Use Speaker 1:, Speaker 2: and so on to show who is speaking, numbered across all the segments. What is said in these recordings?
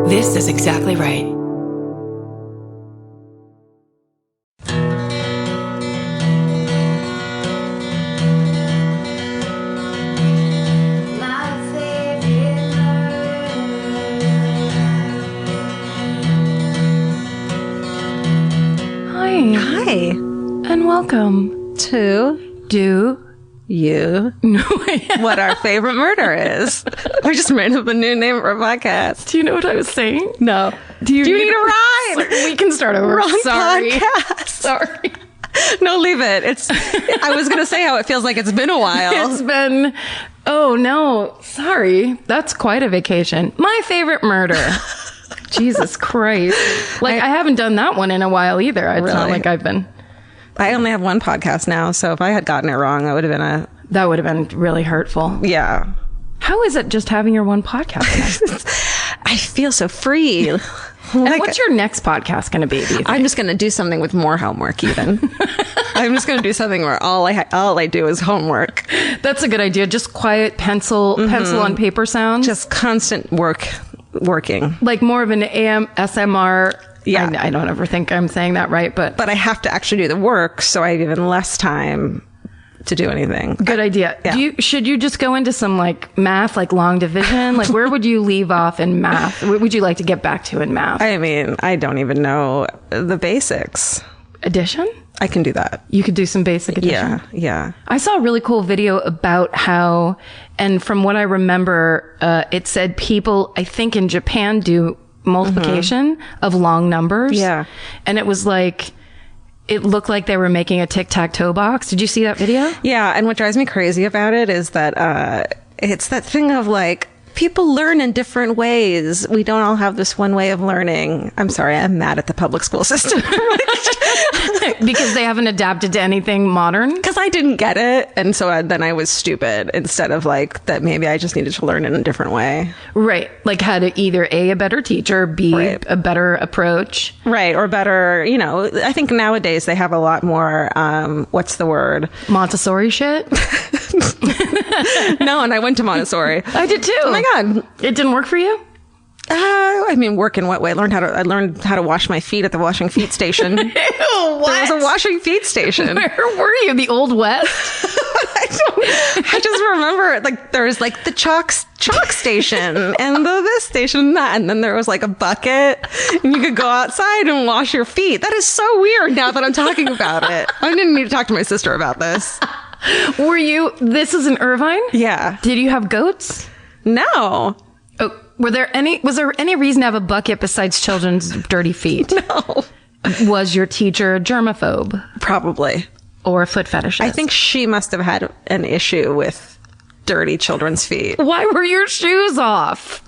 Speaker 1: This is exactly right.
Speaker 2: Hi,
Speaker 3: And welcome
Speaker 2: to
Speaker 3: Do
Speaker 2: You
Speaker 3: No
Speaker 2: What Our Favorite Murder Is. We just made up a new name for a podcast.
Speaker 3: Do you know what I was saying?
Speaker 2: No.
Speaker 3: Do you
Speaker 2: need a ride?
Speaker 3: We can start over.
Speaker 2: Wrong
Speaker 3: Sorry.
Speaker 2: podcast.
Speaker 3: Sorry.
Speaker 2: No, leave it. I was going to say how it feels like it's been a while.
Speaker 3: It's been, oh no, sorry. That's quite a vacation. My favorite murder. Jesus Christ. Like, I haven't done that one in a while either. It's not
Speaker 2: Really?
Speaker 3: like I've been.
Speaker 2: I only have one podcast now, so if I had gotten it wrong, that would have been
Speaker 3: That would have been really hurtful.
Speaker 2: yeah.
Speaker 3: How is it just having your one podcast?
Speaker 2: I feel so free.
Speaker 3: And what's your next podcast going to be? Do you think?
Speaker 2: I'm just going to do something with more homework even. I'm just going to do something where all I do is homework.
Speaker 3: That's a good idea. Just quiet pencil on paper sounds.
Speaker 2: Just constant working.
Speaker 3: Like more of an ASMR.
Speaker 2: Yeah.
Speaker 3: I don't ever think I'm saying that right, but
Speaker 2: I have to actually do the work, so I have even less time to do anything.
Speaker 3: good idea.
Speaker 2: Yeah.
Speaker 3: Should you just go into some like math, like long division? Like where would you leave off in math? What would you like to get back to in math?
Speaker 2: I mean, I don't even know the basics.
Speaker 3: Addition?
Speaker 2: I can do that.
Speaker 3: You could do some basic addition.
Speaker 2: Yeah.
Speaker 3: I saw a really cool video about how, and from what I remember, it said people, I think in Japan, do multiplication of long numbers.
Speaker 2: Yeah.
Speaker 3: And it was like, it looked like they were making a tic-tac-toe box. Did you see that video?
Speaker 2: Yeah, and what drives me crazy about it is that it's that thing of like, people learn in different ways. We don't all have this one way of learning. I'm sorry, I'm mad at the public school system.
Speaker 3: Because they haven't adapted to anything modern?
Speaker 2: Because I didn't get it, and so then I was stupid instead of like that maybe I just needed to learn in a different way.
Speaker 3: Right. Like how to either A, a better teacher, B,
Speaker 2: Right.
Speaker 3: a better approach.
Speaker 2: Right, or better, I think nowadays they have a lot more, what's the word?
Speaker 3: Montessori shit?
Speaker 2: No, and I went to Montessori.
Speaker 3: I did too.
Speaker 2: Oh my God.
Speaker 3: It didn't work for you?
Speaker 2: I mean, work in what way? I learned how to wash my feet at the washing feet station.
Speaker 3: Ew, what?
Speaker 2: There was a washing feet station.
Speaker 3: Where were you? The Old West?
Speaker 2: I just remember like there was like the chalk station and the this station and that, and then there was like a bucket and you could go outside and wash your feet. That is so weird now that I'm talking about it. I didn't need to talk to my sister about this.
Speaker 3: This is in Irvine?
Speaker 2: Yeah.
Speaker 3: Did you have goats?
Speaker 2: No.
Speaker 3: Oh, was there any reason to have a bucket besides children's dirty feet?
Speaker 2: No.
Speaker 3: Was your teacher a germaphobe
Speaker 2: Probably.
Speaker 3: or a foot fetishist?
Speaker 2: I think she must have had an issue with dirty children's feet.
Speaker 3: Why were your shoes off?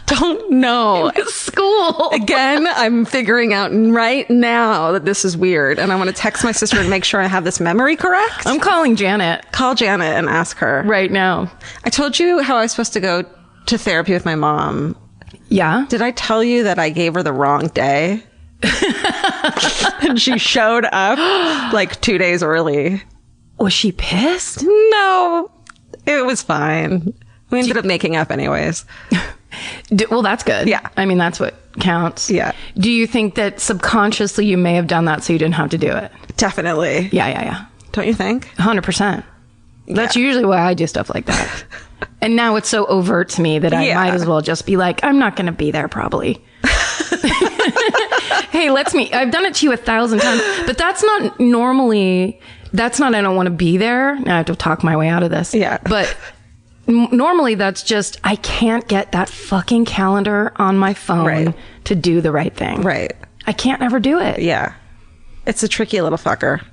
Speaker 2: Don't know.
Speaker 3: School.
Speaker 2: Again, I'm figuring out right now that this is weird, and I want to text my sister and make sure I have this memory correct.
Speaker 3: I'm calling Janet
Speaker 2: Call Janet and ask her.
Speaker 3: right now.
Speaker 2: I told you how I was supposed to go to therapy with my mom.
Speaker 3: Yeah?
Speaker 2: Did I tell you that I gave her the wrong day? And she showed up like 2 days early.
Speaker 3: Was she pissed?
Speaker 2: No, it was fine. We ended up making up anyways.
Speaker 3: Well, that's good.
Speaker 2: Yeah.
Speaker 3: I mean, that's what counts.
Speaker 2: Yeah.
Speaker 3: Do you think that subconsciously you may have done that so you didn't have to do it?
Speaker 2: Definitely.
Speaker 3: Yeah.
Speaker 2: Don't you think?
Speaker 3: 100%. That's usually why I do stuff like that. And now it's so overt to me that I might as well just be like, I'm not going to be there probably. Hey, let's meet. I've done it to you 1,000 times, but that's not normally, I don't want to be there. Now I have to talk my way out of this.
Speaker 2: Yeah.
Speaker 3: But normally that's just, I can't get that fucking calendar on my phone to do the right thing.
Speaker 2: Right.
Speaker 3: I can't ever do it.
Speaker 2: Yeah. It's a tricky little fucker.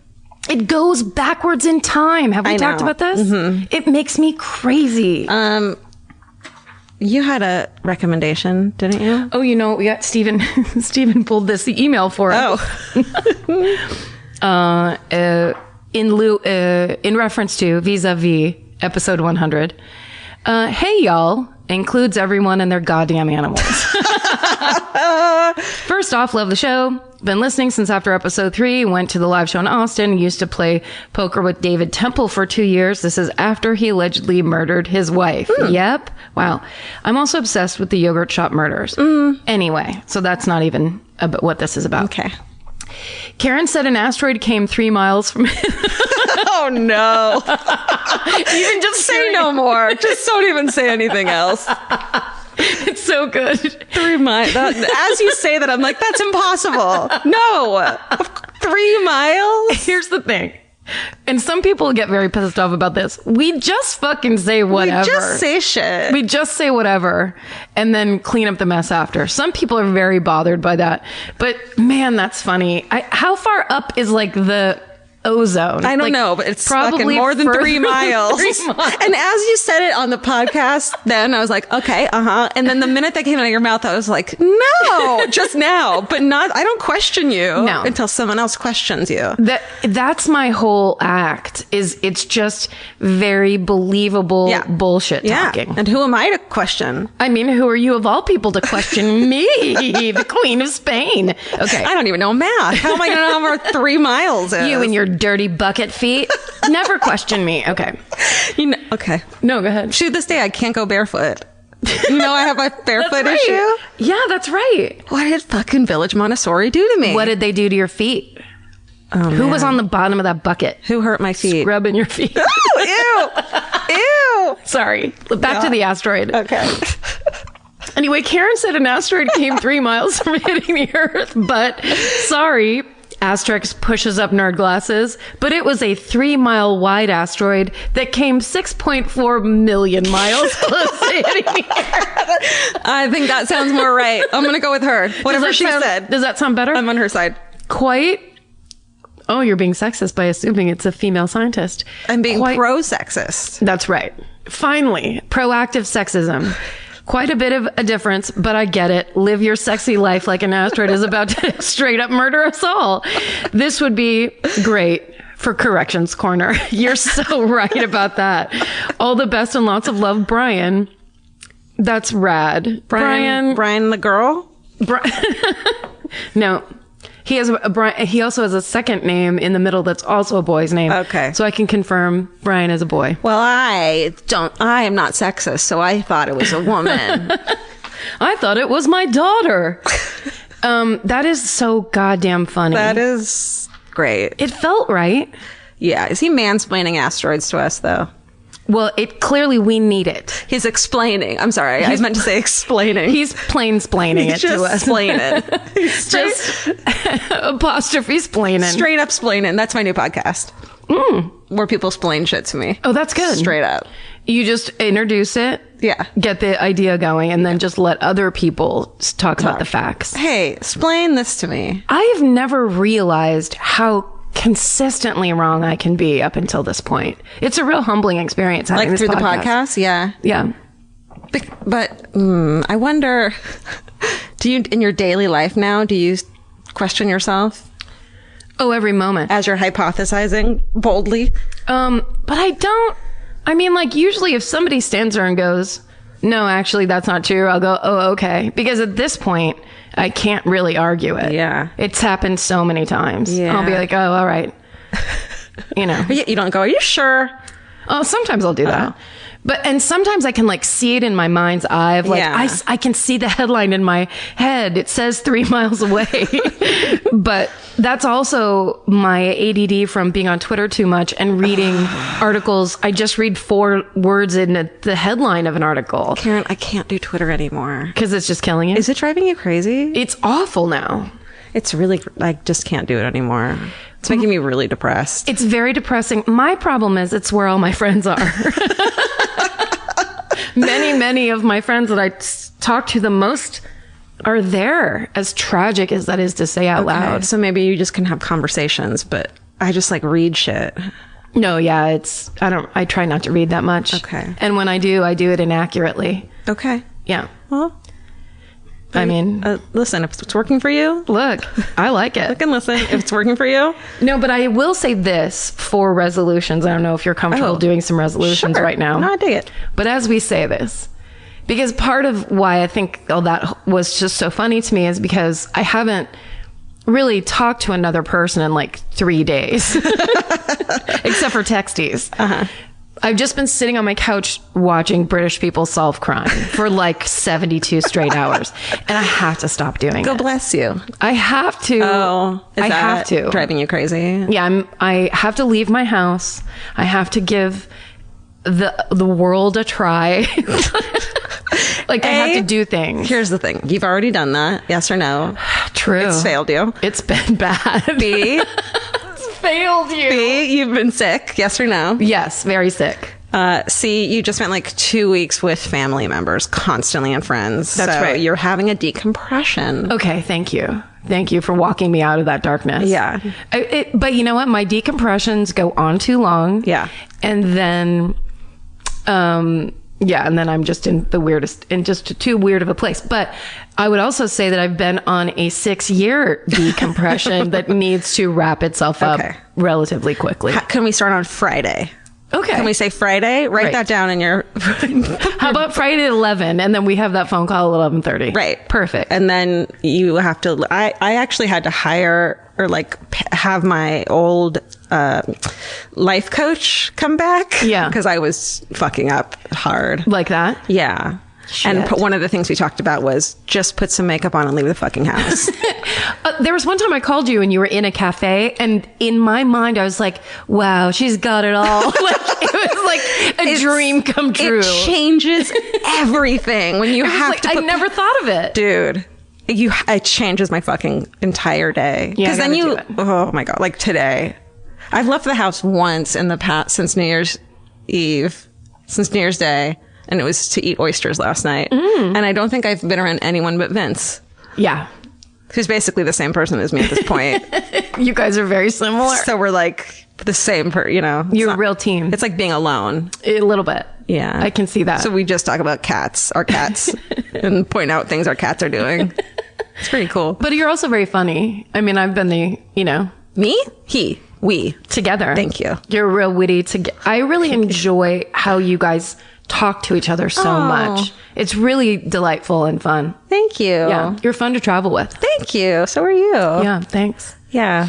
Speaker 3: It goes backwards in time. Have we talked about this? Mm-hmm. It makes me crazy.
Speaker 2: You had a recommendation, didn't you?
Speaker 3: Oh, yeah, Stephen pulled this email for us.
Speaker 2: Oh.
Speaker 3: In reference to vis-a-vis episode 100. Hey, y'all. Includes everyone and their goddamn animals. First off, love the show. Been listening since after episode 3. Went to the live show in Austin. Used to play poker with David Temple for 2 years. This is after he allegedly murdered his wife. Yep. Wow. I'm also obsessed with the yogurt shop murders. Anyway, so that's not even about what this is about.
Speaker 2: Okay.
Speaker 3: Karen said an asteroid came 3 miles from
Speaker 2: Oh, no.
Speaker 3: even just
Speaker 2: Say no more. Just don't even say anything else.
Speaker 3: It's so good.
Speaker 2: 3 miles. As you say that, I'm like, that's impossible. No. 3 miles?
Speaker 3: Here's the thing. And some people get very pissed off about this. We just fucking say whatever.
Speaker 2: We just say shit.
Speaker 3: We just say whatever and then clean up the mess after. Some people are very bothered by that. But man, that's funny. How far up is like the ozone?
Speaker 2: I don't know, but it's fucking more than 3 miles.
Speaker 3: 3 miles.
Speaker 2: And as you said it on the podcast, then I was like, okay, And then the minute that came out of your mouth, I was like, no, just now, but not, I don't question you until someone else questions you.
Speaker 3: That's my whole act is it's just very believable bullshit talking.
Speaker 2: And who am I to question?
Speaker 3: I mean, who are you of all people to question me, the Queen of Spain? Okay.
Speaker 2: I don't even know math. How am I going to know where 3 miles is?
Speaker 3: You and your dirty bucket feet. Never question me. Okay.
Speaker 2: Okay.
Speaker 3: No, go ahead.
Speaker 2: To this day, I can't go barefoot. You know I have a barefoot issue?
Speaker 3: Yeah, that's right.
Speaker 2: What did fucking Village Montessori do to me?
Speaker 3: What did they do to your feet? Who was on the bottom of that bucket?
Speaker 2: Who hurt my feet?
Speaker 3: Scrubbing your feet.
Speaker 2: Oh, ew. Ew.
Speaker 3: Sorry. Back to the asteroid.
Speaker 2: Okay.
Speaker 3: Anyway, Karen said an asteroid came 3 miles from hitting the Earth, but sorry. Asterisk pushes up nerd glasses, but it was a 3 mile wide asteroid that came 6.4 million miles close to hitting the Earth.
Speaker 2: I think that sounds more right. I'm going to go with her. Whatever she said.
Speaker 3: Does that sound better?
Speaker 2: I'm on her side.
Speaker 3: Quite. Oh, you're being sexist by assuming it's a female scientist.
Speaker 2: I'm being pro-sexist.
Speaker 3: That's right. Finally, proactive sexism. Quite a bit of a difference, but I get it. Live your sexy life like an asteroid is about to straight up murder us all. This would be great for Corrections Corner. You're so right about that. All the best and lots of love, Brian. That's rad.
Speaker 2: Brian the girl?
Speaker 3: No. He has he also has a second name in the middle that's also a boy's name.
Speaker 2: Okay.
Speaker 3: So I can confirm Brian is a boy.
Speaker 2: Well, I am not sexist, so I thought it was a woman.
Speaker 3: I thought it was my daughter. That is so goddamn funny.
Speaker 2: That is great.
Speaker 3: It felt right.
Speaker 2: Yeah. Is he mansplaining asteroids to us, though?
Speaker 3: Well, we need it.
Speaker 2: He's explaining. I'm sorry. I meant to say explaining.
Speaker 3: He's plain-splaining it to us.
Speaker 2: Explain it.
Speaker 3: Just apostrophe splaining.
Speaker 2: Straight up splaining. That's my new podcast. Where people splain shit to me.
Speaker 3: Oh, that's good.
Speaker 2: Straight up.
Speaker 3: You just introduce it.
Speaker 2: Yeah.
Speaker 3: Get the idea going and then just let other people talk about the facts.
Speaker 2: Hey, explain this to me.
Speaker 3: I have never realized how consistently wrong I can be up until this point. It's a real humbling experience having
Speaker 2: Like
Speaker 3: this
Speaker 2: through the podcast? Yeah.
Speaker 3: Yeah.
Speaker 2: But I wonder, do you, in your daily life now, do you question yourself?
Speaker 3: Oh, every moment.
Speaker 2: As you're hypothesizing boldly?
Speaker 3: But I don't, I mean, like usually if somebody stands there and goes, no, actually that's not true, I'll go, oh, okay. Because at this point, I can't really argue it.
Speaker 2: Yeah.
Speaker 3: It's happened so many times.
Speaker 2: Yeah.
Speaker 3: I'll be like, oh, all right. You know.
Speaker 2: You don't go, are you sure?
Speaker 3: Oh, sometimes I'll do that. And sometimes I can like see it in my mind's eye of like, I can see the headline in my head. It says 3 miles away. But that's also my ADD from being on Twitter too much and reading articles. I just read 4 words in the headline of an article.
Speaker 2: Karen, I can't do Twitter anymore.
Speaker 3: Because it's just killing you.
Speaker 2: Is it driving you crazy?
Speaker 3: It's awful now.
Speaker 2: It's really, I just can't do it anymore. It's making me really depressed.
Speaker 3: It's very depressing. My problem is it's where all my friends are. Many of my friends that I talk to the most are there, as tragic as that is to say out loud.
Speaker 2: So maybe you just can have conversations, but I just like read shit.
Speaker 3: No, yeah, I try not to read that much.
Speaker 2: Okay.
Speaker 3: And when I do it inaccurately.
Speaker 2: Okay.
Speaker 3: Yeah.
Speaker 2: Well,
Speaker 3: I mean,
Speaker 2: listen, if it's working for you,
Speaker 3: look, I like it.
Speaker 2: Look and listen. If it's working for you.
Speaker 3: No, but I will say this for resolutions. I don't know if you're comfortable doing some resolutions right now.
Speaker 2: No, I dig it.
Speaker 3: But as we say this, Because part of why I think all that was just so funny to me is because I haven't really talked to another person in like 3 days, except for texties. I've just been sitting on my couch watching British people solve crime for like 72 straight hours. And I have to stop doing it.
Speaker 2: God bless you.
Speaker 3: I have to.
Speaker 2: Oh, is
Speaker 3: I
Speaker 2: that
Speaker 3: have to.
Speaker 2: driving you crazy?
Speaker 3: Yeah, I have to leave my house. I have to give the world a try. Like I have to do things.
Speaker 2: Here's the thing. You've already done that. Yes or no?
Speaker 3: True.
Speaker 2: It's failed you.
Speaker 3: It's been bad.
Speaker 2: B,
Speaker 3: It's failed you.
Speaker 2: B, you've been sick. Yes or no?
Speaker 3: Yes, very sick.
Speaker 2: C, you just spent like 2 weeks with family members constantly and friends.
Speaker 3: That's right.
Speaker 2: You're having a decompression.
Speaker 3: Okay, thank you. Thank you for walking me out of that darkness.
Speaker 2: Yeah.
Speaker 3: But you know what? My decompressions go on too long.
Speaker 2: Yeah.
Speaker 3: And then, and then I'm just in the weirdest, in just too weird of a place. But I would also say that I've been on a 6-year decompression that needs to wrap itself up relatively quickly.
Speaker 2: Can we start on Friday?
Speaker 3: Okay.
Speaker 2: Can we say Friday? Write
Speaker 3: Right.
Speaker 2: that down in your...
Speaker 3: How about Friday at 11 and then we have that phone call at 11:30?
Speaker 2: Right.
Speaker 3: Perfect.
Speaker 2: And then you have to... I actually had to hire or like have my old life coach come back.
Speaker 3: Yeah.
Speaker 2: Because I was fucking up hard.
Speaker 3: Like that?
Speaker 2: Yeah.
Speaker 3: Shit.
Speaker 2: And one of the things we talked about was just put some makeup on and leave the fucking house.
Speaker 3: There was one time I called you and you were in a cafe, and in my mind I was like, wow, she's got it all. Like, it was like a dream come true.
Speaker 2: It changes everything when you have
Speaker 3: like,
Speaker 2: to
Speaker 3: I
Speaker 2: put...
Speaker 3: never thought of it.
Speaker 2: Dude, it changes my fucking entire day.
Speaker 3: Yeah, I
Speaker 2: then
Speaker 3: gotta do it.
Speaker 2: oh my God, like today, I've left the house once in the past since New Year's Eve, since New Year's Day, and it was to eat oysters last night. And I don't think I've been around anyone but Vince,
Speaker 3: Yeah.
Speaker 2: who's basically the same person as me at this point.
Speaker 3: You guys are very similar.
Speaker 2: So we're like the same
Speaker 3: You're a real team.
Speaker 2: It's like being alone.
Speaker 3: A little bit.
Speaker 2: Yeah.
Speaker 3: I can see that.
Speaker 2: So we just talk about our cats, and point out things our cats are doing. It's pretty cool.
Speaker 3: But you're also very funny. I mean, I've been
Speaker 2: Me? He. We.
Speaker 3: together.
Speaker 2: Thank you.
Speaker 3: You're real witty. I really enjoy how you guys talk to each other so much. It's really delightful and fun.
Speaker 2: Thank you.
Speaker 3: Yeah. You're fun to travel with.
Speaker 2: Thank you. So are you.
Speaker 3: Yeah. Thanks.
Speaker 2: Yeah.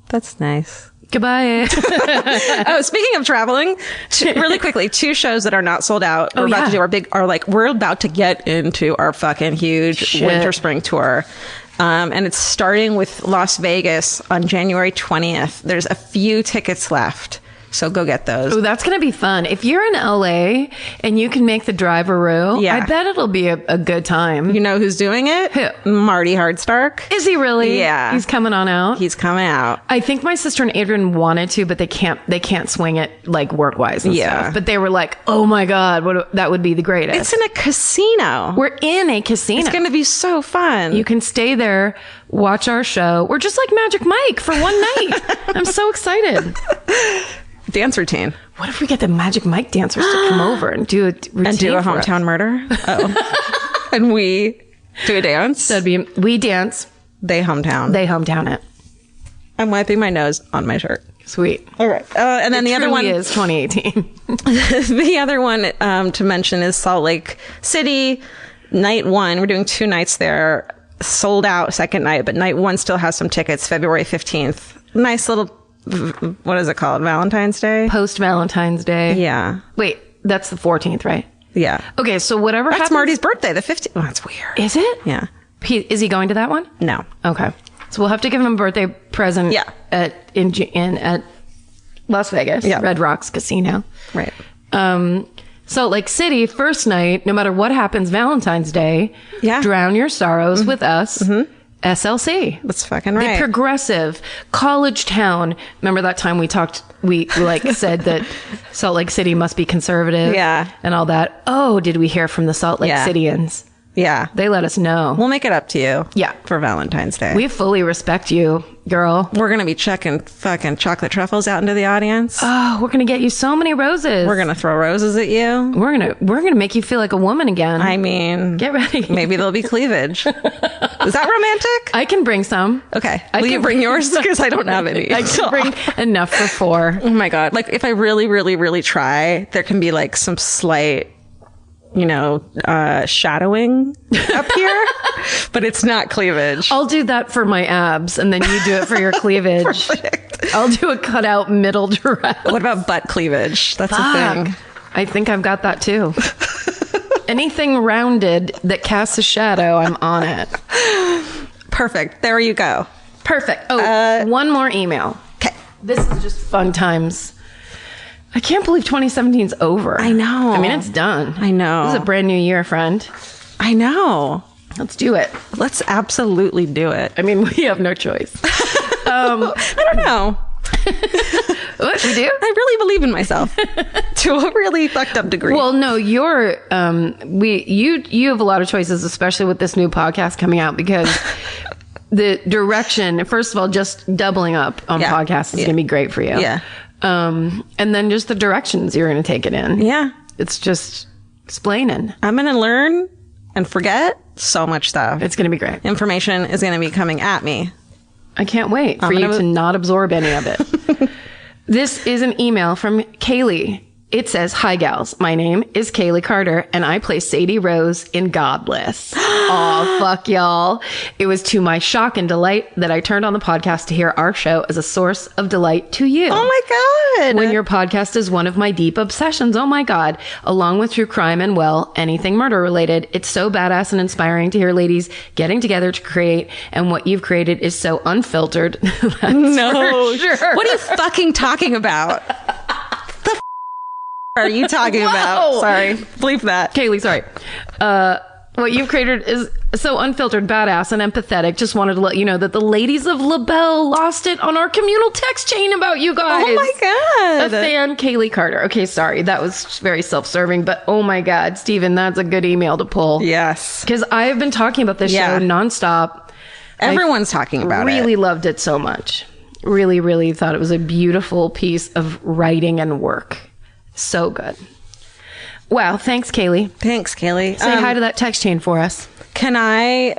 Speaker 2: That's nice.
Speaker 3: Goodbye.
Speaker 2: Oh, speaking of traveling, really quickly, 2 shows that are not sold out. We're about to do we're about to get into our fucking huge winter spring tour. And it's starting with Las Vegas on January 20th. There's a few tickets left. So go get those.
Speaker 3: Oh, that's going to be fun. If you're in LA and you can make the drive-a-roo,
Speaker 2: Yeah.
Speaker 3: I bet it'll be a good time.
Speaker 2: You know who's doing it?
Speaker 3: Who?
Speaker 2: Marty Hardstark.
Speaker 3: Is he really?
Speaker 2: Yeah.
Speaker 3: He's coming on out.
Speaker 2: He's coming out.
Speaker 3: I think my sister and Adrian wanted to, but they can't swing it like work-wise and stuff. But they were like, oh my God, that would be the greatest.
Speaker 2: It's in a casino.
Speaker 3: We're in a casino.
Speaker 2: It's going to be so fun.
Speaker 3: You can stay there, watch our show. We're just like Magic Mike for one night. I'm so excited.
Speaker 2: Dance routine.
Speaker 3: What if we get the Magic Mike dancers to come over and do a routine
Speaker 2: And do a
Speaker 3: for
Speaker 2: hometown
Speaker 3: us?
Speaker 2: murder? Oh. And we do a dance?
Speaker 3: That'd be, we dance,
Speaker 2: They hometown.
Speaker 3: they hometown it.
Speaker 2: I'm wiping my nose on my shirt.
Speaker 3: Sweet.
Speaker 2: All right. And then the other one
Speaker 3: is 2018.
Speaker 2: the other one to mention is Salt Lake City. Night 1. We're doing 2 nights there. Sold out second night, but night 1 still has some tickets. February 15th. Nice little, what is it called? Valentine's Day?
Speaker 3: Post Valentine's Day.
Speaker 2: Yeah.
Speaker 3: Wait, that's the 14th, right?
Speaker 2: Yeah.
Speaker 3: Okay, so whatever
Speaker 2: That's
Speaker 3: happens.
Speaker 2: Marty's birthday, the 15th. Oh, that's weird.
Speaker 3: Is it?
Speaker 2: Yeah.
Speaker 3: Is he going to that one?
Speaker 2: No.
Speaker 3: Okay. So we'll have to give him a birthday present.
Speaker 2: Yeah.
Speaker 3: At Las Vegas.
Speaker 2: Yeah.
Speaker 3: Red Rocks Casino.
Speaker 2: Right.
Speaker 3: Salt Lake City, first night, no matter what happens Valentine's Day,
Speaker 2: Yeah.
Speaker 3: drown your sorrows with us. SLC.
Speaker 2: That's fucking
Speaker 3: The
Speaker 2: right.
Speaker 3: progressive college town. Remember that time we said that Salt Lake City must be conservative.
Speaker 2: Yeah.
Speaker 3: And all that. Oh, did we hear from the Salt Lake
Speaker 2: Yeah.
Speaker 3: Cityans?
Speaker 2: Yeah.
Speaker 3: They let us know.
Speaker 2: We'll make it up to you.
Speaker 3: Yeah.
Speaker 2: For Valentine's Day.
Speaker 3: We fully respect you, girl.
Speaker 2: We're going to be chucking fucking chocolate truffles out into the audience.
Speaker 3: Oh, we're going to get you so many roses.
Speaker 2: We're going to throw roses at you.
Speaker 3: We're going to make you feel like a woman again.
Speaker 2: I mean,
Speaker 3: Get ready.
Speaker 2: maybe there'll be cleavage. Is that romantic?
Speaker 3: I can bring some.
Speaker 2: Okay.
Speaker 3: I
Speaker 2: Will you
Speaker 3: can
Speaker 2: bring yours? Because I don't have any.
Speaker 3: I can bring enough for 4.
Speaker 2: Oh my God. Like if I really, really, really try, there can be like some slight shadowing up here, but it's not cleavage.
Speaker 3: I'll do that for my abs, and then you do it for your cleavage.
Speaker 2: Perfect.
Speaker 3: I'll do a cutout middle dress.
Speaker 2: What about butt cleavage? That's a thing.
Speaker 3: I think I've got that too. Anything rounded that casts a shadow, I'm on it.
Speaker 2: Perfect. There you go.
Speaker 3: Perfect. Oh, one more email.
Speaker 2: Okay.
Speaker 3: This is just fun times. I can't believe 2017's over.
Speaker 2: I know.
Speaker 3: I mean, it's done.
Speaker 2: I know.
Speaker 3: This is a brand new year, friend.
Speaker 2: I know.
Speaker 3: Let's do it.
Speaker 2: Let's absolutely do it.
Speaker 3: I mean, we have no choice.
Speaker 2: I don't know.
Speaker 3: What, we do?
Speaker 2: I really believe in myself to a really fucked up degree.
Speaker 3: Well, no, you have a lot of choices, especially with this new podcast coming out, because the direction, first of all, just doubling up on podcasts is going to be great for you.
Speaker 2: Yeah.
Speaker 3: And then just the directions you're going to take it in.
Speaker 2: Yeah.
Speaker 3: It's just explaining.
Speaker 2: I'm going to learn and forget so much stuff.
Speaker 3: It's going to be great.
Speaker 2: Information is going to be coming at me.
Speaker 3: I can't wait for you to not absorb any of it. This is an email from Kaylee. It says, "Hi gals, my name is Kaylee Carter and I play Sadie Rose in Godless." Aw, fuck y'all. It was to my shock and delight that I turned on the podcast to hear our show as a source of delight to you.
Speaker 2: Oh my God.
Speaker 3: When your podcast is one of my deep obsessions. Oh my God. Along with true crime and, well, anything murder related. It's so badass and inspiring to hear ladies getting together to create, and what you've created is so unfiltered.
Speaker 2: No.
Speaker 3: Sure.
Speaker 2: What are you fucking talking about? Are you talking about? Sorry. Bleep that.
Speaker 3: Kaylee, sorry. What you've created is so unfiltered, badass, and empathetic. Just wanted to let you know that the ladies of LaBelle lost it on our communal text chain about you guys.
Speaker 2: Oh my God.
Speaker 3: A fan, Kaylee Carter. Okay, sorry. That was very self-serving, but oh my God, Stephen, that's a good email to pull.
Speaker 2: Yes.
Speaker 3: Because I have been talking about this show nonstop.
Speaker 2: Everyone's talking about it.
Speaker 3: Really loved it so much. Really, really thought it was a beautiful piece of writing and work. So good. Wow. Thanks, Kaylee.
Speaker 2: Thanks, Kaylee.
Speaker 3: Say hi to that text chain for us.
Speaker 2: Can I?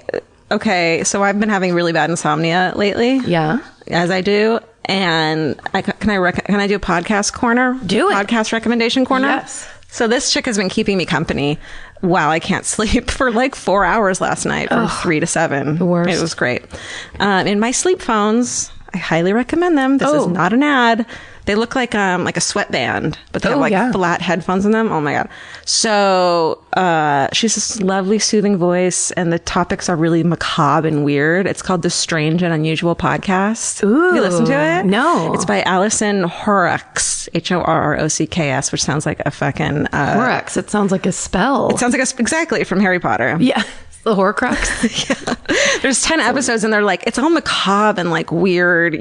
Speaker 2: Okay. So I've been having really bad insomnia lately.
Speaker 3: Yeah.
Speaker 2: As I do. And can I do a podcast corner?
Speaker 3: Do it.
Speaker 2: Podcast recommendation corner?
Speaker 3: Yes.
Speaker 2: So this chick has been keeping me company while I can't sleep for like 4 hours last night from 3 to 7.
Speaker 3: The worst.
Speaker 2: It was great. In my sleep phones, I highly recommend them. This is not an ad. They look like a sweatband, but they have flat headphones in them. Oh my God. So, she's this lovely, soothing voice, and the topics are really macabre and weird. It's called The Strange and Unusual Podcast.
Speaker 3: Ooh.
Speaker 2: Have you listened to it?
Speaker 3: No.
Speaker 2: It's by Alison Horrocks, Horrocks. Which sounds like a fucking,
Speaker 3: Horrocks. It sounds like a spell.
Speaker 2: It sounds like exactly from Harry Potter.
Speaker 3: Yeah. The Horcrux.
Speaker 2: Yeah. There's 10 episodes and they're like, it's all macabre and like weird,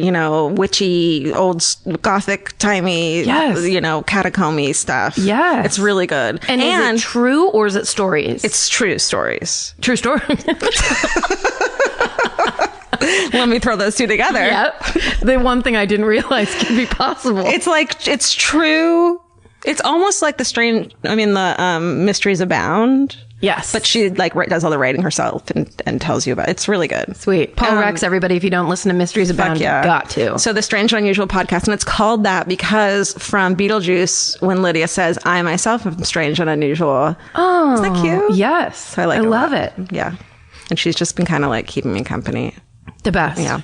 Speaker 2: witchy, old gothic timey, catacomby stuff.
Speaker 3: Yeah.
Speaker 2: It's really good.
Speaker 3: And is it true or is it stories?
Speaker 2: It's true stories.
Speaker 3: True story.
Speaker 2: Let me throw those two together.
Speaker 3: Yep. The one thing I didn't realize could be possible.
Speaker 2: It's like, it's true. It's almost like the Mysteries Abound.
Speaker 3: Yes.
Speaker 2: But she does all the writing herself and tells you about it. It's really good.
Speaker 3: Sweet. Paul Rex, everybody, if you don't listen to Mysteries Abound, you got to.
Speaker 2: So The Strange and Unusual Podcast, and it's called that because from Beetlejuice, when Lydia says, I myself am strange and unusual.
Speaker 3: Oh.
Speaker 2: Isn't that cute?
Speaker 3: Yes.
Speaker 2: So I
Speaker 3: love it.
Speaker 2: Yeah. And she's just been kind of like keeping me company.
Speaker 3: The best.
Speaker 2: Yeah.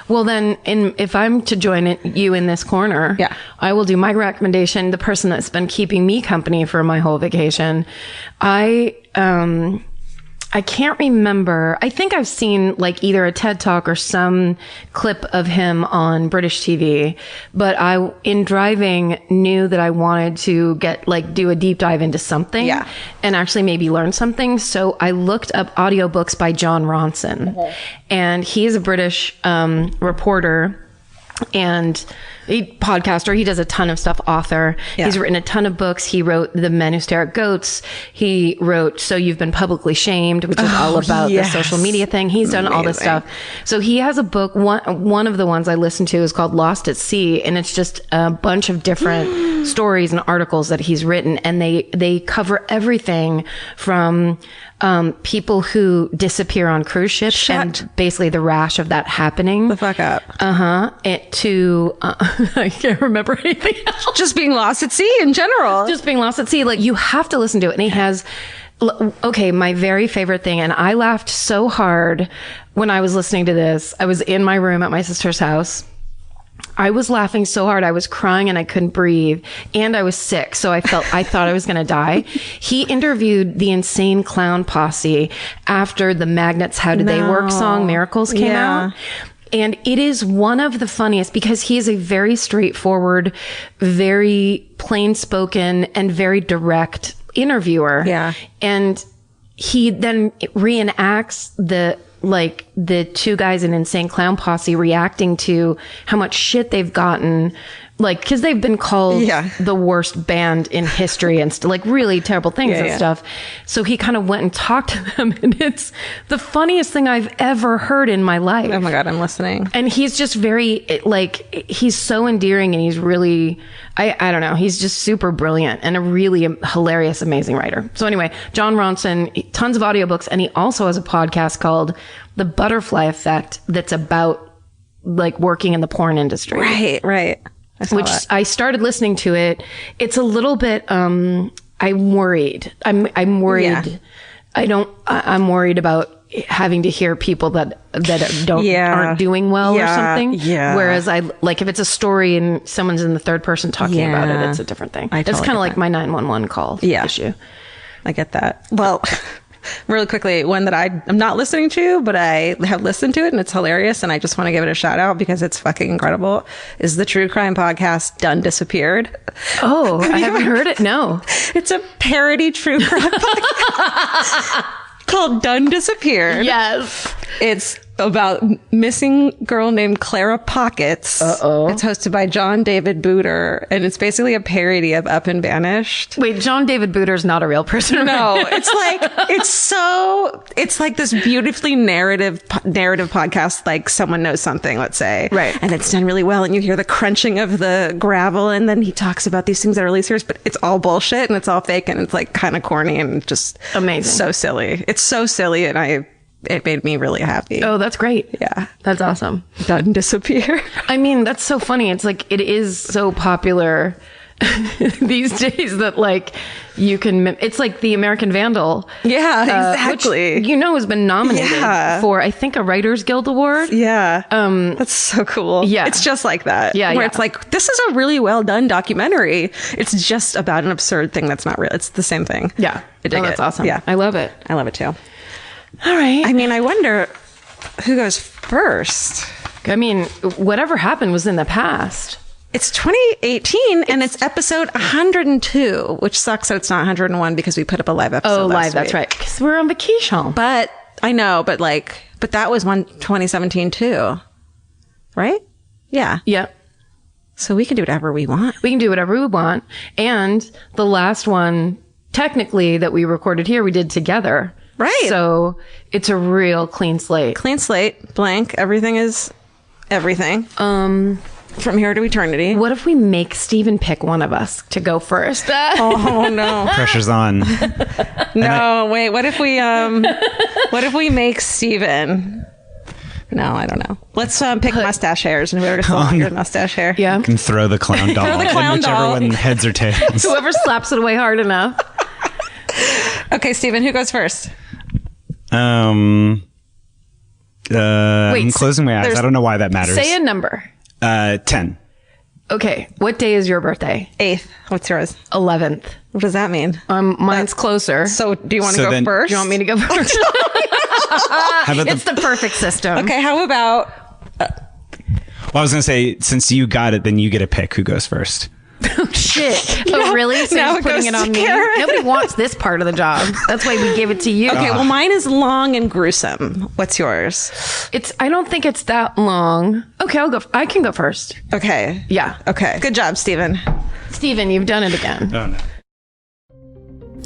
Speaker 3: Well, then, if I'm to join you in this corner, I will do my recommendation. The person that's been keeping me company for my whole vacation. I can't remember. I think I've seen like either a TED Talk or some clip of him on British TV, but I, in driving, knew that I wanted to do a deep dive into something and actually maybe learn something. So I looked up audiobooks by John Ronson, and he's a British reporter and a podcaster. He does a ton of stuff, author. Yeah. He's written a ton of books. He wrote The Men Who Stare at Goats. He wrote So You've Been Publicly Shamed, which is all about the social media thing. He's done all this stuff. So he has a book. One of the ones I listened to is called Lost at Sea, and it's just a bunch of different stories and articles that he's written, and they cover everything from people who disappear on cruise ships and basically the rash of that happening.
Speaker 2: The fuck up.
Speaker 3: To I can't remember anything else.
Speaker 2: Just being lost at sea in general.
Speaker 3: Just being lost at sea. Like, you have to listen to it. And he has, okay, my very favorite thing. And I laughed so hard when I was listening to this. I was in my room at my sister's house. I was laughing so hard. I was crying and I couldn't breathe. And I was sick. So I thought I was going to die. He interviewed the Insane Clown Posse after the Magnets' How Did They Work song Miracles came out. And it is one of the funniest because he is a very straightforward, very plain spoken and very direct interviewer.
Speaker 2: Yeah.
Speaker 3: And he then reenacts the two guys in Insane Clown Posse reacting to how much shit they've gotten, like, because they've been called the worst band in history and like really terrible things and stuff. So he kind of went and talked to them, and it's the funniest thing I've ever heard in my life.
Speaker 2: Oh my God, I'm listening.
Speaker 3: And he's just very, like, he's so endearing, and he's really, I don't know, he's just super brilliant and a really hilarious, amazing writer. So anyway, John Ronson, tons of audiobooks, and he also has a podcast called The Butterfly Effect that's about like working in the porn industry.
Speaker 2: Right.
Speaker 3: I started listening to it. It's a little bit, I'm worried. I'm worried. Yeah. I'm worried about having to hear people that aren't doing well or something. Yeah. Whereas if it's a story and someone's in the third person talking about it, it's a different thing. It's kind of like my 911 call issue.
Speaker 2: I get that. Well, really quickly, one that I'm not listening to, but I have listened to it and it's hilarious, and I just want to give it a shout out because it's fucking incredible, is the true crime podcast Done Disappeared.
Speaker 3: Oh, I haven't heard it. No.
Speaker 2: It's a parody true crime podcast called Done Disappeared.
Speaker 3: Yes.
Speaker 2: It's about missing girl named Clara Pockets. It's hosted by John David Booter, and it's basically a parody of Up and Vanished.
Speaker 3: Wait, John David Booter's not a real person?
Speaker 2: No, it's like this beautifully narrative podcast, like Someone Knows Something, let's say.
Speaker 3: Right.
Speaker 2: And it's done really well, and you hear the crunching of the gravel, and then he talks about these things that are really serious, but it's all bullshit and it's all fake, and it's like kind of corny and just
Speaker 3: amazing.
Speaker 2: So silly. It's so silly, and it made me really happy.
Speaker 3: Oh, that's great.
Speaker 2: Yeah.
Speaker 3: That's awesome.
Speaker 2: Done Disappear.
Speaker 3: I mean, that's so funny. It's like, it is so popular these days that like you can, it's like the American Vandal.
Speaker 2: Yeah, exactly.
Speaker 3: Which, has been nominated for, I think, a Writers Guild Award.
Speaker 2: Yeah. That's so cool. Yeah. It's just like that.
Speaker 3: Yeah.
Speaker 2: Where it's like, this is a really well done documentary. It's just about an absurd thing that's not real. It's the same thing.
Speaker 3: Yeah. That's awesome.
Speaker 2: Yeah.
Speaker 3: I love it.
Speaker 2: I love it too.
Speaker 3: All right.
Speaker 2: I mean, I wonder who goes first.
Speaker 3: I mean, whatever happened was in the past.
Speaker 2: It's 2018 and it's episode 102, which sucks that it's not 101 because we put up a live episode.
Speaker 3: Oh, live. That's right. Because we're on vacation.
Speaker 2: But I know, but that was 2017 too. Right? Yeah.
Speaker 3: Yeah.
Speaker 2: So we can do whatever we want.
Speaker 3: We can do whatever we want. And the last one, technically, that we recorded here, we did together.
Speaker 2: Right.
Speaker 3: So it's a real clean slate.
Speaker 2: Clean slate, blank. Everything is everything. From here to eternity.
Speaker 3: What if we make Steven pick one of us to go first?
Speaker 2: Oh no.
Speaker 1: Pressure's on.
Speaker 2: Wait, what if we make Steven? No, I don't know. Let's pick mustache hairs, and whoever gets your mustache hair.
Speaker 3: Yeah.
Speaker 1: You can throw the clown doll. Whichever one, heads or tails.
Speaker 3: Whoever slaps it away hard enough.
Speaker 2: Okay, Steven, who goes first?
Speaker 1: I'm closing my eyes. I don't know why that matters.
Speaker 3: Say a number.
Speaker 1: 10.
Speaker 3: Okay. What day is your birthday?
Speaker 2: 8th. What's yours?
Speaker 3: 11th.
Speaker 2: What does that mean?
Speaker 3: Mine's closer.
Speaker 2: So do you want to go first?
Speaker 3: Do you want me to go first? It's the perfect system.
Speaker 2: Okay, how about...
Speaker 1: Well, I was going to say, since you got it, then you get a pick who goes first.
Speaker 3: Oh, shit. Oh, really? So you're putting it on me?
Speaker 2: Karen.
Speaker 3: Nobody wants this part of the job. That's why we gave it to you.
Speaker 2: Okay, well, mine is long and gruesome. What's yours?
Speaker 3: I don't think it's that long. Okay, I can go first.
Speaker 2: Okay.
Speaker 3: Yeah.
Speaker 2: Okay. Good job, Steven.
Speaker 3: Steven, you've done it again.
Speaker 1: Oh, no.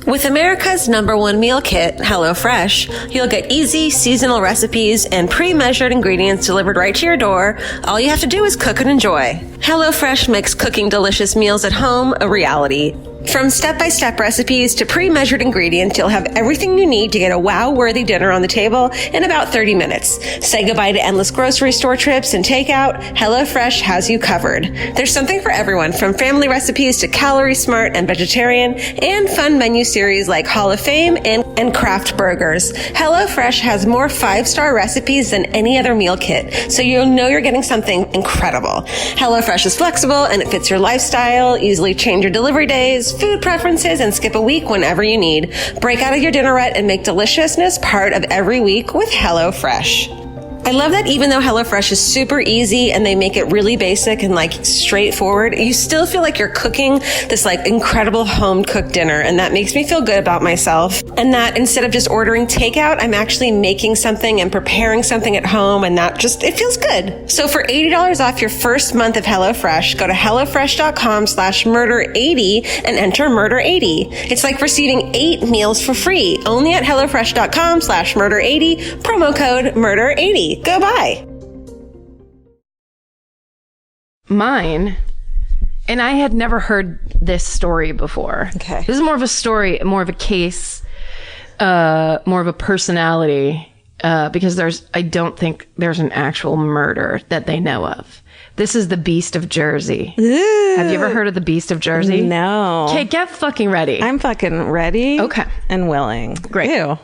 Speaker 4: With America's #1 meal kit, HelloFresh, you'll get easy, seasonal recipes and pre-measured ingredients delivered right to your door. All you have to do is cook and enjoy. HelloFresh makes cooking delicious meals at home a reality. From step-by-step recipes to pre-measured ingredients, you'll have everything you need to get a wow-worthy dinner on the table in about 30 minutes. Say goodbye to endless grocery store trips and takeout. HelloFresh has you covered. There's something for everyone, from family recipes to calorie smart and vegetarian, and fun menu series like Hall of Fame and craft burgers. HelloFresh has more 5-star recipes than any other meal kit, so you'll know you're getting something incredible. HelloFresh is flexible and it fits your lifestyle. Easily change your delivery days, food preferences, and skip a week whenever you need. Break out of your dinner rut and make deliciousness part of every week with HelloFresh. I love that even though HelloFresh is super easy and they make it really basic and like straightforward, you still feel like you're cooking this like incredible home cooked dinner. And that makes me feel good about myself. And that instead of just ordering takeout, I'm actually making something and preparing something at home, and that just, it feels good. So for $80 off your first month of HelloFresh, go to HelloFresh.com/murder80 and enter murder80. It's like receiving 8 meals for free only at HelloFresh.com/murder80, promo code murder80. Go buy.
Speaker 3: Mine, and I had never heard this story before.
Speaker 2: Okay.
Speaker 3: This is more of a story, more of a case, more of a personality, because I don't think there's an actual murder that they know of. This is the Beast of Jersey.
Speaker 2: Ooh.
Speaker 3: Have you ever heard of the Beast of Jersey?
Speaker 2: No.
Speaker 3: Okay, get fucking ready.
Speaker 2: I'm fucking ready.
Speaker 3: Okay.
Speaker 2: And willing.
Speaker 3: Great.
Speaker 2: Ew.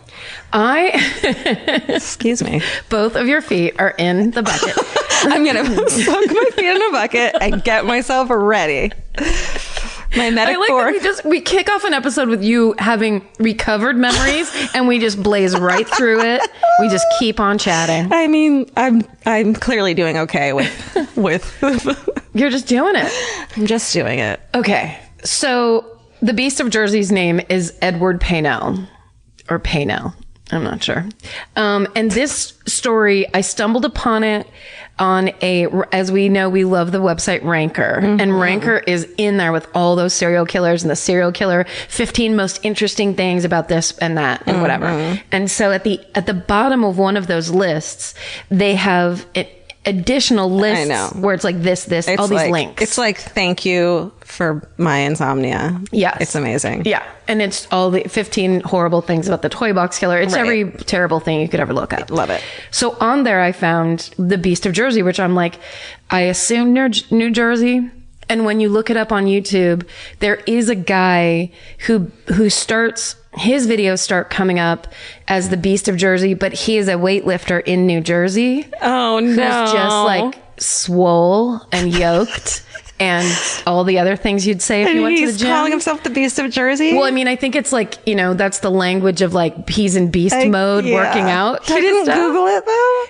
Speaker 2: Excuse me.
Speaker 3: Both of your feet are in the bucket.
Speaker 2: I'm going to soak my feet in a bucket and get myself ready. My metaphor.
Speaker 3: I like that we kick off an episode with you having recovered memories and we just blaze right through it. We just keep on chatting.
Speaker 2: I mean, I'm clearly doing okay with
Speaker 3: You're just doing it.
Speaker 2: I'm just doing it.
Speaker 3: Okay. So the Beast of Jersey's name is Edward Paynell. Or Paynell. I'm not sure. And this story, I stumbled upon it on as we know, we love the website Ranker. Mm-hmm. And Ranker is in there with all those serial killers and the serial killer 15 most interesting things about this and that and whatever. And so at the bottom of one of those lists, they have additional lists where it's like this, it's all these links.
Speaker 2: It's like, thank you for my insomnia.
Speaker 3: Yes.
Speaker 2: It's amazing.
Speaker 3: Yeah. And it's all the 15 horrible things about the toy box killer. It's every terrible thing you could ever look up.
Speaker 2: Love it.
Speaker 3: So on there, I found the Beast of Jersey, which I'm like, I assume New Jersey. And when you look it up on YouTube, there is a guy who starts, his videos start coming up as the Beast of Jersey, but he is a weightlifter in New Jersey.
Speaker 2: Oh, no.
Speaker 3: Who's just like swole and yoked and all the other things you'd say if you went to the gym.
Speaker 2: He's calling himself the Beast of Jersey?
Speaker 3: Well, I mean, I think it's like, that's the language of like he's in beast mode working out.
Speaker 2: He didn't Google it though?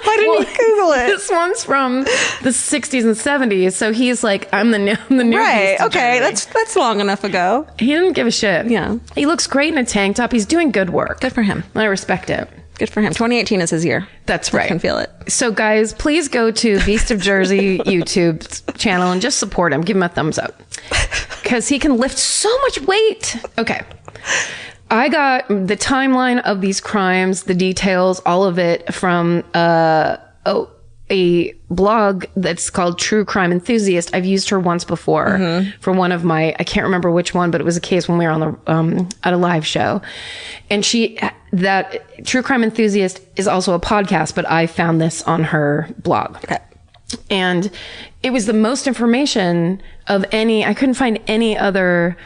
Speaker 2: Why didn't he Google it?
Speaker 3: This one's from the 60s and 70s. So he's like, I'm the new
Speaker 2: right.
Speaker 3: Beast of
Speaker 2: Okay.
Speaker 3: Jersey.
Speaker 2: That's long enough ago.
Speaker 3: He didn't give a shit.
Speaker 2: Yeah.
Speaker 3: He looks great in a tank top. He's doing good work.
Speaker 2: Good for him.
Speaker 3: I respect it.
Speaker 2: Good for him. 2018 is his year.
Speaker 3: That's right.
Speaker 2: I can feel it.
Speaker 3: So guys, please go to Beast of Jersey YouTube channel and just support him. Give him a thumbs up. Because he can lift so much weight. Okay. I got the timeline of these crimes, the details, all of it from a blog that's called True Crime Enthusiast. I've used her once before for one of my, I can't remember which one, but it was a case when we were on the at a live show. And that True Crime Enthusiast is also a podcast, but I found this on her blog. Okay. And it was the most information of I couldn't find any other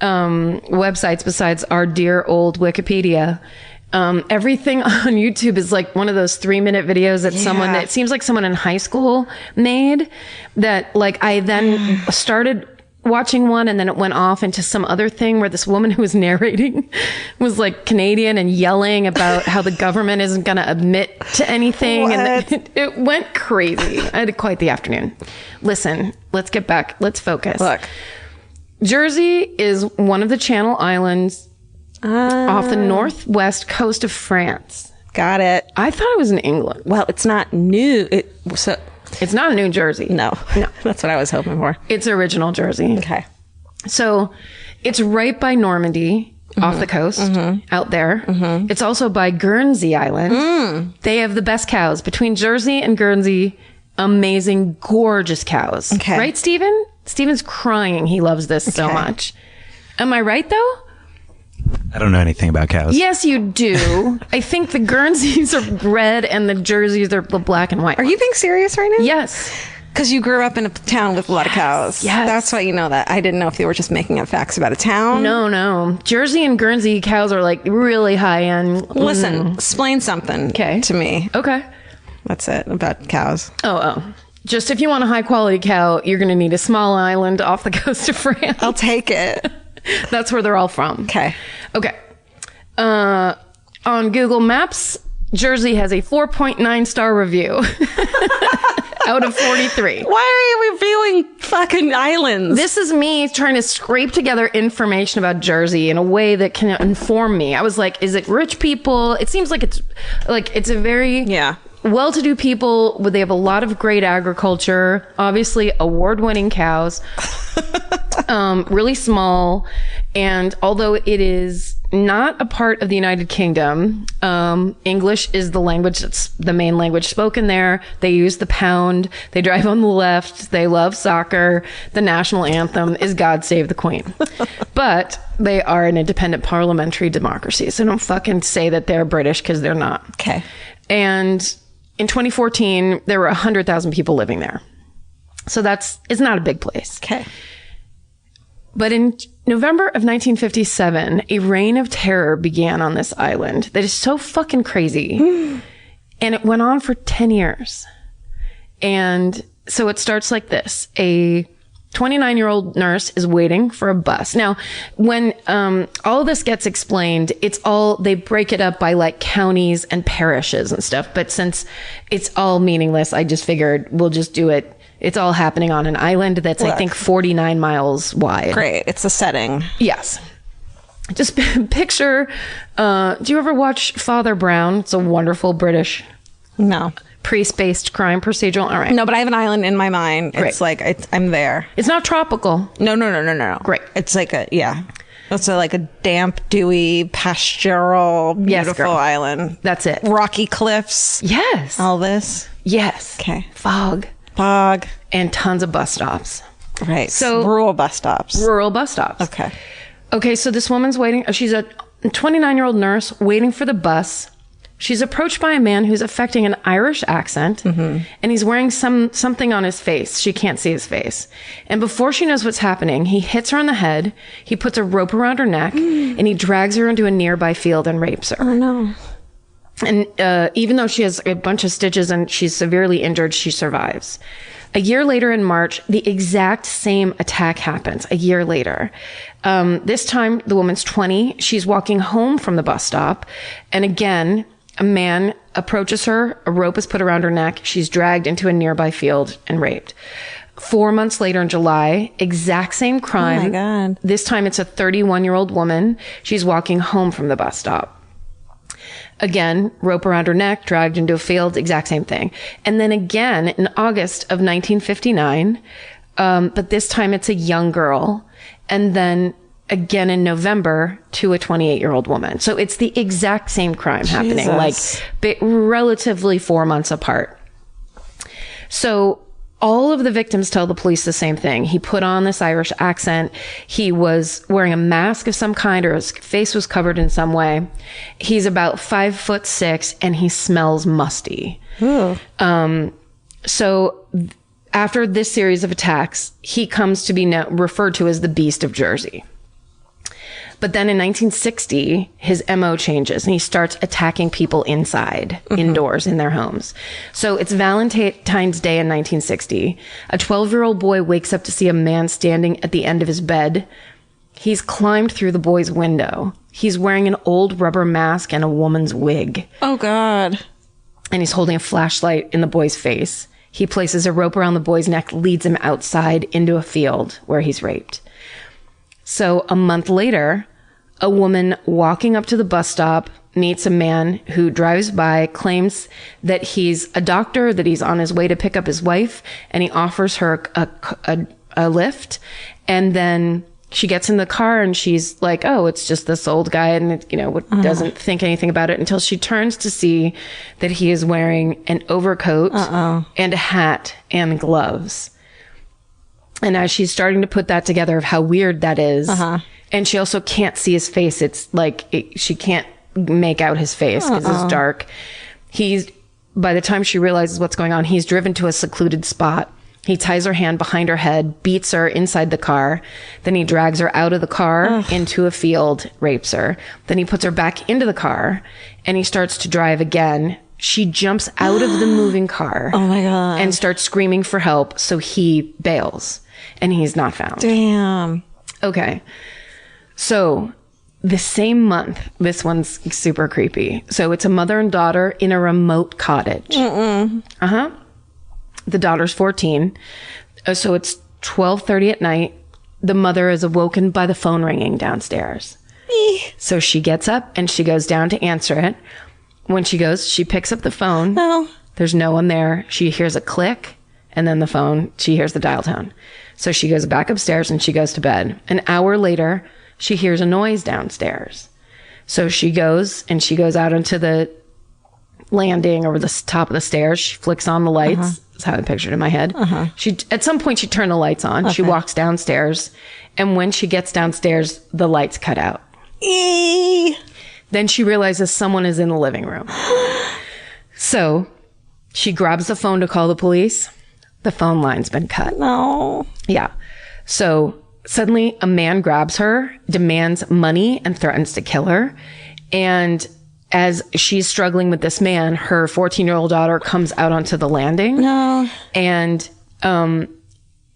Speaker 3: websites besides our dear old Wikipedia. Everything on YouTube is like one of those 3-minute videos that it seems like someone in high school made, that like I then started watching one and then it went off into some other thing where this woman who was narrating was like Canadian and yelling about how the government isn't going to admit to anything. And it went crazy. I had quite the afternoon. Listen, let's get back. Let's focus.
Speaker 2: Look,
Speaker 3: Jersey is one of the Channel Islands off the northwest coast of France.
Speaker 2: Got it.
Speaker 3: I thought it was in England.
Speaker 2: Well, it's not new.
Speaker 3: It's not New Jersey.
Speaker 2: No. That's what I was hoping for.
Speaker 3: It's original Jersey.
Speaker 2: Okay.
Speaker 3: So it's right by Normandy, off the coast, out there. It's also by Guernsey Island. They have the best cows. Between Jersey and Guernsey, amazing, gorgeous cows.
Speaker 2: Okay.
Speaker 3: Right, Stephen? Steven's crying. He loves this so much. Am I right, though?
Speaker 1: I don't know anything about cows.
Speaker 3: Yes, you do. I think the Guernseys are red and the Jerseys are the black and white.
Speaker 2: Are you being serious right now?
Speaker 3: Yes.
Speaker 2: Because you grew up in a town with a lot of cows.
Speaker 3: Yes.
Speaker 2: That's why you know that. I didn't know if they were just making up facts about a town.
Speaker 3: No. Jersey and Guernsey cows are like really high end.
Speaker 2: Listen, explain something to me.
Speaker 3: Okay.
Speaker 2: That's it, about cows.
Speaker 3: Oh. Just if you want a high quality cow, you're going to need a small island off the coast of France.
Speaker 2: I'll take it.
Speaker 3: That's where they're all from.
Speaker 2: Okay.
Speaker 3: On Google Maps, Jersey has a 4.9 star review out of 43.
Speaker 2: Why are you reviewing fucking islands?
Speaker 3: This is me trying to scrape together information about Jersey in a way that can inform me. I was like, is it rich people? It seems like it's a very well-to-do people. They have a lot of great agriculture, obviously award-winning cows, really small. And although it is not a part of the United Kingdom, English is the language that's the main language spoken there. They use the pound. They drive on the left. They love soccer. The national anthem is God Save the Queen. But they are an independent parliamentary democracy. So don't fucking say that they're British, because they're not.
Speaker 2: Okay.
Speaker 3: And in 2014, there were 100,000 people living there. So it's not a big place.
Speaker 2: Okay.
Speaker 3: But in November of 1957, a reign of terror began on this island that is so fucking crazy. And it went on for 10 years. And so it starts like this. A 29-year-old nurse is waiting for a bus. Now, when all of this gets explained, they break it up by like counties and parishes and stuff. But since it's all meaningless, I just figured we'll just do it. It's all happening on an island that's, I think, 49 miles wide.
Speaker 2: Great. It's a setting.
Speaker 3: Yes. Just picture, do you ever watch Father Brown? It's a wonderful British priest-based crime procedural. All right.
Speaker 2: No, but I have an island in my mind.
Speaker 3: Great.
Speaker 2: It's like, I'm there.
Speaker 3: It's not tropical.
Speaker 2: No.
Speaker 3: Great.
Speaker 2: It's like it's like a damp, dewy, pastoral, beautiful island.
Speaker 3: That's it.
Speaker 2: Rocky cliffs.
Speaker 3: Yes.
Speaker 2: All this.
Speaker 3: Yes.
Speaker 2: Okay.
Speaker 3: Fog. And tons of bus stops.
Speaker 2: Right.
Speaker 3: So
Speaker 2: rural bus stops.
Speaker 3: Okay, so this woman's waiting. She's a 29-year-old nurse waiting for the bus. She's approached by a man who's affecting an Irish accent, and he's wearing something on his face. She can't see his face. And before she knows what's happening, he hits her on the head, he puts a rope around her neck, and he drags her into a nearby field and rapes her.
Speaker 2: Oh, no.
Speaker 3: And even though she has a bunch of stitches and she's severely injured, she survives. A year later in March, the exact same attack happens. A year later. This time, the woman's 20. She's walking home from the bus stop. And again, a man approaches her. A rope is put around her neck. She's dragged into a nearby field and raped. 4 months later in July, exact same crime.
Speaker 2: Oh, my God.
Speaker 3: This time, it's a 31-year-old woman. She's walking home from the bus stop. Again, rope around her neck, dragged into a field, exact same thing. And then again, in August of 1959, but this time it's a young girl. And then again in November to a 28-year-old woman. So it's the exact same crime happening, like relatively 4 months apart. So all of the victims tell the police the same thing. He put on this Irish accent. He was wearing a mask of some kind, or his face was covered in some way. He's about 5'6", and he smells musty. So after this series of attacks, he comes to be referred to as the Beast of Jersey. But then in 1960, his MO changes and he starts attacking people inside, indoors in their homes. So it's Valentine's Day in 1960. A 12-year-old boy wakes up to see a man standing at the end of his bed. He's climbed through the boy's window. He's wearing an old rubber mask and a woman's wig.
Speaker 2: Oh, God.
Speaker 3: And he's holding a flashlight in the boy's face. He places a rope around the boy's neck, leads him outside into a field where he's raped. So a month later, a woman walking up to the bus stop meets a man who drives by, claims that he's a doctor, that he's on his way to pick up his wife, and he offers her a lift. And then she gets in the car and she's like, oh, it's just this old guy, and doesn't think anything about it until she turns to see that he is wearing an overcoat and a hat and gloves. And as she's starting to put that together of how weird that is, and she also can't see his face. It's like she can't make out his face because it's dark. By the time she realizes what's going on, he's driven to a secluded spot. He ties her hand behind her head, beats her inside the car. Then he drags her out of the car into a field, rapes her. Then he puts her back into the car and he starts to drive again. She jumps out of the moving car.
Speaker 2: Oh my God.
Speaker 3: And starts screaming for help. So he bails and he's not found.
Speaker 2: Damn.
Speaker 3: Okay. So the same month, this one's super creepy. So it's a mother and daughter in a remote cottage. The daughter's 14. So it's 12:30 at night. The mother is awoken by the phone ringing downstairs. So she gets up and she goes down to answer it. When she goes, she picks up the phone.
Speaker 2: No.
Speaker 3: There's no one there. She hears a click and then the phone, she hears the dial tone. So she goes back upstairs and she goes to bed. An hour later, she hears a noise downstairs. So she goes out onto the landing or the top of the stairs. She flicks on the lights. That's how I pictured it in my head. At some point she turned the lights on. She walks downstairs. And when she gets downstairs, the lights cut out. Then she realizes someone is in the living room. So she grabs the phone to call the police. The phone line's been cut.
Speaker 2: No.
Speaker 3: Yeah. So suddenly a man grabs her, demands money, and threatens to kill her. And as she's struggling with this man, her 14-year-old daughter comes out onto the landing.
Speaker 2: No.
Speaker 3: And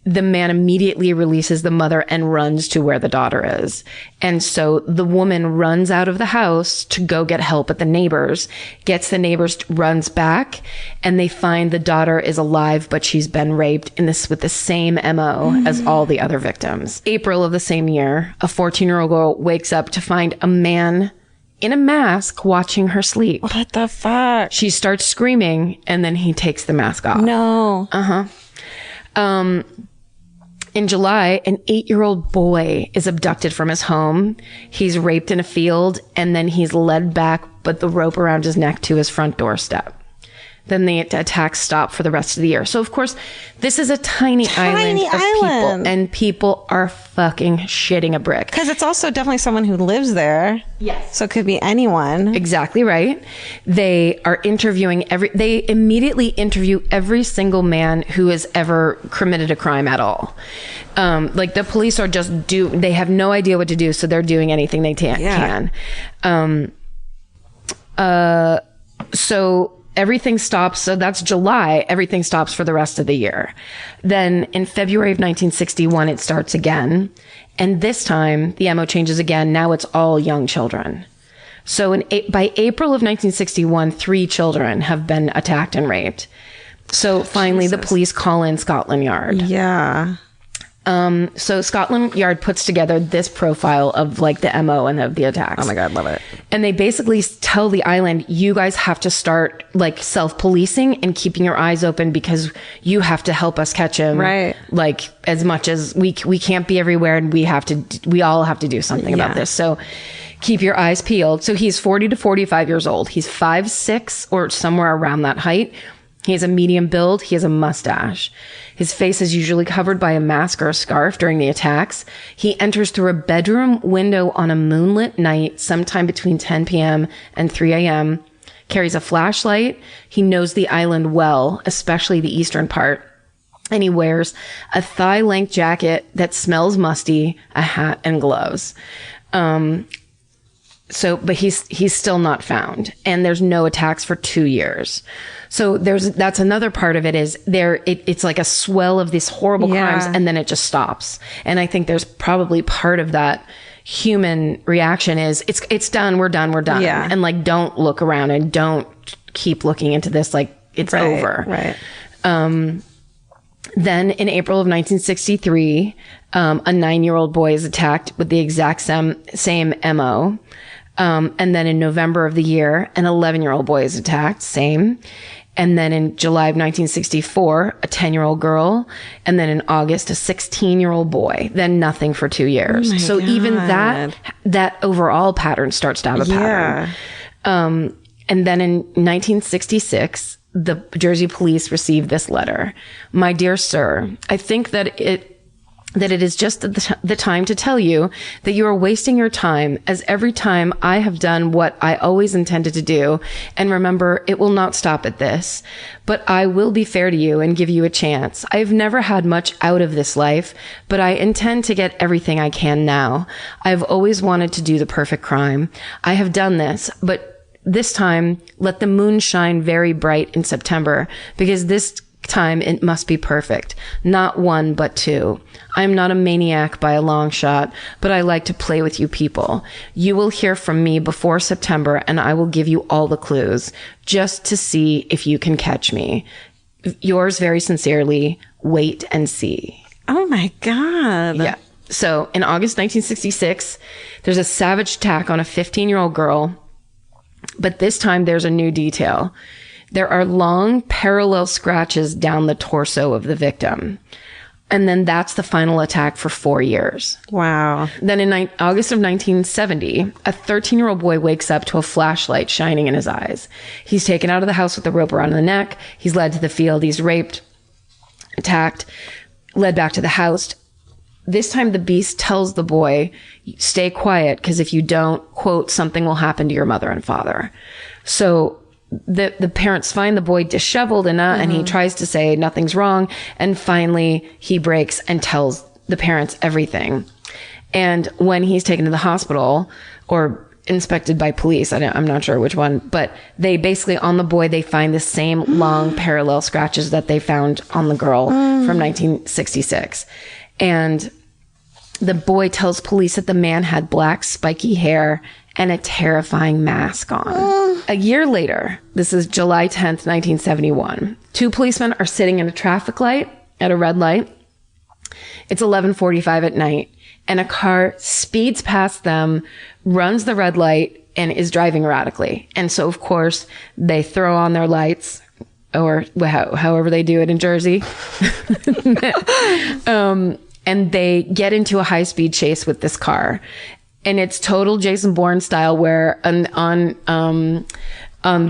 Speaker 3: the man immediately releases the mother and runs to where the daughter is. And so the woman runs out of the house to go get help at the neighbors, gets the neighbors, runs back, and they find the daughter is alive, but she's been raped with the same MO as all the other victims. April of the same year, a 14-year-old girl wakes up to find a man in a mask watching her sleep.
Speaker 2: What the fuck?
Speaker 3: She starts screaming and then he takes the mask off.
Speaker 2: No.
Speaker 3: In July, an 8-year-old boy is abducted from his home. He's raped in a field and then he's led back, but the rope around his neck to his front doorstep. Then the attacks stop for the rest of the year. So, of course, this is a tiny island of people, and people are fucking shitting a brick.
Speaker 2: Because it's also definitely someone who lives there.
Speaker 3: Yes.
Speaker 2: So it could be anyone.
Speaker 3: Exactly right. They are interviewing they immediately interview every single man who has ever committed a crime at all. Like the police are they have no idea what to do, so they're doing anything they can. So everything stops. So that's July. Everything stops for the rest of the year. Then in February of 1961, it starts again. And this time the MO changes again. Now it's all young children. So by April of 1961, 3 children have been attacked and raped. So finally the police call in Scotland Yard.
Speaker 2: Yeah.
Speaker 3: So Scotland Yard puts together this profile of like the MO and of the attacks.
Speaker 2: Oh my God, love it.
Speaker 3: And they basically tell the island, you guys have to start like self-policing and keeping your eyes open because you have to help us catch him.
Speaker 2: Right.
Speaker 3: Like as much as we can't be everywhere and we all have to do something about this. So keep your eyes peeled. So he's 40 to 45 years old. He's 5'6" or somewhere around that height. He has a medium build. He has a mustache. His face is usually covered by a mask or a scarf during the attacks. He enters through a bedroom window on a moonlit night, sometime between 10 p.m. and 3 a.m., carries a flashlight. He knows the island well, especially the eastern part. And he wears a thigh-length jacket that smells musty, a hat, and gloves. But he's still not found, and there's no attacks for 2 years. So that's another part of it is it's like a swell of these horrible crimes, and then it just stops. And I think there's probably part of that human reaction is it's done. We're done. Yeah. And like, don't look around and don't keep looking into this. Like it's over.
Speaker 2: Right.
Speaker 3: Then in April of 1963, a 9-year-old boy is attacked with the exact same MO. And then in November of the year, an 11-year-old boy is attacked, same. And then in July of 1964, a 10-year-old girl. And then in August, a 16-year-old boy. Then nothing for 2 years. So God. Even that overall pattern starts to have a pattern. And then in 1966, the Jersey police received this letter. My dear sir, I think that that it is just the time to tell you that you are wasting your time, as every time I have done what I always intended to do. And remember, it will not stop at this, but I will be fair to you and give you a chance. I've never had much out of this life, but I intend to get everything I can now. I've always wanted to do the perfect crime. I have done this, but this time let the moon shine very bright in September, because this time it must be perfect. Not one, but two. I'm not a maniac by a long shot, but I like to play with you people. You will hear from me before September, and I will give you all the clues just to see if you can catch me. Yours very sincerely, Wait and See.
Speaker 2: Oh my God.
Speaker 3: Yeah. So in August 1966, there's a savage attack on a 15-year-old girl, but this time there's a new detail. There are long parallel scratches down the torso of the victim. And then that's the final attack for 4 years.
Speaker 2: Wow.
Speaker 3: Then in August of 1970, a 13-year-old boy wakes up to a flashlight shining in his eyes. He's taken out of the house with a rope around the neck. He's led to the field. He's raped, attacked, led back to the house. This time the beast tells the boy, stay quiet, because if you don't, quote, something will happen to your mother and father. So the parents find the boy disheveled and he tries to say nothing's wrong. And finally he breaks and tells the parents everything. And when he's taken to the hospital or inspected by police, I'm not sure which one, but they basically on the boy, they find the same long parallel scratches that they found on the girl from 1966. And the boy tells police that the man had black spiky hair and a terrifying mask on. A year later, this is July 10th, 1971, two policemen are sitting in a traffic light at a red light. It's 11:45 at night, and a car speeds past them, runs the red light, and is driving erratically. And so, of course, they throw on their lights, or however they do it in Jersey. And they get into a high-speed chase with this car. And it's total Jason Bourne style, where on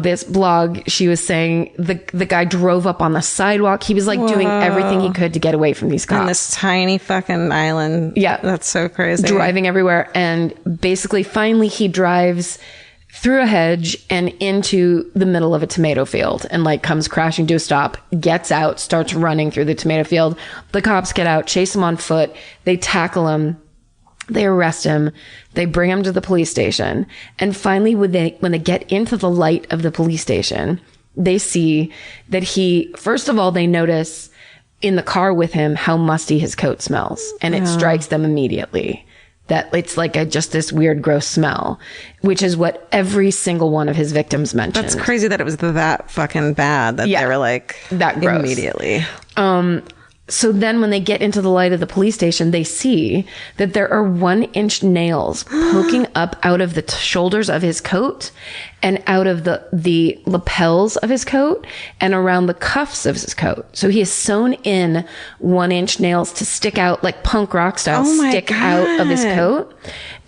Speaker 3: this blog, she was saying the guy drove up on the sidewalk. He was like doing everything he could to get away from these cops.
Speaker 2: On this tiny fucking island.
Speaker 3: Yeah.
Speaker 2: That's so crazy.
Speaker 3: Driving everywhere. And basically, finally, he drives through a hedge and into the middle of a tomato field and like comes crashing to a stop, gets out, starts running through the tomato field. The cops get out, chase him on foot. They tackle him. They arrest him. They bring him to the police station. And finally, when they get into the light of the police station, they see that first of all, they notice in the car with him how musty his coat smells. And it strikes them immediately that it's like just this weird, gross smell, which is what every single one of his victims mentioned.
Speaker 2: That's crazy that it was that fucking bad that they were like
Speaker 3: that gross.
Speaker 2: Immediately.
Speaker 3: So then when they get into the light of the police station, they see that there are 1-inch nails poking up out of the shoulders of his coat and out of the lapels of his coat and around the cuffs of his coat. So he has sewn in 1-inch nails to stick out like punk rock style, stick out of his coat.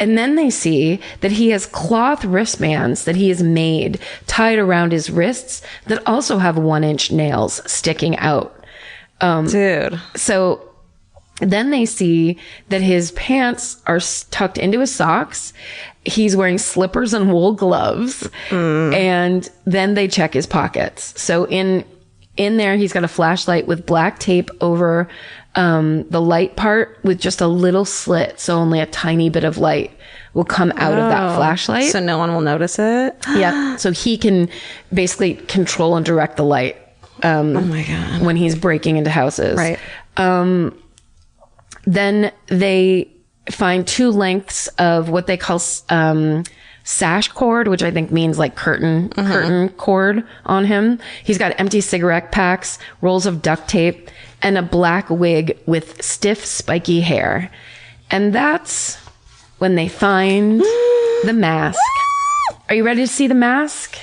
Speaker 3: And then they see that he has cloth wristbands that he has made tied around his wrists that also have 1-inch nails sticking out.
Speaker 2: Dude.
Speaker 3: So then they see that his pants are tucked into his socks. He's wearing slippers and wool gloves. And then they check his pockets. So in there, he's got a flashlight with black tape over the light part with just a little slit. So only a tiny bit of light will come out of that flashlight.
Speaker 2: So no one will notice it?
Speaker 3: Yeah. So he can basically control and direct the light.
Speaker 2: Oh my God.
Speaker 3: When he's breaking into houses.
Speaker 2: Right.
Speaker 3: Then they find 2 lengths of what they call sash cord, which I think means like curtain cord on him. He's got empty cigarette packs, rolls of duct tape, and a black wig with stiff, spiky hair. And that's when they find the mask. Are you ready to see the mask?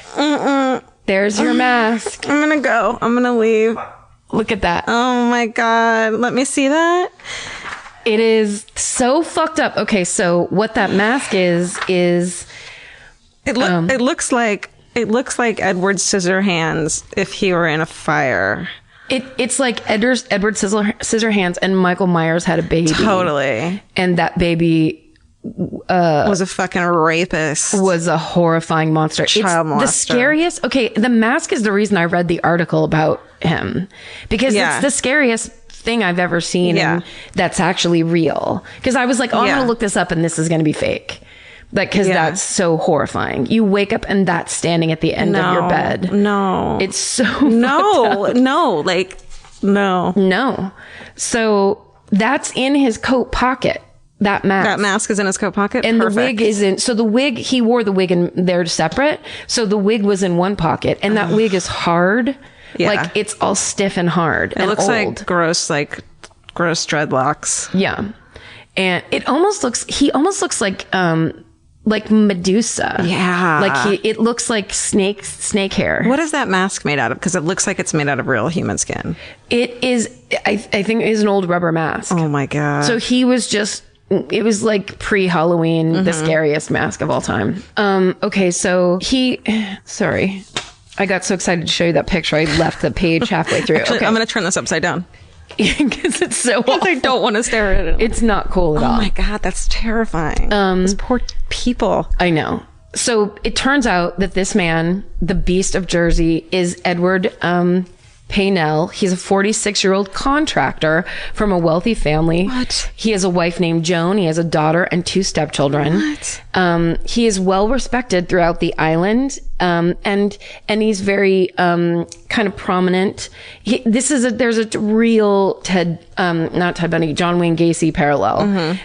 Speaker 3: There's your mask.
Speaker 2: I'm gonna go. I'm gonna leave.
Speaker 3: Look at that.
Speaker 2: Oh my God. Let me see that.
Speaker 3: It is so fucked up. Okay, so what that mask is
Speaker 2: it looks like Edward Scissorhands if he were in a fire.
Speaker 3: It's like Edward Scissorhands and Michael Myers had a baby.
Speaker 2: Totally.
Speaker 3: And that baby
Speaker 2: was a fucking rapist.
Speaker 3: Was a horrifying monster.
Speaker 2: Child molester.
Speaker 3: The scariest. Okay, The Mask is the reason I read the article about him, because it's the scariest thing I've ever seen, and that's actually real. Because I was like, I'm gonna look this up, and this is gonna be fake. Like, because that's so horrifying. You wake up and that's standing at the end of your bed.
Speaker 2: No.
Speaker 3: It's so
Speaker 2: No.
Speaker 3: So that's in his coat pocket. That mask.
Speaker 2: That mask is in his coat pocket?
Speaker 3: And
Speaker 2: Perfect.
Speaker 3: the wig is in... So the wig, he wore the wig and they're separate. So the wig was in one pocket. And that wig is hard.
Speaker 2: Yeah.
Speaker 3: Like, it's all stiff and hard.
Speaker 2: It looks like gross dreadlocks.
Speaker 3: Yeah. And it almost looks... He almost looks like Medusa.
Speaker 2: Yeah.
Speaker 3: Like it looks like snake hair.
Speaker 2: What is that mask made out of? Because it looks like it's made out of real human skin.
Speaker 3: It is... I think it is an old rubber mask.
Speaker 2: Oh my God.
Speaker 3: So he was just... It was like pre-Halloween, the scariest mask of all time. Okay, so sorry. I got so excited to show you that picture. I left the page halfway through.
Speaker 2: Actually,
Speaker 3: okay.
Speaker 2: I'm going to turn this upside down.
Speaker 3: Because it's so awful.
Speaker 2: I don't want to stare at it.
Speaker 3: It's not cool at all.
Speaker 2: Oh my God, that's terrifying. Those poor people.
Speaker 3: I know. So it turns out that this man, the Beast of Jersey, is Edward Paynell. He's a 46-year-old contractor from a wealthy family.
Speaker 2: What?
Speaker 3: He has a wife named Joan. He has a daughter and 2 stepchildren.
Speaker 2: What?
Speaker 3: He is well respected throughout the island. And he's very, kind of prominent. There's a real not Ted Bundy, John Wayne Gacy parallel.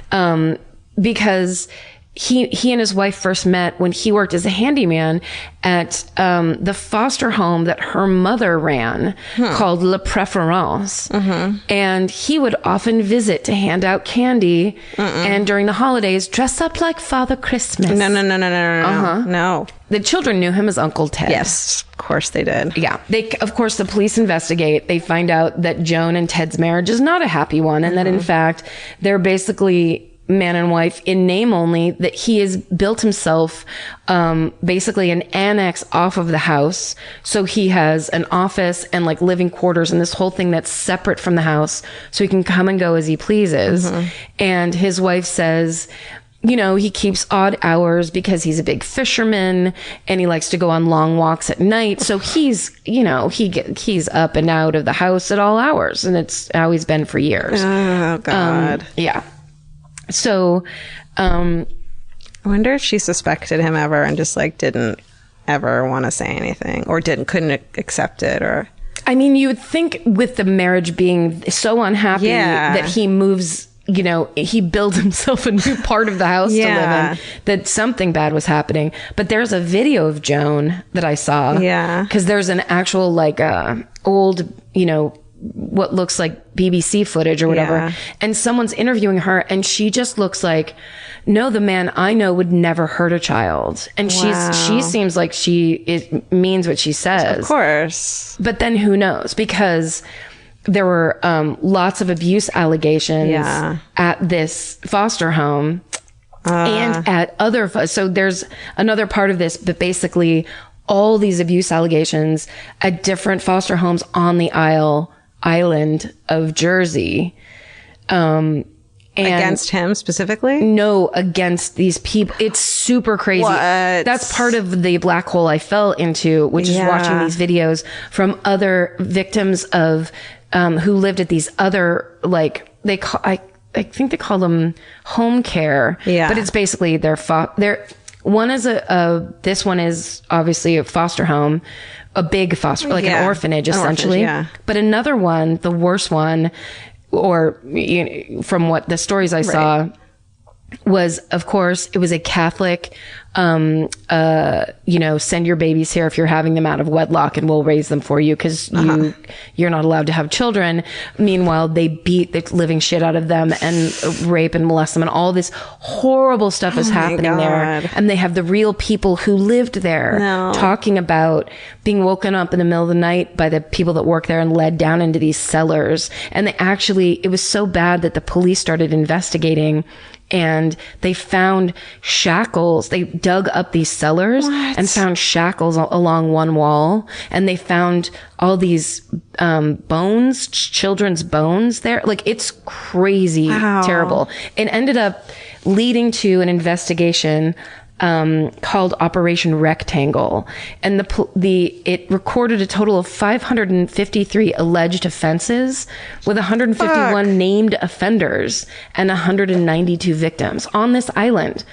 Speaker 3: Because he and his wife first met when he worked as a handyman at the foster home that her mother ran called La Preference. And he would often visit to hand out candy and during the holidays dress up like Father Christmas.
Speaker 2: No. No.
Speaker 3: The children knew him as Uncle Ted.
Speaker 2: Yes, of course they did.
Speaker 3: Yeah. Of course, the police investigate. They find out that Joan and Ted's marriage is not a happy one, and that in fact, they're basically man and wife in name only, that he has built himself basically an annex off of the house. So he has an office and like living quarters and this whole thing that's separate from the house, so he can come and go as he pleases. And his wife says, you know, he keeps odd hours because he's a big fisherman and he likes to go on long walks at night. So he's, he's up and out of the house at all hours, and it's how he's been for years.
Speaker 2: Oh God.
Speaker 3: Yeah. So,
Speaker 2: I wonder if she suspected him ever and just like didn't ever want to say anything, or couldn't accept it, or.
Speaker 3: I mean, you would think with the marriage being so unhappy that he moves, he builds himself a new part of the house to live in, that something bad was happening. But there's a video of Joan that I saw. Yeah. Because there's an actual old, what looks like BBC footage or whatever. Yeah. And someone's interviewing her and she just looks like, no, the man I know would never hurt a child. And she seems like she means what she says.
Speaker 2: Of course.
Speaker 3: But then who knows? Because there were lots of abuse allegations at this foster home and at other. So there's another part of this, but basically all these abuse allegations at different foster homes on the island of Jersey. And
Speaker 2: against him specifically?
Speaker 3: No, against these people. It's super crazy.
Speaker 2: What?
Speaker 3: That's part of the black hole I fell into, which is watching these videos from other victims of who lived at these other, I think they call them home care. Yeah. But it's basically one is this one is obviously a foster home, a big foster, an orphanage essentially. But another one, the worst one, or from what the stories I saw, was, of course, it was a Catholic, send your babies here if you're having them out of wedlock and we'll raise them for you because you're not allowed to have children. Meanwhile, they beat the living shit out of them and rape and molest them, and all this horrible stuff is happening there. And they have the real people who lived there talking about being woken up in the middle of the night by the people that work there and led down into these cellars. And it was so bad that the police started investigating And they found shackles. They dug up these cellars and found shackles along one wall. And they found all these bones, children's bones there. Like, it's crazy, terrible. It ended up leading to an investigation called Operation Rectangle, and it recorded a total of 553 alleged offenses with 151 named offenders and 192 victims on this island,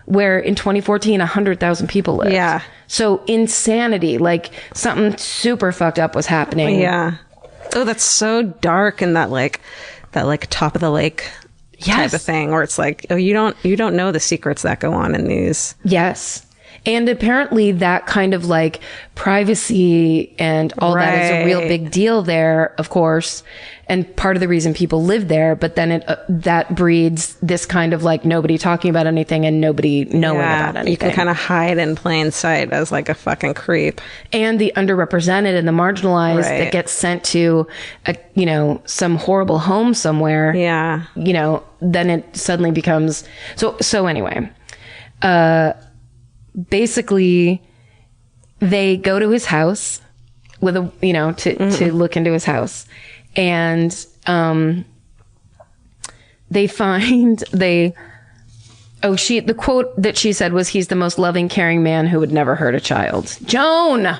Speaker 3: where in 2014 100,000 people lived.
Speaker 2: Yeah.
Speaker 3: So insanity, like something super fucked up was happening.
Speaker 2: Yeah. Oh, that's so dark, and that top of the lake. Type of thing, where it's like, oh, you don't know the secrets that go on in these.
Speaker 3: Yes. And apparently that kind of like privacy and all that is a real big deal there, of course. And part of the reason people live there, but then that breeds this kind of like nobody talking about anything and nobody knowing about anything.
Speaker 2: You can kind of hide in plain sight as like a fucking creep.
Speaker 3: And the underrepresented and the marginalized that gets sent to some horrible home somewhere.
Speaker 2: Yeah.
Speaker 3: Then it suddenly becomes so anyway. Basically, they go to his house with to look into his house, and they find the quote that she said was, "He's the most loving, caring man who would never hurt a child." Joan.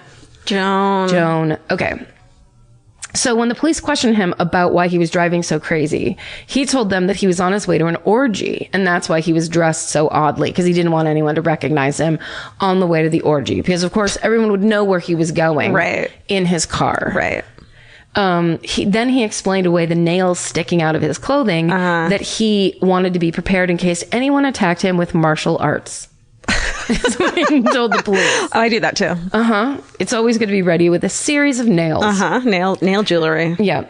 Speaker 3: Okay. So when the police questioned him about why he was driving so crazy, he told them that he was on his way to an orgy, and that's why he was dressed so oddly, because he didn't want anyone to recognize him on the way to the orgy, because of course everyone would know where he was going in his car.
Speaker 2: Right.
Speaker 3: He explained away the nails sticking out of his clothing, that he wanted to be prepared in case anyone attacked him with martial arts. That's what he told the police.
Speaker 2: Oh, I do that too.
Speaker 3: It's always good to be ready with a series of nails.
Speaker 2: Nail jewelry.
Speaker 3: Yeah.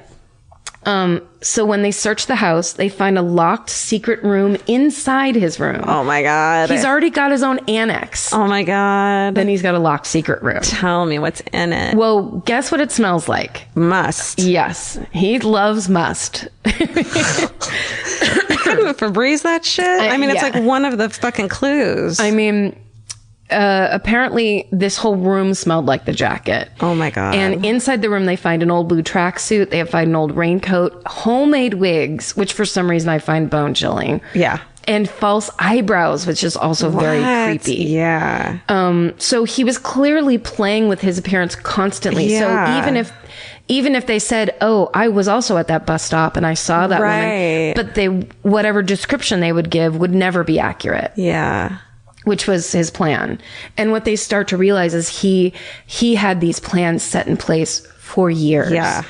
Speaker 3: So when they search the house, they find a locked secret room inside his room.
Speaker 2: Oh my God.
Speaker 3: He's already got his own annex.
Speaker 2: Oh my God.
Speaker 3: Then he's got a locked secret room.
Speaker 2: Tell me what's in it.
Speaker 3: Well, guess what it smells like?
Speaker 2: Must.
Speaker 3: Yes. He loves must.
Speaker 2: Febreze that shit? I mean, it's like one of the fucking clues.
Speaker 3: I mean, apparently this whole room smelled like the jacket.
Speaker 2: Oh my God.
Speaker 3: And inside the room, they find an old blue tracksuit. They find an old raincoat, homemade wigs, which for some reason I find bone chilling. Yeah. And false eyebrows, which is also very creepy.
Speaker 2: Yeah.
Speaker 3: So he was clearly playing with his appearance constantly.
Speaker 2: Yeah.
Speaker 3: So even if they said, "Oh, I was also at that bus stop and I saw that woman," but whatever description they would give would never be accurate.
Speaker 2: Yeah.
Speaker 3: Which was his plan. And what they start to realize is he had these plans set in place for years.
Speaker 2: Yeah.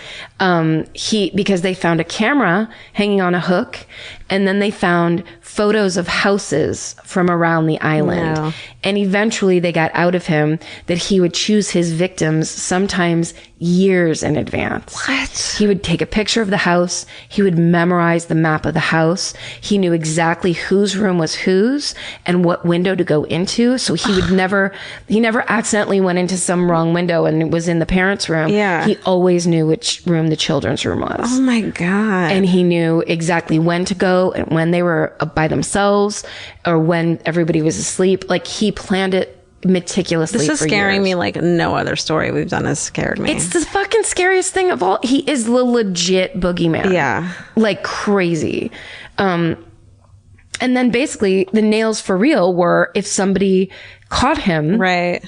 Speaker 3: Because they found a camera hanging on a hook, and then they found photos of houses from around the island.
Speaker 2: No.
Speaker 3: And eventually they got out of him that he would choose his victims sometimes years in advance.
Speaker 2: What?
Speaker 3: He would take a picture of the house. He would memorize the map of the house. He knew exactly whose room was whose and what window to go into. So he would never accidentally went into some wrong window and it was in the parents' room.
Speaker 2: Yeah.
Speaker 3: He always knew which room the children's room was.
Speaker 2: Oh my God.
Speaker 3: And he knew exactly when to go and when they were by themselves or when everybody was asleep. Like, he planned it meticulously.
Speaker 2: This is
Speaker 3: for
Speaker 2: scaring
Speaker 3: years.
Speaker 2: me like no other story we've done has scared me.
Speaker 3: It's the fucking scariest thing of all. He is the legit boogeyman.
Speaker 2: Yeah.
Speaker 3: Like crazy. And then basically the nails for real were if somebody caught him,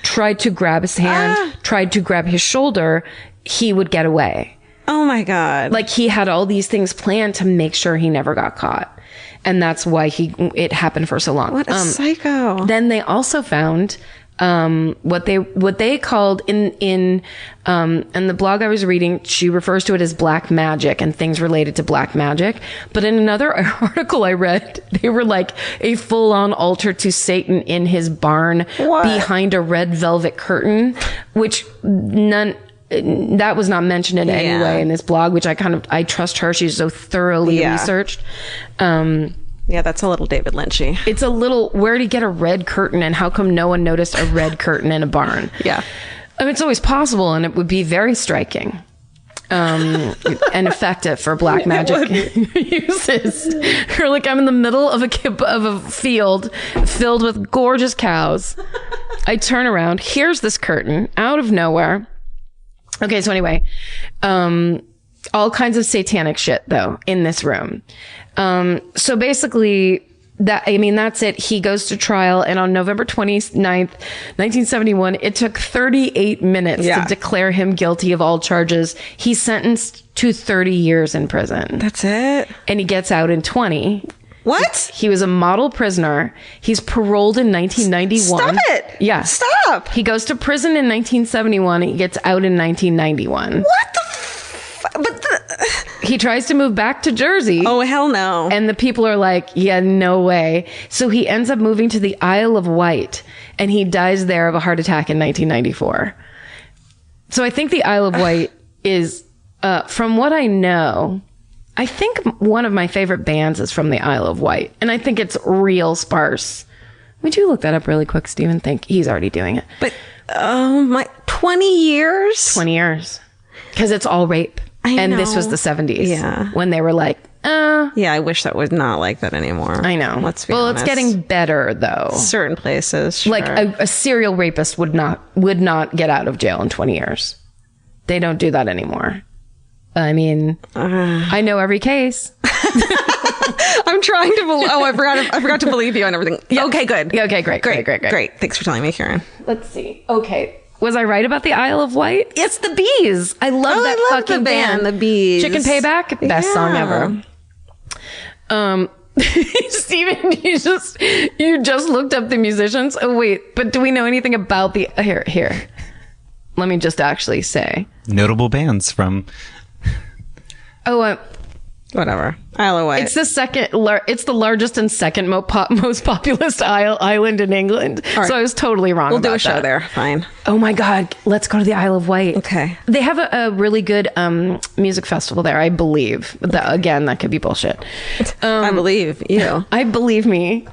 Speaker 3: tried to grab his hand, tried to grab his shoulder, he would get away.
Speaker 2: Oh my God.
Speaker 3: Like, he had all these things planned to make sure he never got caught. And that's why it happened for so long.
Speaker 2: What a psycho.
Speaker 3: Then they also found what they called in the blog I was reading, she refers to it as black magic and things related to black magic. But in another article I read, they were like a full-on altar to Satan in his barn behind a red velvet curtain, which that was not mentioned in any way in this blog, which I trust her. She's so thoroughly researched.
Speaker 2: Yeah, that's a little David Lynchy.
Speaker 3: It's a little, where'd he get a red curtain and how come no one noticed a red curtain in a barn?
Speaker 2: Yeah.
Speaker 3: I mean, it's always possible and it would be very striking. and effective for black magic uses. You're like, I'm in the middle of a field filled with gorgeous cows. I turn around. Here's this curtain out of nowhere. Okay, so anyway, all kinds of satanic shit though in this room. So basically, that's it. He goes to trial, and on November 29th, 1971, it took 38 minutes to declare him guilty of all charges. He's sentenced to 30 years in prison.
Speaker 2: That's it?
Speaker 3: And he gets out in 20.
Speaker 2: What?
Speaker 3: He was a model prisoner. He's paroled in 1991.
Speaker 2: Stop it!
Speaker 3: Yeah.
Speaker 2: Stop!
Speaker 3: He goes to prison in 1971. He gets out in 1991.
Speaker 2: What the
Speaker 3: He tries to move back to Jersey.
Speaker 2: Oh, hell no.
Speaker 3: And the people are like, yeah, no way. So he ends up moving to the Isle of Wight, and he dies there of a heart attack in 1994. So I think the Isle of Wight is, from what I know, I think one of my favorite bands is from the Isle of Wight. And I think it's real sparse. Would you look that up really quick, Stephen? He's already doing it.
Speaker 2: But, oh my, 20 years?
Speaker 3: 20 years. Because it's all rape. And this was the 70s.
Speaker 2: Yeah.
Speaker 3: When they were like,
Speaker 2: Yeah, I wish that was not like that anymore.
Speaker 3: I know.
Speaker 2: Let's be honest.
Speaker 3: It's getting better, though.
Speaker 2: Certain places, sure.
Speaker 3: Like, a serial rapist would not get out of jail in 20 years. They don't do that anymore. I mean, I know every case.
Speaker 2: I'm trying to believe. Oh, I forgot to believe you on everything. Yeah. Okay, good.
Speaker 3: Okay, great.
Speaker 2: Thanks for telling me, Karen.
Speaker 3: Let's see. Okay. Was I right about the Isle of Wight? It's the Bees. I love that fucking
Speaker 2: the band,
Speaker 3: band.
Speaker 2: the Bees.
Speaker 3: Chicken Payback, best song ever. Steven, you just looked up the musicians. Oh wait, but do we know anything about the here? Let me just actually say
Speaker 1: notable bands from.
Speaker 2: Whatever. Isle of Wight.
Speaker 3: It's the second. It's the largest and second most populous island in England. Right. So I was totally wrong.
Speaker 2: We'll
Speaker 3: about
Speaker 2: do a show
Speaker 3: that.
Speaker 2: there. Fine.
Speaker 3: Oh my God, let's go to the Isle of Wight.
Speaker 2: Okay.
Speaker 3: They have a really good music festival there, I believe. Again, that could be bullshit.
Speaker 2: I believe you.
Speaker 3: I believe me.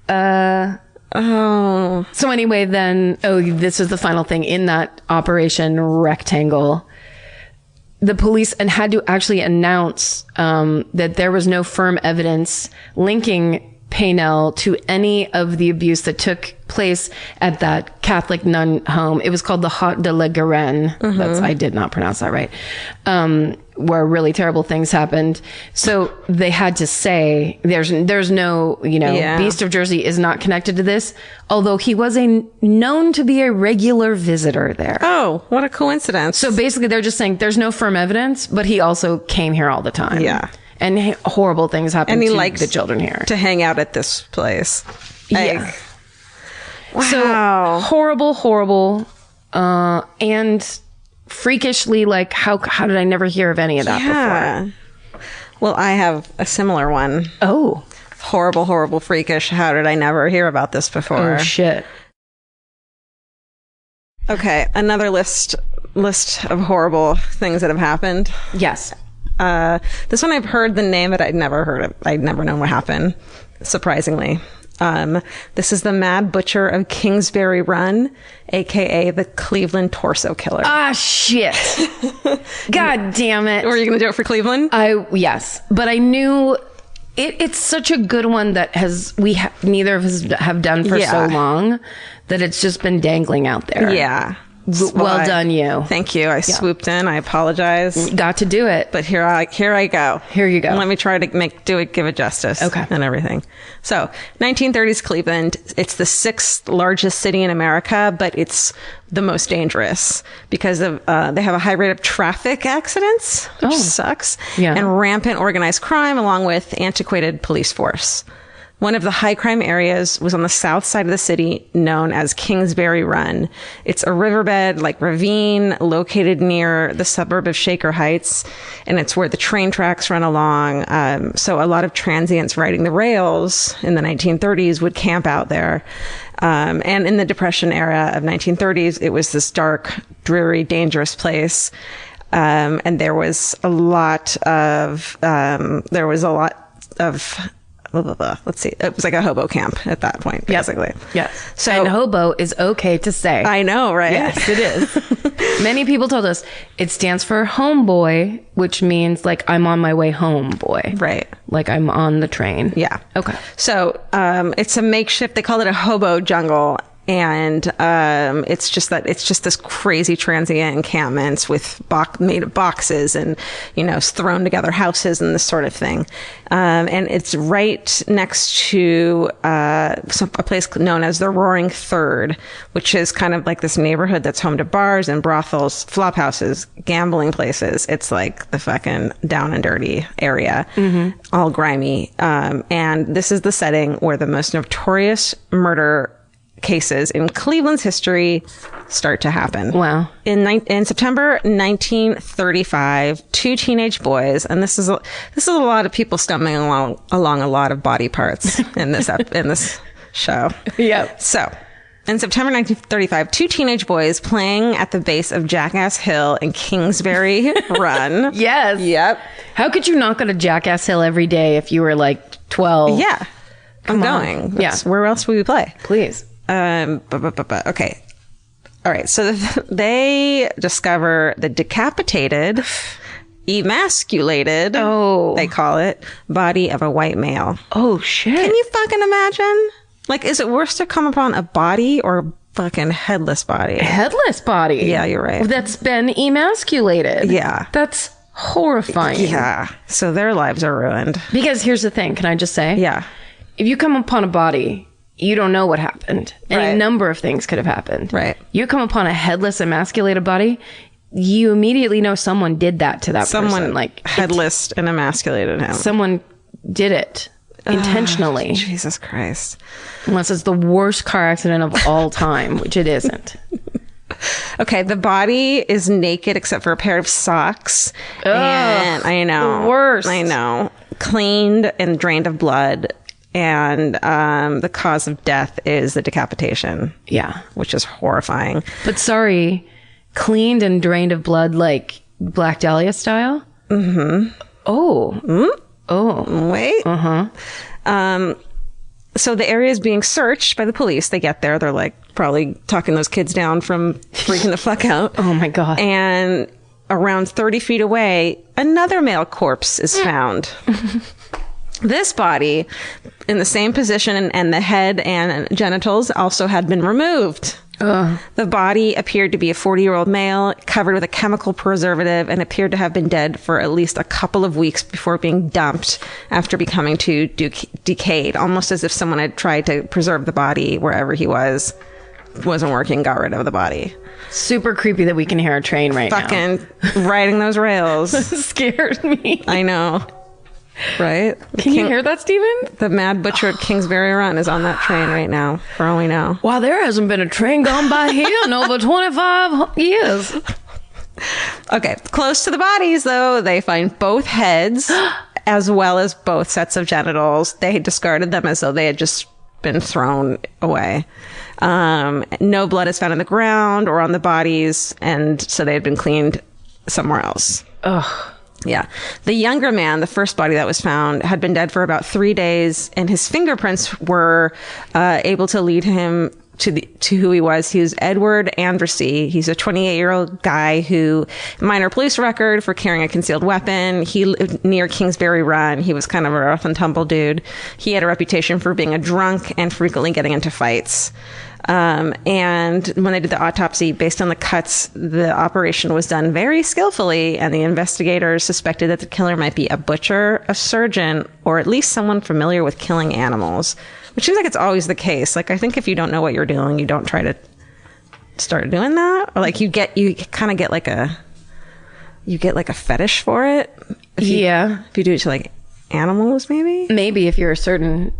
Speaker 2: Oh.
Speaker 3: So anyway, then. Oh, this is the final thing in that Operation Rectangle. The police had to actually announce that there was no firm evidence linking Paynell to any of the abuse that took place at that Catholic nun home. It was called the Haute de la Garenne. I did not pronounce that right. Where really terrible things happened. So they had to say there's no, Beast of Jersey is not connected to this, although he was known to be a regular visitor there.
Speaker 2: Oh, what a coincidence.
Speaker 3: So basically they're just saying there's no firm evidence, but he also came here all the time.
Speaker 2: Yeah.
Speaker 3: And horrible things happened to the children here.
Speaker 2: To hang out at this place.
Speaker 3: Yeah.
Speaker 2: Wow.
Speaker 3: So horrible, and freakishly, like, how did I never hear of any of that before?
Speaker 2: Well, I have a similar one.
Speaker 3: Oh.
Speaker 2: Horrible, freakish. How did I never hear about this before?
Speaker 3: Oh, shit.
Speaker 2: Okay, another list of horrible things that have happened.
Speaker 3: Yes.
Speaker 2: This one I've heard the name, but I'd never heard it. I'd never known what happened, surprisingly. This is the Mad Butcher of Kingsbury Run, aka the Cleveland Torso Killer.
Speaker 3: Ah, shit. God damn it.
Speaker 2: Were you going to do it for Cleveland?
Speaker 3: Yes, but I knew it's such a good one that neither of us have done for so long that it's just been dangling out there.
Speaker 2: Yeah.
Speaker 3: Well done, you.
Speaker 2: Thank you. I swooped in. I apologize.
Speaker 3: Got to do it.
Speaker 2: But here I go.
Speaker 3: Here you go.
Speaker 2: Let me try to give it justice.
Speaker 3: Okay.
Speaker 2: And everything. So, 1930s Cleveland. It's the 6th largest city in America, but it's the most dangerous because of they have a high rate of traffic accidents, which sucks.
Speaker 3: Yeah.
Speaker 2: And rampant organized crime, along with antiquated police force. One of the high crime areas was on the south side of the city, known as Kingsbury Run. It's a riverbed, like ravine, located near the suburb of Shaker Heights, and it's where the train tracks run along. So a lot of transients riding the rails in the 1930s would camp out there. And in the Depression era of 1930s, it was this dark, dreary, dangerous place. And there was a lot of blah, blah, blah. Let's see. It was like a hobo camp at that point, basically.
Speaker 3: Yes.
Speaker 2: So
Speaker 3: And hobo is okay to say.
Speaker 2: I know, right?
Speaker 3: Yes, it is. Many people told us it stands for homeboy, which means like I'm on my way home, boy.
Speaker 2: Right.
Speaker 3: Like I'm on the train.
Speaker 2: Yeah.
Speaker 3: Okay.
Speaker 2: So it's a makeshift. They call it a hobo jungle. And it's just this crazy transient encampments with made of boxes and, thrown together houses and this sort of thing. And it's right next to a place known as the Roaring Third, which is kind of like this neighborhood that's home to bars and brothels, flop houses, gambling places. It's like the fucking down and dirty area, all grimy. And this is the setting where the most notorious murder cases in Cleveland's history start to happen.
Speaker 3: Wow.
Speaker 2: In September 1935, 2 teenage boys, and this is a lot of people stumbling along a lot of body parts in this in this show.
Speaker 3: Yep.
Speaker 2: So, in September 1935, 2 teenage boys playing at the base of Jackass Hill in Kingsbury Run.
Speaker 3: Yes.
Speaker 2: Yep.
Speaker 3: How could you not go to Jackass Hill every day if you were like 12?
Speaker 2: Yeah. I'm going. That's, where else would we play?
Speaker 3: Please.
Speaker 2: Okay. All right. So they discover the decapitated, emasculated, they call it, body of a white male.
Speaker 3: Oh, shit.
Speaker 2: Can you fucking imagine? Like, is it worse to come upon a body or a fucking headless body?
Speaker 3: Headless body.
Speaker 2: Yeah, you're right.
Speaker 3: That's been emasculated.
Speaker 2: Yeah.
Speaker 3: That's horrifying.
Speaker 2: Yeah. So their lives are ruined.
Speaker 3: Because here's the thing. Can I just say?
Speaker 2: Yeah.
Speaker 3: If you come upon a body, you don't know what happened. Any
Speaker 2: Right.
Speaker 3: number of things could have happened.
Speaker 2: Right.
Speaker 3: You come upon a headless, emasculated body, you immediately know someone did that to that
Speaker 2: Someone
Speaker 3: person. Like
Speaker 2: headless and emasculated him.
Speaker 3: someone did it intentionally.
Speaker 2: Jesus Christ.
Speaker 3: Unless it's the worst car accident of all time, which it isn't.
Speaker 2: Okay, the body is naked except for a pair of socks. And I know.
Speaker 3: the worst.
Speaker 2: I know. Cleaned and drained of blood. And the cause of death is the decapitation.
Speaker 3: Yeah.
Speaker 2: Which is horrifying.
Speaker 3: But sorry, cleaned and drained of blood like Black Dahlia style? Mm-hmm. Oh. Mm? Oh.
Speaker 2: Wait. Uh-huh. So the area is being searched by the police. They get there. They're like probably talking those kids down from freaking the fuck out.
Speaker 3: Oh my God.
Speaker 2: And around 30 feet away, another male corpse is found. This body, in the same position, and the head and genitals also had been removed. The body appeared to be a 40-year-old male covered with a chemical preservative and appeared to have been dead for at least a couple of weeks before being dumped after becoming too decayed, almost as if someone had tried to preserve the body wherever he wasn't working, got rid of the body.
Speaker 3: Super creepy that we can hear a train right now.
Speaker 2: Fucking riding those rails.
Speaker 3: Scared me.
Speaker 2: I know. Right?
Speaker 3: Can you hear that, Steven?
Speaker 2: The Mad Butcher at Kingsbury Run is on that train right now, for all we know.
Speaker 3: Wow, there hasn't been a train gone by here in over 25 years.
Speaker 2: Okay, close to the bodies, though, they find both heads as well as both sets of genitals. They discarded them as though they had just been thrown away. No blood is found on the ground or on the bodies, and so they had been cleaned somewhere else.
Speaker 3: Ugh.
Speaker 2: Yeah. The younger man, the first body that was found, had been dead for about 3 days, and his fingerprints were able to lead him to who he was. He was Edward Andrassy. He's a 28-year-old guy who, minor police record for carrying a concealed weapon. He lived near Kingsbury Run. He was kind of a rough and tumble dude. He had a reputation for being a drunk and frequently getting into fights. And when they did the autopsy, based on the cuts, the operation was done very skillfully, and the investigators suspected that the killer might be a butcher, a surgeon, or at least someone familiar with killing animals, which seems like it's always the case. Like, I think if you don't know what you're doing, you don't try to start doing that. Or like you kind of get like a fetish for it. If you do it to like animals, maybe
Speaker 3: if you're a certain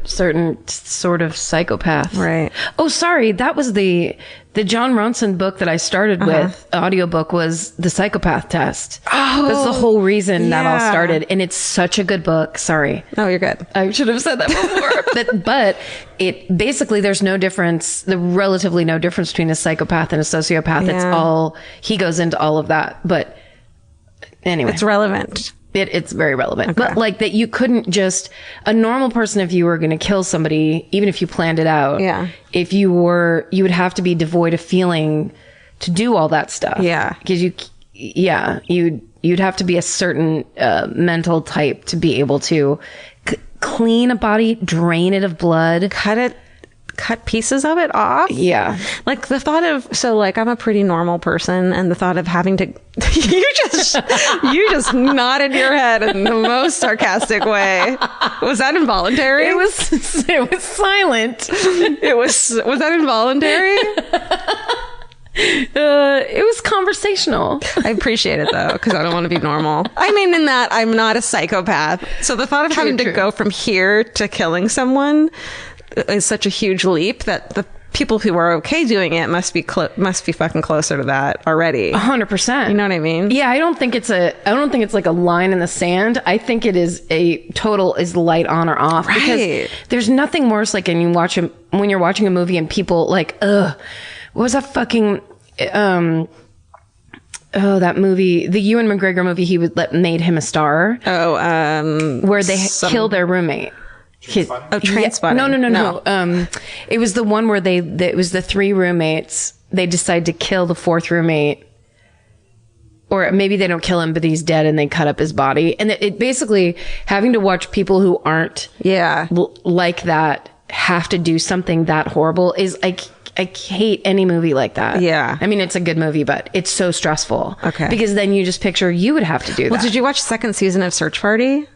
Speaker 3: sort of psychopath,
Speaker 2: right?
Speaker 3: Oh, sorry, that was the John Ronson book that I started with. Audiobook was The Psychopath Test. Oh, that's the whole reason that all started, and it's such a good book. Sorry,
Speaker 2: no, you're good.
Speaker 3: I should have said that before. but it basically, there's relatively no difference between a psychopath and a sociopath. It's all, he goes into all of that, but anyway,
Speaker 2: it's relevant.
Speaker 3: It's very relevant. But like that you couldn't just, a normal person, if you were going to kill somebody, even if you planned it out, if you would have to be devoid of feeling to do all that stuff.
Speaker 2: Yeah.
Speaker 3: Because you'd have to be a certain mental type to be able to clean a body, drain it of blood.
Speaker 2: Cut pieces of it off.
Speaker 3: Yeah.
Speaker 2: Like the thought of, I'm a pretty normal person, and the thought of having to, you just nodded your head in the most sarcastic way. Was that involuntary?
Speaker 3: It was silent.
Speaker 2: Was that involuntary?
Speaker 3: It was conversational.
Speaker 2: I appreciate it though, because I don't want to be normal. I mean, in that I'm not a psychopath. So the thought of having to go from here to killing someone is such a huge leap that the people who are okay doing it must be fucking closer to that already.
Speaker 3: 100%.
Speaker 2: You know what I mean?
Speaker 3: Yeah, I don't think it's like a line in the sand. I think it is a total is light on or off.
Speaker 2: Right.
Speaker 3: Because there's nothing worse like when you're watching a movie and people like, what was that fucking that movie, the Ewan McGregor movie made him a star. Where they kill their roommate.
Speaker 2: Trainspotting.
Speaker 3: No. It was the one where it was the three roommates. They decide to kill the fourth roommate, or maybe they don't kill him, but he's dead, and they cut up his body. And it basically having to watch people who aren't like that have to do something that horrible is I hate any movie like that.
Speaker 2: Yeah.
Speaker 3: I mean, it's a good movie, but it's so stressful.
Speaker 2: Okay. Because
Speaker 3: then you just picture you would have to do that.
Speaker 2: Well, did you watch second season of Search Party?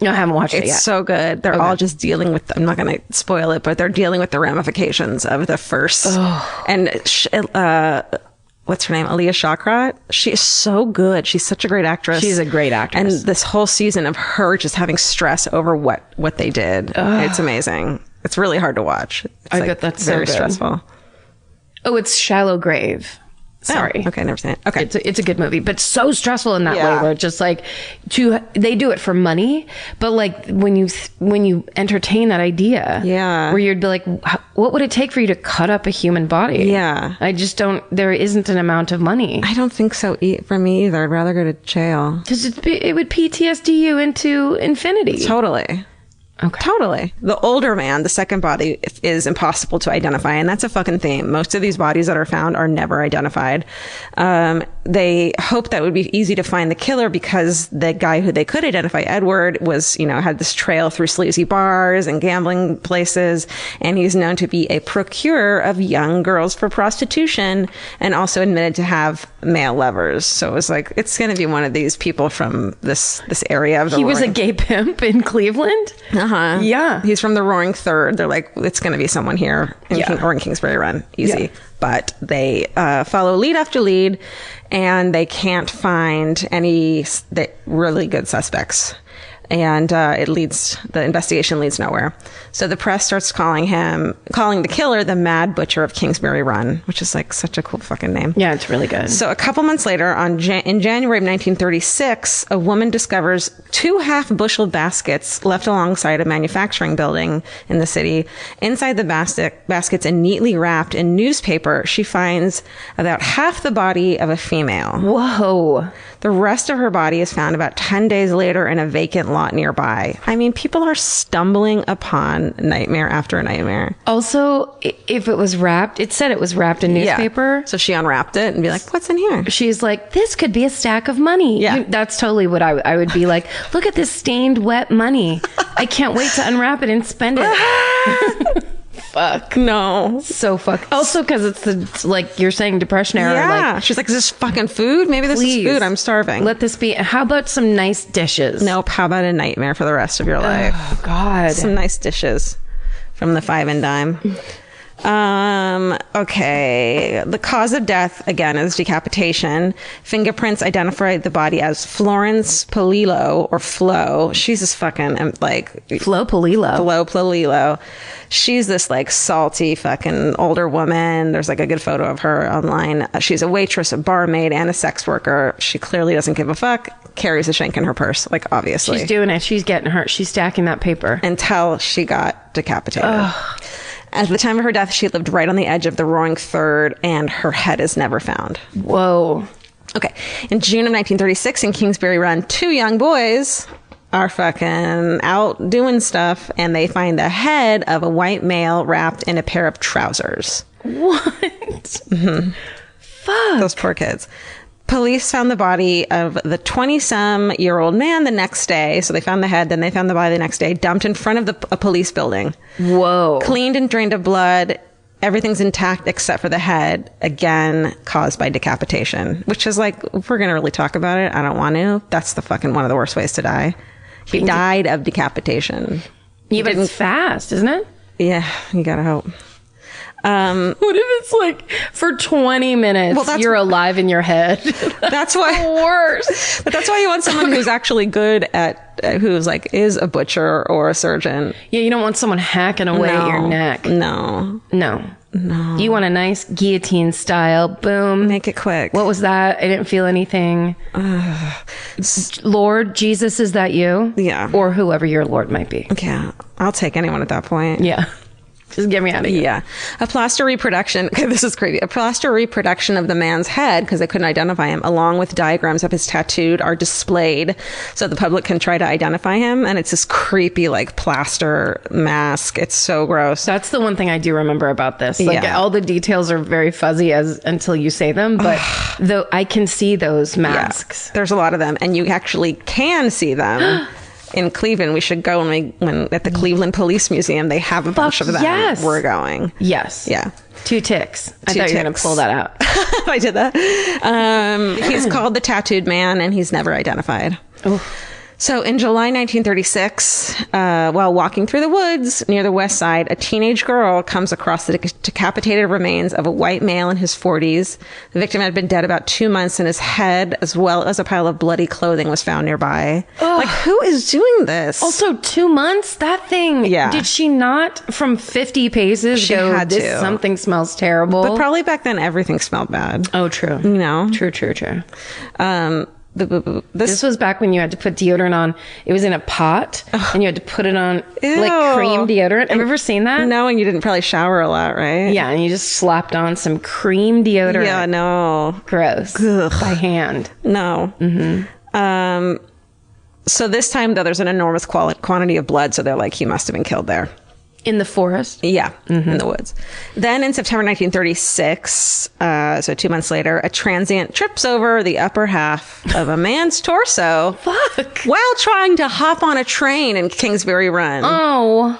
Speaker 3: No, I haven't watched it yet.
Speaker 2: It's so good. They're all just dealing with, I'm not going to spoil it, but they're dealing with the ramifications of the first. And what's her name? Aaliyah Shawkat. She is so good. She's such a great actress.
Speaker 3: She's a great actress.
Speaker 2: And this whole season of her just having stress over what they did. It's amazing. It's really hard to watch.
Speaker 3: I bet that's
Speaker 2: very
Speaker 3: so good.
Speaker 2: Stressful.
Speaker 3: Oh, it's Shallow Grave. Sorry.
Speaker 2: Oh, okay, never seen it. Okay.
Speaker 3: It's a good movie, but so stressful in that way where it's just like they do it for money, but like when you entertain that idea, where you'd be like, what would it take for you to cut up a human body?
Speaker 2: Yeah.
Speaker 3: I just don't, there isn't an amount of money.
Speaker 2: I don't think so for me either. I'd rather go to jail.
Speaker 3: Because it would PTSD you into infinity.
Speaker 2: Totally. Okay. Totally. The older man, the second body, is impossible to identify. And that's a fucking theme. Most of these bodies that are found are never identified. They hope that would be easy to find the killer because the guy who they could identify, Edward, was, had this trail through sleazy bars and gambling places. And he's known to be a procurer of young girls for prostitution and also admitted to have male lovers. So it was like, it's going to be one of these people from this area of the
Speaker 3: He was a gay pimp in Cleveland?
Speaker 2: Yeah. He's from the Roaring Third. They're like, it's going to be someone here in Kingsbury Run. Easy. Yeah. But they follow lead after lead, and they can't find any really good suspects. And the investigation leads nowhere. So the press starts calling the killer the Mad Butcher of Kingsbury Run, which is like such a cool fucking name.
Speaker 3: Yeah, it's really good.
Speaker 2: So a couple months later, in January of 1936, a woman discovers 2 half-bushel baskets left alongside a manufacturing building in the city. Inside the baskets and neatly wrapped in newspaper, she finds about half the body of a female.
Speaker 3: Whoa.
Speaker 2: The rest of her body is found about 10 days later in a vacant lot nearby. I mean, people are stumbling upon nightmare after nightmare.
Speaker 3: Also, if it was wrapped, it said it was wrapped in newspaper.
Speaker 2: Yeah. So she unwrapped it and be like, what's in here?
Speaker 3: She's like, this could be a stack of money.
Speaker 2: Yeah.
Speaker 3: That's totally what I would be like. Look at this stained, wet money. I can't wait to unwrap it and spend it. Fuck.
Speaker 2: No.
Speaker 3: So fuck. Also, because it's like you're saying depression era.
Speaker 2: Yeah.
Speaker 3: Like,
Speaker 2: she's like, is this fucking food? Maybe this is food. I'm starving.
Speaker 3: Let this be. How about some nice dishes?
Speaker 2: Nope. How about a nightmare for the rest of your life?
Speaker 3: Oh, God.
Speaker 2: Some nice dishes from the 5 and dime. Okay. The cause of death, again, is decapitation. Fingerprints identified the body as Florence Polillo, or Flo. She's this fucking, like...
Speaker 3: Flo Polillo.
Speaker 2: Flo Polillo. She's this, like, salty fucking older woman. There's, like, a good photo of her online. She's a waitress, a barmaid, and a sex worker. She clearly doesn't give a fuck. Carries a shank in her purse, like, obviously.
Speaker 3: She's doing it. She's getting hurt. She's stacking that paper.
Speaker 2: Until she got decapitated. Ugh. At the time of her death, she lived right on the edge of the Roaring Third, and her head is never found.
Speaker 3: Whoa.
Speaker 2: Okay. In June of 1936 in Kingsbury Run, 2 young boys are fucking out doing stuff, and they find the head of a white male wrapped in a pair of trousers.
Speaker 3: What? Fuck.
Speaker 2: Those poor kids. Police found the body of the 20-some-year-old man the next day. So they found the head, then they found the body the next day, dumped in front of a police building.
Speaker 3: Whoa.
Speaker 2: Cleaned and drained of blood. Everything's intact except for the head, again, caused by decapitation. Which is like, if we're going to really talk about it, I don't want to. That's the fucking one of the worst ways to die. He died of decapitation.
Speaker 3: Yeah, but it's fast, isn't it?
Speaker 2: Yeah, you gotta hope.
Speaker 3: What if it's like for 20 minutes you're alive in your head?
Speaker 2: That's why
Speaker 3: worse.
Speaker 2: But that's why you want someone who's actually good at, who's like, is a butcher or a surgeon.
Speaker 3: Yeah, you don't want someone hacking away at your neck.
Speaker 2: No.
Speaker 3: You want a nice guillotine style. Boom.
Speaker 2: Make it quick.
Speaker 3: What was that? I didn't feel anything. Lord Jesus, is that you?
Speaker 2: Yeah.
Speaker 3: Or whoever your Lord might be.
Speaker 2: Yeah. I'll take anyone at that point.
Speaker 3: Yeah. Just get me out of here.
Speaker 2: Yeah. A plaster reproduction. Okay, this is crazy. A plaster reproduction of the man's head, because they couldn't identify him, along with diagrams of his tattooed, are displayed so the public can try to identify him. And it's this creepy, like, plaster mask. It's so gross.
Speaker 3: That's the one thing I do remember about this. Like, all the details are very fuzzy until you say them, but though I can see those masks.
Speaker 2: Yeah. There's a lot of them, and you actually can see them. In Cleveland, we should go when at the Cleveland Police Museum, they have a bunch of them.
Speaker 3: Yes.
Speaker 2: We're going.
Speaker 3: Yes.
Speaker 2: Yeah.
Speaker 3: 2 ticks. I thought you were going to pull that out.
Speaker 2: I did that. He's called the Tattooed Man, and he's never identified.
Speaker 3: Oh.
Speaker 2: So in July 1936, while walking through the woods near the west side, a teenage girl comes across the decapitated remains of a white male in his 40s. The victim had been dead about 2 months, and his head, as well as a pile of bloody clothing, was found nearby. Ugh. Like, who is doing this?
Speaker 3: Also, 2 months? That thing.
Speaker 2: Yeah.
Speaker 3: Did she not, from 50 paces, this something smells terrible?
Speaker 2: But probably back then, everything smelled bad.
Speaker 3: Oh, true.
Speaker 2: You know?
Speaker 3: True. This was back when you had to put deodorant on. It was in a pot, and you had to put it on like cream deodorant. Have you ever seen that?
Speaker 2: No, and you didn't probably shower a lot, right?
Speaker 3: Yeah, and you just slapped on some cream deodorant.
Speaker 2: Yeah, no.
Speaker 3: Gross.
Speaker 2: Ugh.
Speaker 3: By hand.
Speaker 2: No. Mm-hmm. So this time, though, there's an enormous quantity of blood, so they're like, he must have been killed there.
Speaker 3: In the forest?
Speaker 2: Yeah, in the woods. Then in September 1936, so 2 months later, a transient trips over the upper half of a man's torso while trying to hop on a train in Kingsbury Run.
Speaker 3: Oh.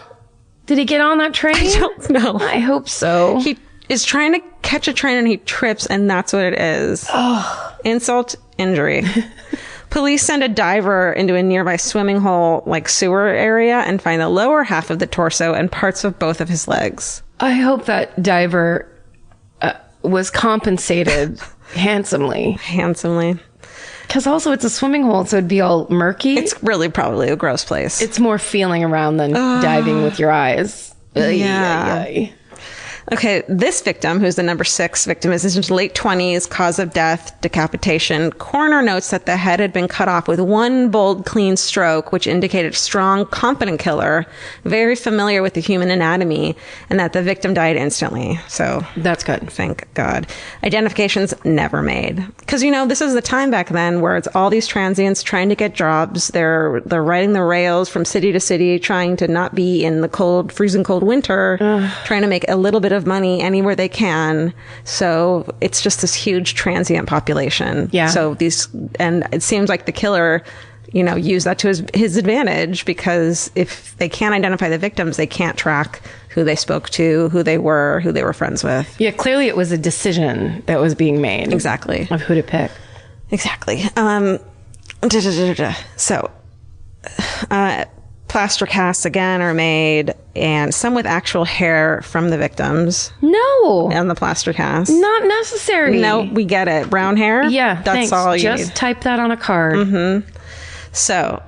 Speaker 3: Did he get on that train?
Speaker 2: I don't know.
Speaker 3: I hope so.
Speaker 2: He is trying to catch a train and he trips, and that's what it is.
Speaker 3: Oh.
Speaker 2: Insult, injury. Police send a diver into a nearby swimming hole, like sewer area, and find the lower half of the torso and parts of both of his legs.
Speaker 3: I hope that diver was compensated handsomely. Because also it's a swimming hole, so it'd be all murky.
Speaker 2: It's really probably a gross place.
Speaker 3: It's more feeling around than diving with your eyes.
Speaker 2: Yeah. Okay, this victim, who's the number 6 victim, is in his late 20s, cause of death, decapitation. Coroner notes that the head had been cut off with one bold, clean stroke, which indicated strong, competent killer, very familiar with the human anatomy, and that the victim died instantly. So
Speaker 3: that's good.
Speaker 2: Thank God. Identifications never made. Because, you know, this is the time back then where it's all these transients trying to get jobs. They're riding the rails from city to city, trying to not be in the cold, freezing cold winter, trying to make a little bit of money anywhere they can. So it's just this huge transient population.
Speaker 3: Yeah.
Speaker 2: So and it seems like the killer, you know, used that to his advantage, because if they can't identify the victims, they can't track who they spoke to, who they were friends with.
Speaker 3: Yeah, clearly it was a decision that was being made.
Speaker 2: Exactly.
Speaker 3: Of who to pick.
Speaker 2: Exactly. So, plaster casts again are made, and some with actual hair from the victims.
Speaker 3: No.
Speaker 2: On the plaster cast.
Speaker 3: Not necessary.
Speaker 2: No, we get it. Brown hair?
Speaker 3: Yeah,
Speaker 2: that's
Speaker 3: thanks.
Speaker 2: all you
Speaker 3: Just
Speaker 2: need.
Speaker 3: type that on a card.
Speaker 2: Mm-hmm. So,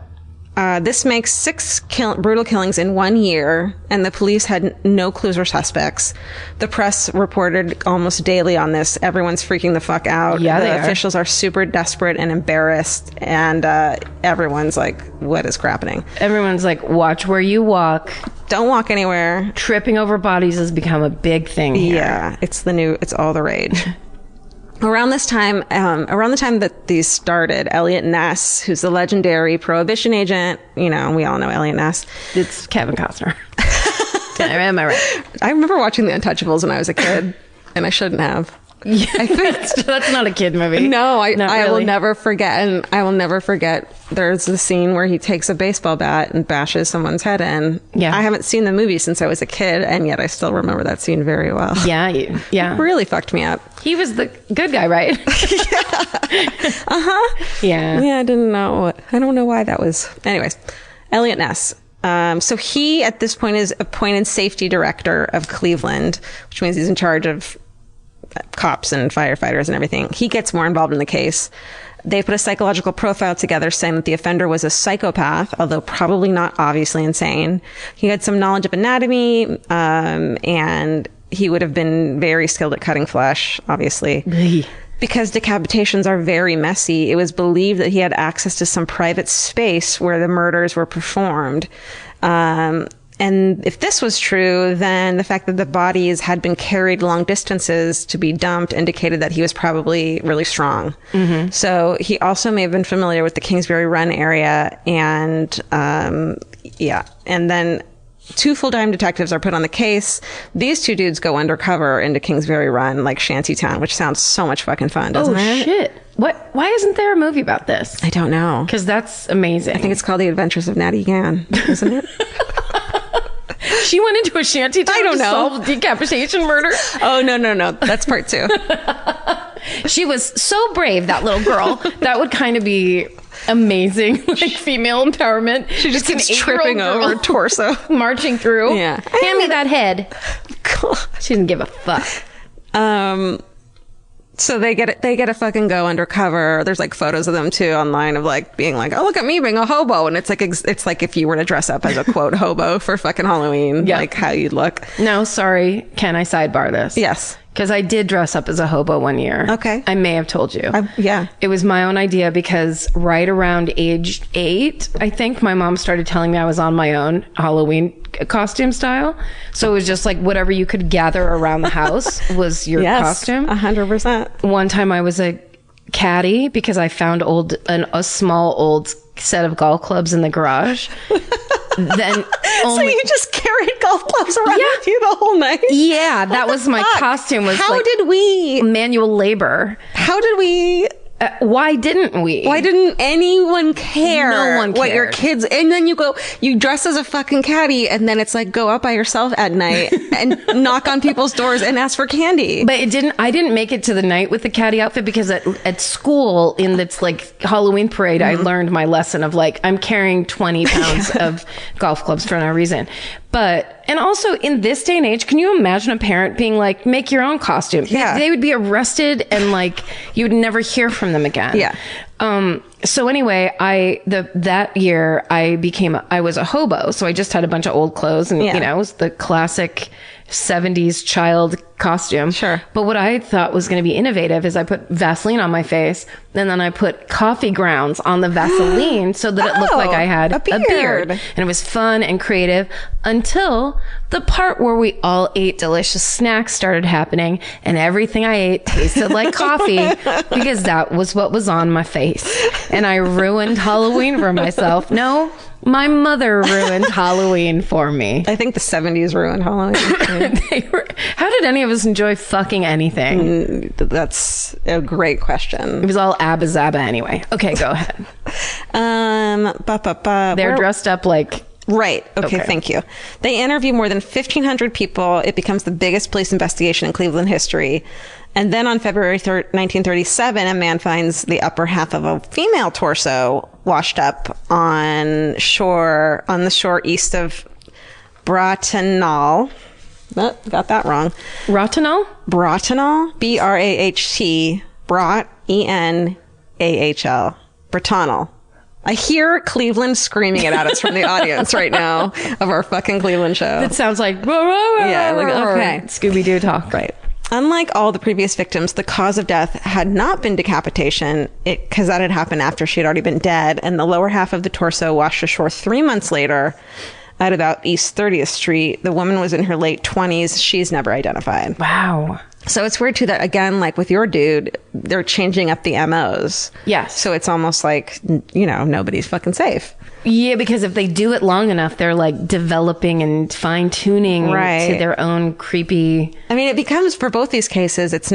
Speaker 2: this makes 6 brutal killings in 1 year, and the police had no clues or suspects. The press reported almost daily on this. Everyone's freaking the fuck out.
Speaker 3: Yeah,
Speaker 2: the
Speaker 3: they are.
Speaker 2: officials are super desperate and embarrassed, and everyone's like, what is happening?
Speaker 3: Everyone's like, watch where you walk.
Speaker 2: Don't walk anywhere.
Speaker 3: Tripping over bodies has become a big thing here.
Speaker 2: Yeah, it's all the rage. Around this time, around the time that these started, Elliot Ness, who's the legendary prohibition agent, we all know Elliot Ness.
Speaker 3: It's Kevin Costner. Am I right?
Speaker 2: I remember watching The Untouchables when I was a kid, and I shouldn't have.
Speaker 3: Yeah, that's not a kid movie.
Speaker 2: No, I will
Speaker 3: really.
Speaker 2: never forget. And I will never forget. There's the scene where he takes a baseball bat and bashes someone's head in.
Speaker 3: Yeah.
Speaker 2: I haven't seen the movie since I was a kid, and yet I still remember that scene very well.
Speaker 3: Yeah.
Speaker 2: It really fucked me up.
Speaker 3: He was the good guy, right? Yeah.
Speaker 2: Yeah, I don't know why that was. Anyways, Elliot Ness. So he, at this point, is appointed safety director of Cleveland, which means he's in charge of cops and firefighters and everything. He gets more involved in the case. They put a psychological profile together saying that the offender was a psychopath, although probably not obviously insane. He had some knowledge of anatomy, and he would have been very skilled at cutting flesh, obviously. Because decapitations are very messy, it was believed that he had access to some private space where the murders were performed. And if this was true, then the fact that the bodies had been carried long distances to be dumped indicated that he was probably really strong. Mm-hmm. So he also may have been familiar with the Kingsbury Run area. And and then 2 full-time detectives are put on the case. These 2 dudes go undercover into Kingsbury Run, like Shantytown, which sounds so much fucking fun, doesn't it?
Speaker 3: Shit. What? Why isn't there a movie about this?
Speaker 2: I don't know.
Speaker 3: Because that's amazing.
Speaker 2: I think it's called The Adventures of Natty Gann, isn't it?
Speaker 3: She went into a shanty town to solve decapitation murder.
Speaker 2: Oh, no. That's part 2.
Speaker 3: She was so brave, that little girl. That would kind of be amazing, like female empowerment.
Speaker 2: She just
Speaker 3: It's
Speaker 2: keeps
Speaker 3: an
Speaker 2: tripping
Speaker 3: 8-year-old
Speaker 2: over
Speaker 3: girl
Speaker 2: torso.
Speaker 3: marching through.
Speaker 2: Yeah.
Speaker 3: Hand me that head.
Speaker 2: God.
Speaker 3: She didn't give a fuck.
Speaker 2: So they get a fucking go undercover. There's like photos of them too online of like being like, oh, look at me being a hobo. And it's like if you were to dress up as a quote hobo for fucking Halloween, like how you'd look.
Speaker 3: No, sorry. Can I sidebar this?
Speaker 2: Yes.
Speaker 3: Because I did dress up as a hobo one year.
Speaker 2: Okay.
Speaker 3: I may have told you.
Speaker 2: Yeah.
Speaker 3: It was my own idea because right around age 8, I think my mom started telling me I was on my own Halloween costume style. So it was just like whatever you could gather around the house was your costume.
Speaker 2: 100%.
Speaker 3: One time I was a caddy because I found a small old set of golf clubs in the garage. Then
Speaker 2: so you just carried golf clubs around with you the whole night?
Speaker 3: Yeah, that was my costume.
Speaker 2: How did we
Speaker 3: manual labor?
Speaker 2: How did we?
Speaker 3: Why didn't we?
Speaker 2: Why didn't anyone care?
Speaker 3: No one
Speaker 2: what your
Speaker 3: cared.
Speaker 2: kids? And then you dress as a fucking caddy, and then it's like go out by yourself at night and knock on people's doors and ask for candy.
Speaker 3: But I didn't make it to the night with the caddy outfit because at school in this like Halloween parade, I learned my lesson of like I'm carrying 20 pounds of golf clubs for no reason. And also in this day and age, can you imagine a parent being like, make your own costume?
Speaker 2: Yeah.
Speaker 3: They would be arrested and like, you would never hear from them again.
Speaker 2: Yeah.
Speaker 3: So anyway, that year I was a hobo. So I just had a bunch of old clothes and, it was the classic 70s child costume.
Speaker 2: Sure.
Speaker 3: But what I thought was going to be innovative is I put Vaseline on my face and then I put coffee grounds on the Vaseline so that it looked like I had a beard. And it was fun and creative until the part where we all ate delicious snacks started happening and everything I ate tasted like coffee because that was what was on my face. And I ruined Halloween for myself. No, my mother ruined Halloween for me.
Speaker 2: I think the 70s ruined Halloween.
Speaker 3: How did any of us enjoy fucking anything?
Speaker 2: That's a great question.
Speaker 3: It was all abba zabba anyway. Okay, go ahead. They're dressed up like...
Speaker 2: Right. Okay, thank you. They interview more than 1,500 people. It becomes the biggest police investigation in Cleveland history. And then on February 3rd, 1937, a man finds the upper half of a female torso washed up on the shore east of Bratenahl. Oh, got that wrong.
Speaker 3: Bratenahl?
Speaker 2: Bratenahl? B-R-A-H-T. Brat, E-N-A-H-L. Bratenahl. I hear Cleveland screaming it at us from the audience right now of our fucking Cleveland show.
Speaker 3: It sounds like... Yeah,
Speaker 2: like, okay.
Speaker 3: Scooby-Doo talk.
Speaker 2: Right. Unlike all the previous victims, the cause of death had not been decapitation, because that had happened after she had already been dead, and the lower half of the torso washed ashore 3 months later at about East 30th Street. The woman was in her late 20s. She's never identified.
Speaker 3: Wow.
Speaker 2: So it's weird too that, again, like with your dude, they're changing up the MOs.
Speaker 3: Yes.
Speaker 2: So it's almost like, nobody's fucking safe.
Speaker 3: Yeah, because if they do it long enough, they're like developing and fine tuning to their own creepy.
Speaker 2: I mean, it becomes, for both these cases, it's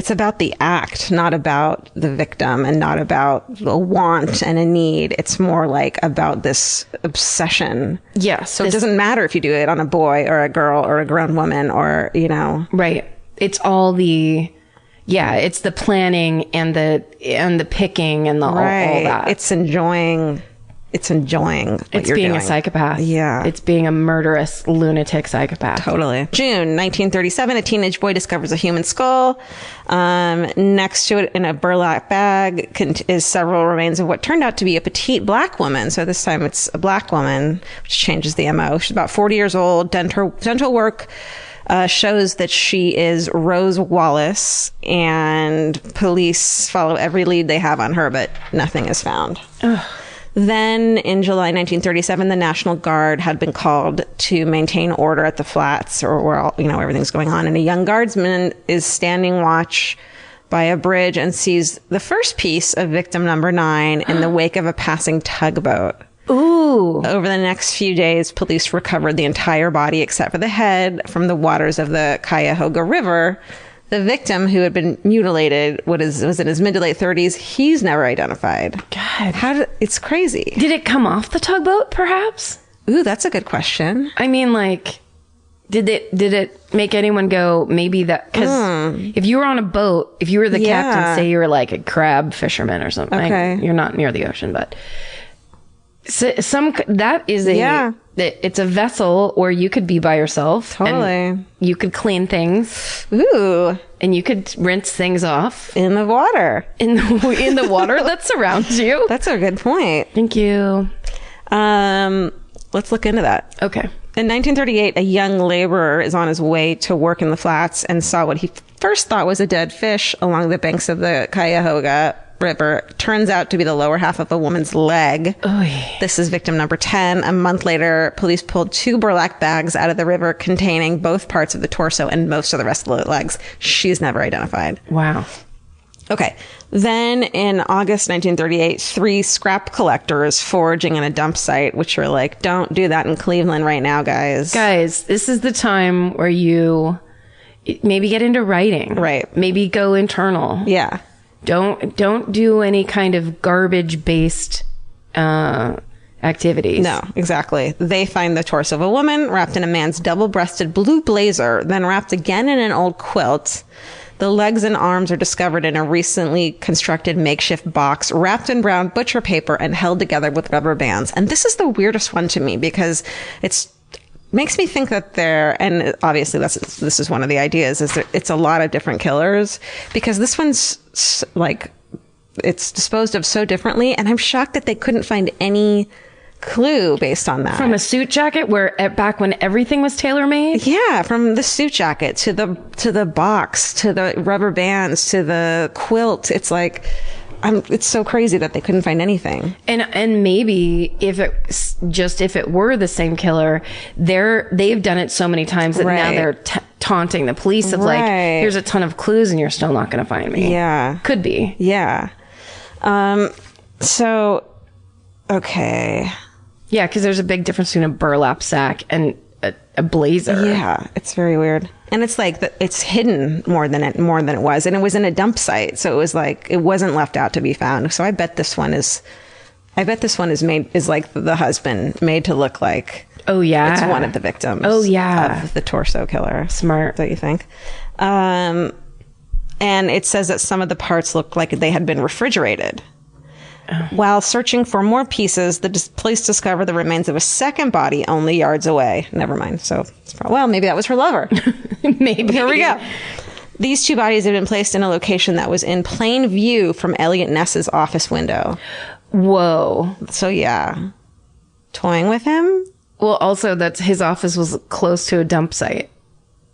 Speaker 2: about the act, not about the victim, and not about a want and a need. It's more like about this obsession.
Speaker 3: Yeah.
Speaker 2: So it doesn't matter if you do it on a boy or a girl or a grown woman or,
Speaker 3: Right. It's all it's the planning and the picking and all that.
Speaker 2: It's enjoying what
Speaker 3: it's
Speaker 2: you're
Speaker 3: being
Speaker 2: doing.
Speaker 3: a psychopath.
Speaker 2: Yeah.
Speaker 3: It's being a murderous lunatic psychopath.
Speaker 2: Totally. June 1937, a teenage boy discovers a human skull. Next to it in a burlap bag is several remains of what turned out to be a petite black woman. So this time it's a black woman, which changes the MO. She's about 40 years old. Dental work shows that she is Rose Wallace, and police follow every lead they have on her, but nothing is found. Ugh. Then in July 1937, the National Guard had been called to maintain order at the flats, or where everything's going on. And a young guardsman is standing watch by a bridge and sees the first piece of victim number 9 in the wake of a passing tugboat.
Speaker 3: Ooh.
Speaker 2: Over the next few days, police recovered the entire body except for the head from the waters of the Cuyahoga River. The victim, who had been mutilated, was in his mid to late 30s. He's never identified.
Speaker 3: God.
Speaker 2: It's crazy.
Speaker 3: Did it come off the tugboat, perhaps?
Speaker 2: Ooh, that's a good question.
Speaker 3: I mean, like, did it make anyone go, maybe that, because if you were on a boat, if you were the captain, say you were like a crab fisherman or something,
Speaker 2: okay.
Speaker 3: You're not near the ocean, but it's a vessel, or you could be by yourself.
Speaker 2: Totally.
Speaker 3: You could clean things.
Speaker 2: Ooh.
Speaker 3: And you could rinse things off.
Speaker 2: In the water.
Speaker 3: In the water that surrounds you.
Speaker 2: That's a good point.
Speaker 3: Thank you.
Speaker 2: Let's look into that.
Speaker 3: Okay.
Speaker 2: In 1938, a young laborer is on his way to work in the flats and saw what he first thought was a dead fish along the banks of the Cuyahoga River. Turns out to be the lower half of a woman's leg.
Speaker 3: Oy.
Speaker 2: This is victim number 10. A month later, police pulled 2 burlap bags out of the river containing both parts of the torso and most of the rest of the legs. She's never identified.
Speaker 3: Wow.
Speaker 2: Okay. Then in August 1938, 3 scrap collectors foraging in a dump site, which were like, don't do that in Cleveland right now, guys.
Speaker 3: Guys, this is the time where you maybe get into writing.
Speaker 2: Right.
Speaker 3: Maybe go internal.
Speaker 2: Yeah.
Speaker 3: Don't do any kind of garbage-based activities.
Speaker 2: No, exactly. They find the torso of a woman wrapped in a man's double-breasted blue blazer, then wrapped again in an old quilt. The legs and arms are discovered in a recently constructed makeshift box, wrapped in brown butcher paper and held together with rubber bands. And this is the weirdest one to me because makes me think that and obviously this is one of the ideas, is that it's a lot of different killers, because this one's like, it's disposed of so differently, and I'm shocked that they couldn't find any clue based on that.
Speaker 3: From a suit jacket back when everything was tailor-made?
Speaker 2: Yeah, from the suit jacket to the box, to the rubber bands, to the quilt. It's like, it's so crazy that they couldn't find anything.
Speaker 3: And maybe if it were the same killer, they've done it so many times that now they're taunting the police of like, here's a ton of clues and you're still not going to find me.
Speaker 2: Yeah.
Speaker 3: Could be.
Speaker 2: Yeah. So, okay.
Speaker 3: Yeah, because there's a big difference between a burlap sack and a blazer.
Speaker 2: Yeah, it's very weird. And it's like it's hidden more than it was, and it was in a dump site, so it was like it wasn't left out to be found. So I bet this one is like the husband made to look like,
Speaker 3: oh yeah,
Speaker 2: it's one of the victims.
Speaker 3: Oh yeah,
Speaker 2: of the torso killer.
Speaker 3: Smart,
Speaker 2: don't you think? And it says that some of the parts looked like they had been refrigerated. While searching for more pieces, the police discovered the remains of a second body only yards away. Never mind. So, maybe that was her lover.
Speaker 3: Maybe.
Speaker 2: Here we go. These 2 bodies had been placed in a location that was in plain view from Elliot Ness's office window.
Speaker 3: Whoa.
Speaker 2: So, yeah. Toying with him?
Speaker 3: Well, also, his office was close to a dump site.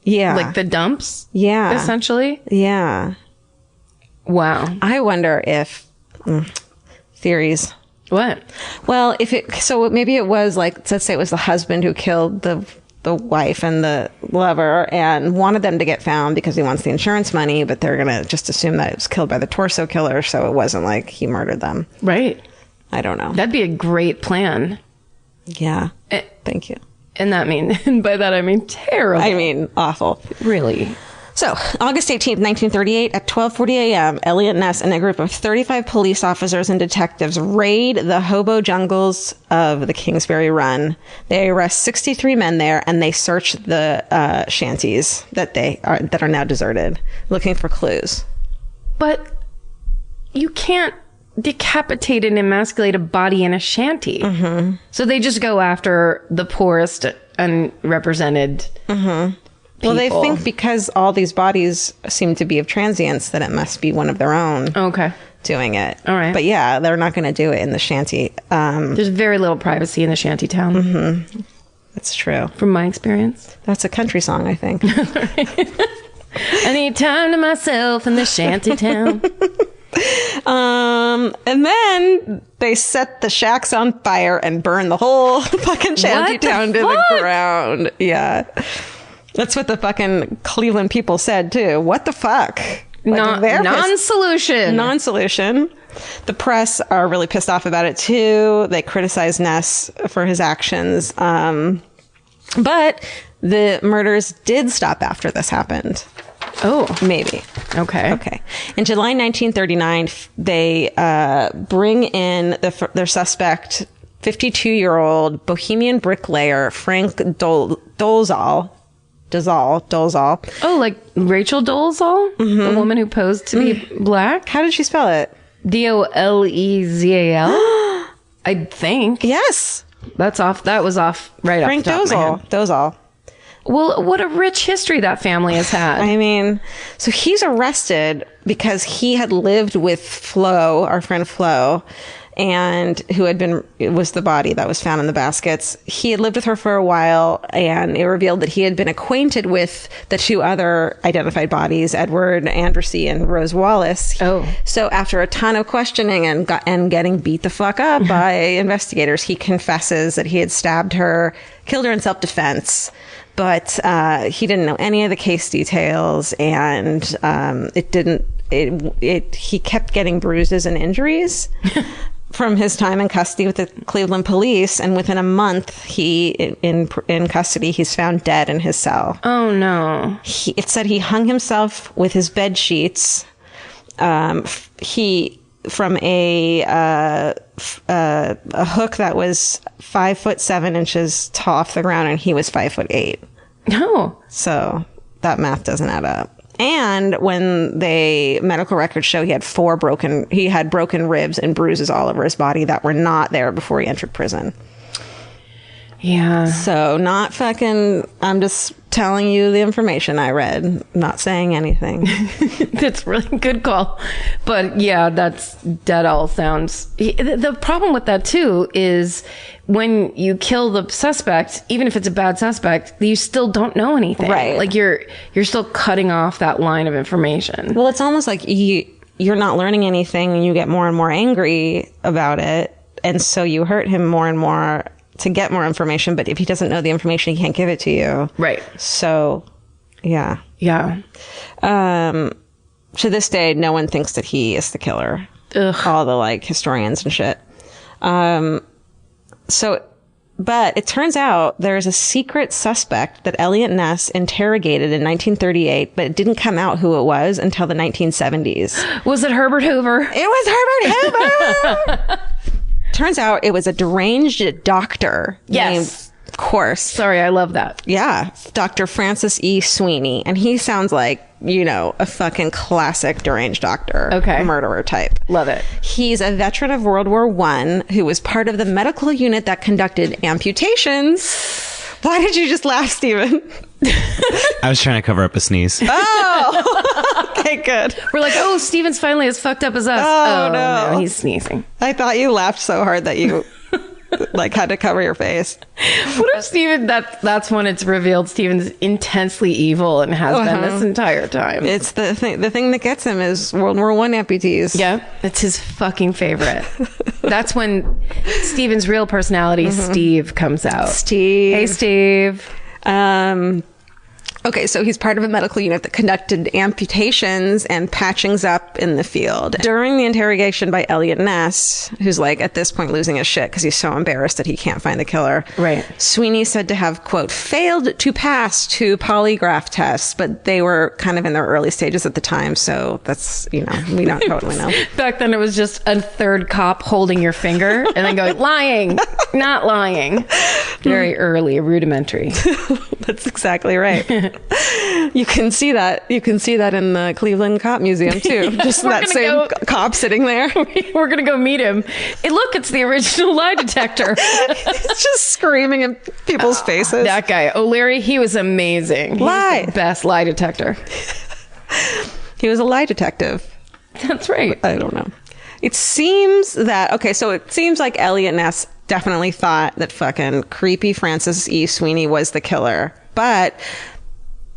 Speaker 2: Yeah.
Speaker 3: Like the dumps?
Speaker 2: Yeah.
Speaker 3: Essentially?
Speaker 2: Yeah.
Speaker 3: Wow.
Speaker 2: I wonder if... theories.
Speaker 3: What?
Speaker 2: Well, maybe it was like, let's say it was the husband who killed the the wife and the lover and wanted them to get found because he wants the insurance money, but they're going to just assume that it was killed by the torso killer, so it wasn't like he murdered them.
Speaker 3: Right.
Speaker 2: I don't know.
Speaker 3: That'd be a great plan.
Speaker 2: Yeah. Thank you.
Speaker 3: And by that I mean terrible.
Speaker 2: I mean, awful.
Speaker 3: Really.
Speaker 2: So, August 18th, 1938, at 12:40 a.m., Elliot Ness and a group of 35 police officers and detectives raid the hobo jungles of the Kingsbury Run. They arrest 63 men there, and they search the shanties that are now deserted, looking for clues.
Speaker 3: But you can't decapitate and emasculate a body in a shanty. Mm-hmm. So they just go after the poorest, unrepresented people.
Speaker 2: Well, they think because all these bodies seem to be of transients that it must be one of their own doing it.
Speaker 3: All right.
Speaker 2: But yeah, they're not going to do it in the shanty.
Speaker 3: There's very little privacy in the shanty town.
Speaker 2: Mm-hmm. That's true.
Speaker 3: From my experience.
Speaker 2: That's a country song, I think.
Speaker 3: I need time to myself in the shanty town.
Speaker 2: And then they set the shacks on fire and burn the whole fucking shanty town to the ground. Yeah. That's what the fucking Cleveland people said, too. What the fuck?
Speaker 3: Non-solution.
Speaker 2: Non-solution. The press are really pissed off about it, too. They criticize Ness for his actions. But the murders did stop after this happened.
Speaker 3: Oh.
Speaker 2: Maybe.
Speaker 3: Okay.
Speaker 2: In July 1939, they bring in their suspect, 52-year-old Bohemian bricklayer Frank Dolezal.
Speaker 3: Oh, like Rachel Dolezal? Mm-hmm. The woman who posed to be black?
Speaker 2: How did she spell it?
Speaker 3: Dolezal? I think.
Speaker 2: Yes.
Speaker 3: That's off. That was off right off the top of my head.
Speaker 2: Dolezal.
Speaker 3: Well, what a rich history that family has had.
Speaker 2: I mean, so he's arrested because he had lived with Flo, our friend Flo, and it was the body that was found in the baskets. He had lived with her for a while, and it revealed that he had been acquainted with the two other identified bodies, Edward Andersey and Rose Wallace.
Speaker 3: Oh.
Speaker 2: So after a ton of questioning and getting beat the fuck up by investigators, he confesses that he had stabbed her, killed her in self-defense. But he didn't know any of the case details, and he kept getting bruises and injuries from his time in custody with the Cleveland police. And within a month, in custody, he's found dead in his cell.
Speaker 3: Oh no!
Speaker 2: It said he hung himself with his bed sheets. From a hook that was 5'7" tall off the ground, and he was 5'8".
Speaker 3: No.
Speaker 2: So that math doesn't add up. And when medical records show he had broken ribs and bruises all over his body that were not there before he entered prison.
Speaker 3: Yeah.
Speaker 2: So not fucking, I'm just telling you the information I read, not saying anything.
Speaker 3: That's really good call. But yeah, that all sounds, the problem with that too is when you kill the suspect, even if it's a bad suspect, you still don't know anything.
Speaker 2: Right.
Speaker 3: Like you're still cutting off that line of information.
Speaker 2: Well, it's almost like you're not learning anything and you get more and more angry about it. And so you hurt him more and more to get more information, but if he doesn't know the information, he can't give it to you.
Speaker 3: Right.
Speaker 2: So, yeah.
Speaker 3: Yeah.
Speaker 2: To this day, no one thinks that he is the killer.
Speaker 3: Ugh.
Speaker 2: All the historians and shit. But it turns out there's a secret suspect that Elliot Ness interrogated in 1938, but it didn't come out who it was until the 1970s.
Speaker 3: Was it Herbert Hoover?
Speaker 2: It was Herbert Hoover! Turns out it was a deranged doctor.
Speaker 3: Yes.
Speaker 2: Of course.
Speaker 3: Sorry, I love that.
Speaker 2: Yeah. Dr. Francis E. Sweeney. And he sounds like, a fucking classic deranged doctor.
Speaker 3: Okay.
Speaker 2: Murderer type.
Speaker 3: Love it.
Speaker 2: He's a veteran of World War I who was part of the medical unit that conducted amputations. Why did you just laugh, Stephen?
Speaker 1: I was trying to cover up a sneeze.
Speaker 2: Oh! Okay, good.
Speaker 3: We're like, oh, Steven's finally as fucked up as us.
Speaker 2: Oh, no.
Speaker 3: He's sneezing.
Speaker 2: I thought you laughed so hard that you had to cover your face.
Speaker 3: What if Steven, that's when it's revealed Steven's intensely evil and has been this entire time.
Speaker 2: It's the thing that gets him is World War I amputees.
Speaker 3: Yeah, it's his fucking favorite. That's when Steven's real personality, Steve, comes out.
Speaker 2: Steve.
Speaker 3: Hey, Steve.
Speaker 2: Okay, so he's part of a medical unit that conducted amputations and patchings up in the field. During the interrogation by Elliot Ness, who's like at this point losing his shit because he's so embarrassed that he can't find the killer.
Speaker 3: Right.
Speaker 2: Sweeney said to have, quote, failed to pass 2 polygraph tests, but they were kind of in their early stages at the time. So that's, we don't totally know.
Speaker 3: Back then it was just a third cop holding your finger and then going, lying, not lying. Very early, rudimentary.
Speaker 2: That's exactly right. You can see that. You can see that in the Cleveland Cop Museum too. Just that same cop sitting there.
Speaker 3: We're gonna go meet him. Hey, look, it's the original lie detector.
Speaker 2: It's just screaming in people's faces.
Speaker 3: That guy, O'Leary, he was amazing.
Speaker 2: Lie.
Speaker 3: He was the best lie detector.
Speaker 2: He was a lie detective.
Speaker 3: That's right.
Speaker 2: I don't know. It seems like Elliot Ness definitely thought that fucking creepy Francis E. Sweeney was the killer. But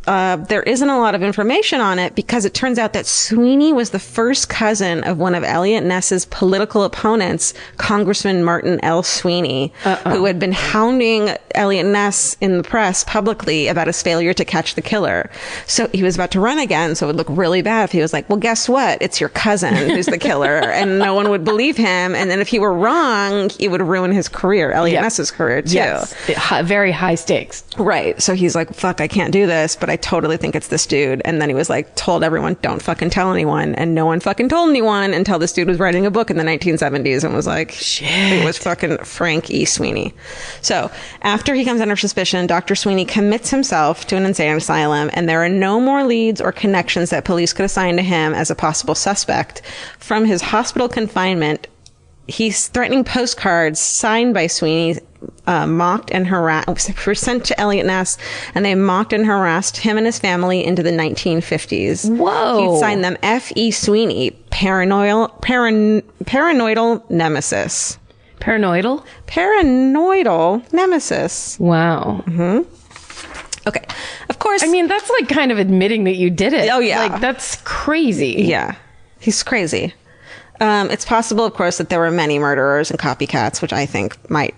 Speaker 2: there isn't a lot of information on it because it turns out that Sweeney was the first cousin of one of Elliot Ness's political opponents, Congressman Martin L. Sweeney, who had been hounding Elliot Ness in the press publicly about his failure to catch the killer. So he was about to run again, so it would look really bad if he was like, well, guess what? It's your cousin who's the killer. And no one would believe him. And then if he were wrong, it would ruin his career, Elliot Ness's career, too.
Speaker 3: Yes. Very high stakes.
Speaker 2: Right. So he's like, fuck, I can't do this, but I totally think it's this dude. And then he was like, told everyone, don't fucking tell anyone. And no one fucking told anyone until this dude was writing a book in the 1970s and was like, shit, it was fucking Frank E. Sweeney. So after he comes under suspicion, Dr. Sweeney commits himself to an insane asylum, and there are no more leads or connections that police could assign to him as a possible suspect. From his hospital confinement, he's threatening postcards signed by Sweeney, mocked and harassed, were sent to Elliot Ness, and they mocked and harassed him and his family into the 1950s.
Speaker 3: Whoa.
Speaker 2: He'd signed them F.E. Sweeney, paranoidal nemesis.
Speaker 3: Paranoidal?
Speaker 2: Paranoidal nemesis.
Speaker 3: Wow.
Speaker 2: Okay. Of course.
Speaker 3: I mean, that's like kind of admitting that you did it.
Speaker 2: Oh, yeah.
Speaker 3: Like, that's crazy.
Speaker 2: Yeah. He's crazy. It's possible, of course, that there were many murderers and copycats, which I think might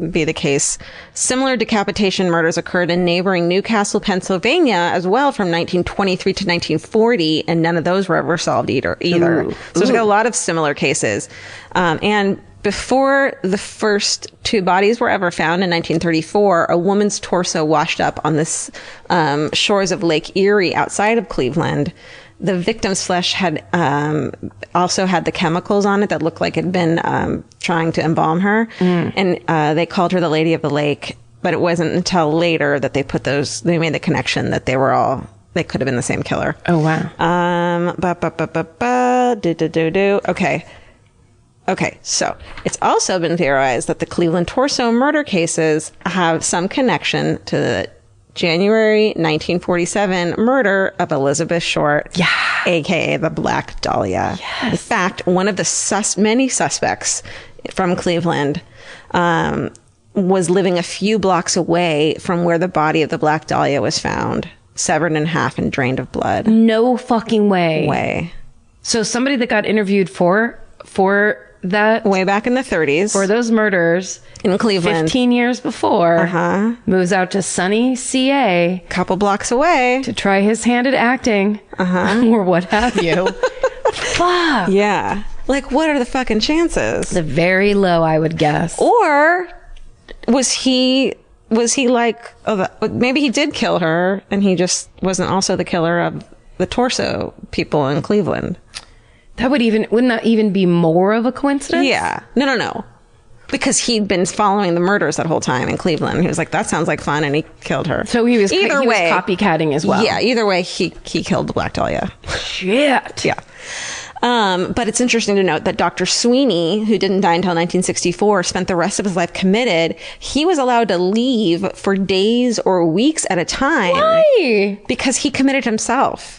Speaker 2: be the case. Similar decapitation murders occurred in neighboring Newcastle, Pennsylvania, as well from 1923 to 1940, and none of those were ever solved either. So there's a lot of similar cases. And before the first 2 bodies were ever found in 1934, a woman's torso washed up on the shores of Lake Erie outside of Cleveland. The victim's flesh had also had the chemicals on it that looked like it had been trying to embalm her. And they called her the Lady of the Lake. But it wasn't until later that they made the connection that they could have been the same killer.
Speaker 3: Oh, wow.
Speaker 2: Okay, so it's also been theorized that the Cleveland torso murder cases have some connection to the January 1947 murder of Elizabeth Short, aka the Black Dahlia. Yes. In fact, one of the many suspects from Cleveland was living a few blocks away from where the body of the Black Dahlia was found, severed in half and drained of blood.
Speaker 3: No fucking way. So somebody that got interviewed for that
Speaker 2: way back in the 30s
Speaker 3: for those murders
Speaker 2: in Cleveland
Speaker 3: 15 years before moves out to sunny CA,
Speaker 2: couple blocks away,
Speaker 3: to try his hand at acting or what have you. Fuck.
Speaker 2: Yeah. Like, what are the fucking chances?
Speaker 3: The very low, I would guess.
Speaker 2: Or was he like, maybe he did kill her and he just wasn't also the killer of the torso people in Cleveland?
Speaker 3: Wouldn't that even be more of a coincidence?
Speaker 2: Yeah. No. Because he'd been following the murders that whole time in Cleveland. He was like, that sounds like fun, and he killed her.
Speaker 3: So he was copycatting as well.
Speaker 2: Yeah, either way, he killed the Black Dahlia.
Speaker 3: Shit.
Speaker 2: Yeah. But it's interesting to note that Dr. Sweeney, who didn't die until 1964, spent the rest of his life committed. He was allowed to leave for days or weeks at a time.
Speaker 3: Why?
Speaker 2: Because he committed himself.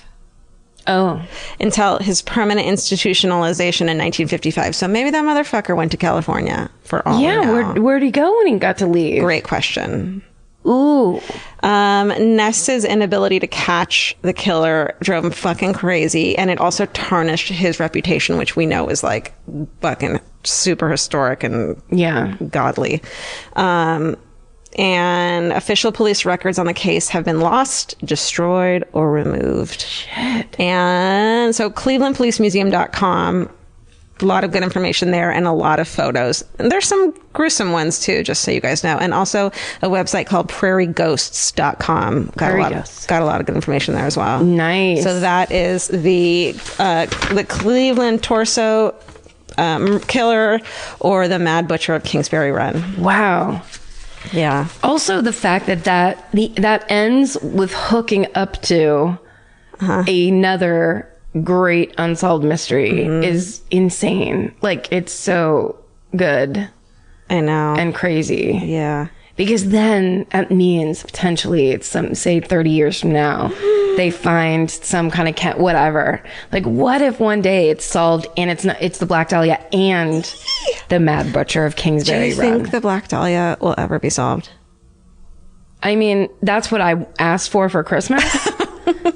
Speaker 3: Oh.
Speaker 2: Until his permanent institutionalization in 1955. So maybe that motherfucker went to California for all we know.
Speaker 3: Where'd he go when he got to leave?
Speaker 2: Great question.
Speaker 3: Ooh.
Speaker 2: Ness's inability to catch the killer drove him fucking crazy, and it also tarnished his reputation, which we know is like fucking super historic and godly. And official police records on the case have been lost, destroyed, or removed.
Speaker 3: Shit.
Speaker 2: And so clevelandpolicemuseum.com, a lot of good information there and a lot of photos. And there's some gruesome ones too, just so you guys know. And also a website called prairieghosts.com. Got a lot of good information there as well.
Speaker 3: Nice.
Speaker 2: So that is the Cleveland Torso Killer, or the Mad Butcher of Kingsbury Run.
Speaker 3: Wow.
Speaker 2: Yeah.
Speaker 3: Also, the fact that ends with hooking up to another great unsolved mystery is insane. Like, it's so good.
Speaker 2: I know.
Speaker 3: And crazy.
Speaker 2: Yeah.
Speaker 3: Because then it means potentially it's say 30 years from now, they find some kind of whatever. Like, what if one day it's solved and it's the Black Dahlia and the Mad Butcher of Kingsbury Run?
Speaker 2: Do you think the Black Dahlia will ever be solved?
Speaker 3: I mean, that's what I asked for Christmas.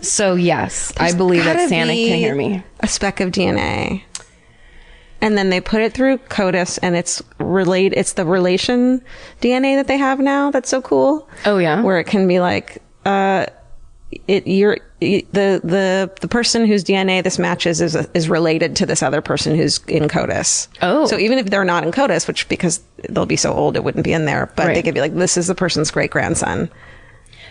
Speaker 3: So yes, I believe that Santa can hear me.
Speaker 2: A speck of DNA. And then they put it through CODIS, and it's the relation DNA that they have now. That's so cool.
Speaker 3: Oh yeah.
Speaker 2: Where it can be like, the person whose DNA this matches is related to this other person who's in CODIS.
Speaker 3: Oh.
Speaker 2: So even if they're not in CODIS, which because they'll be so old, it wouldn't be in there, but they could be like, this is the person's great grandson.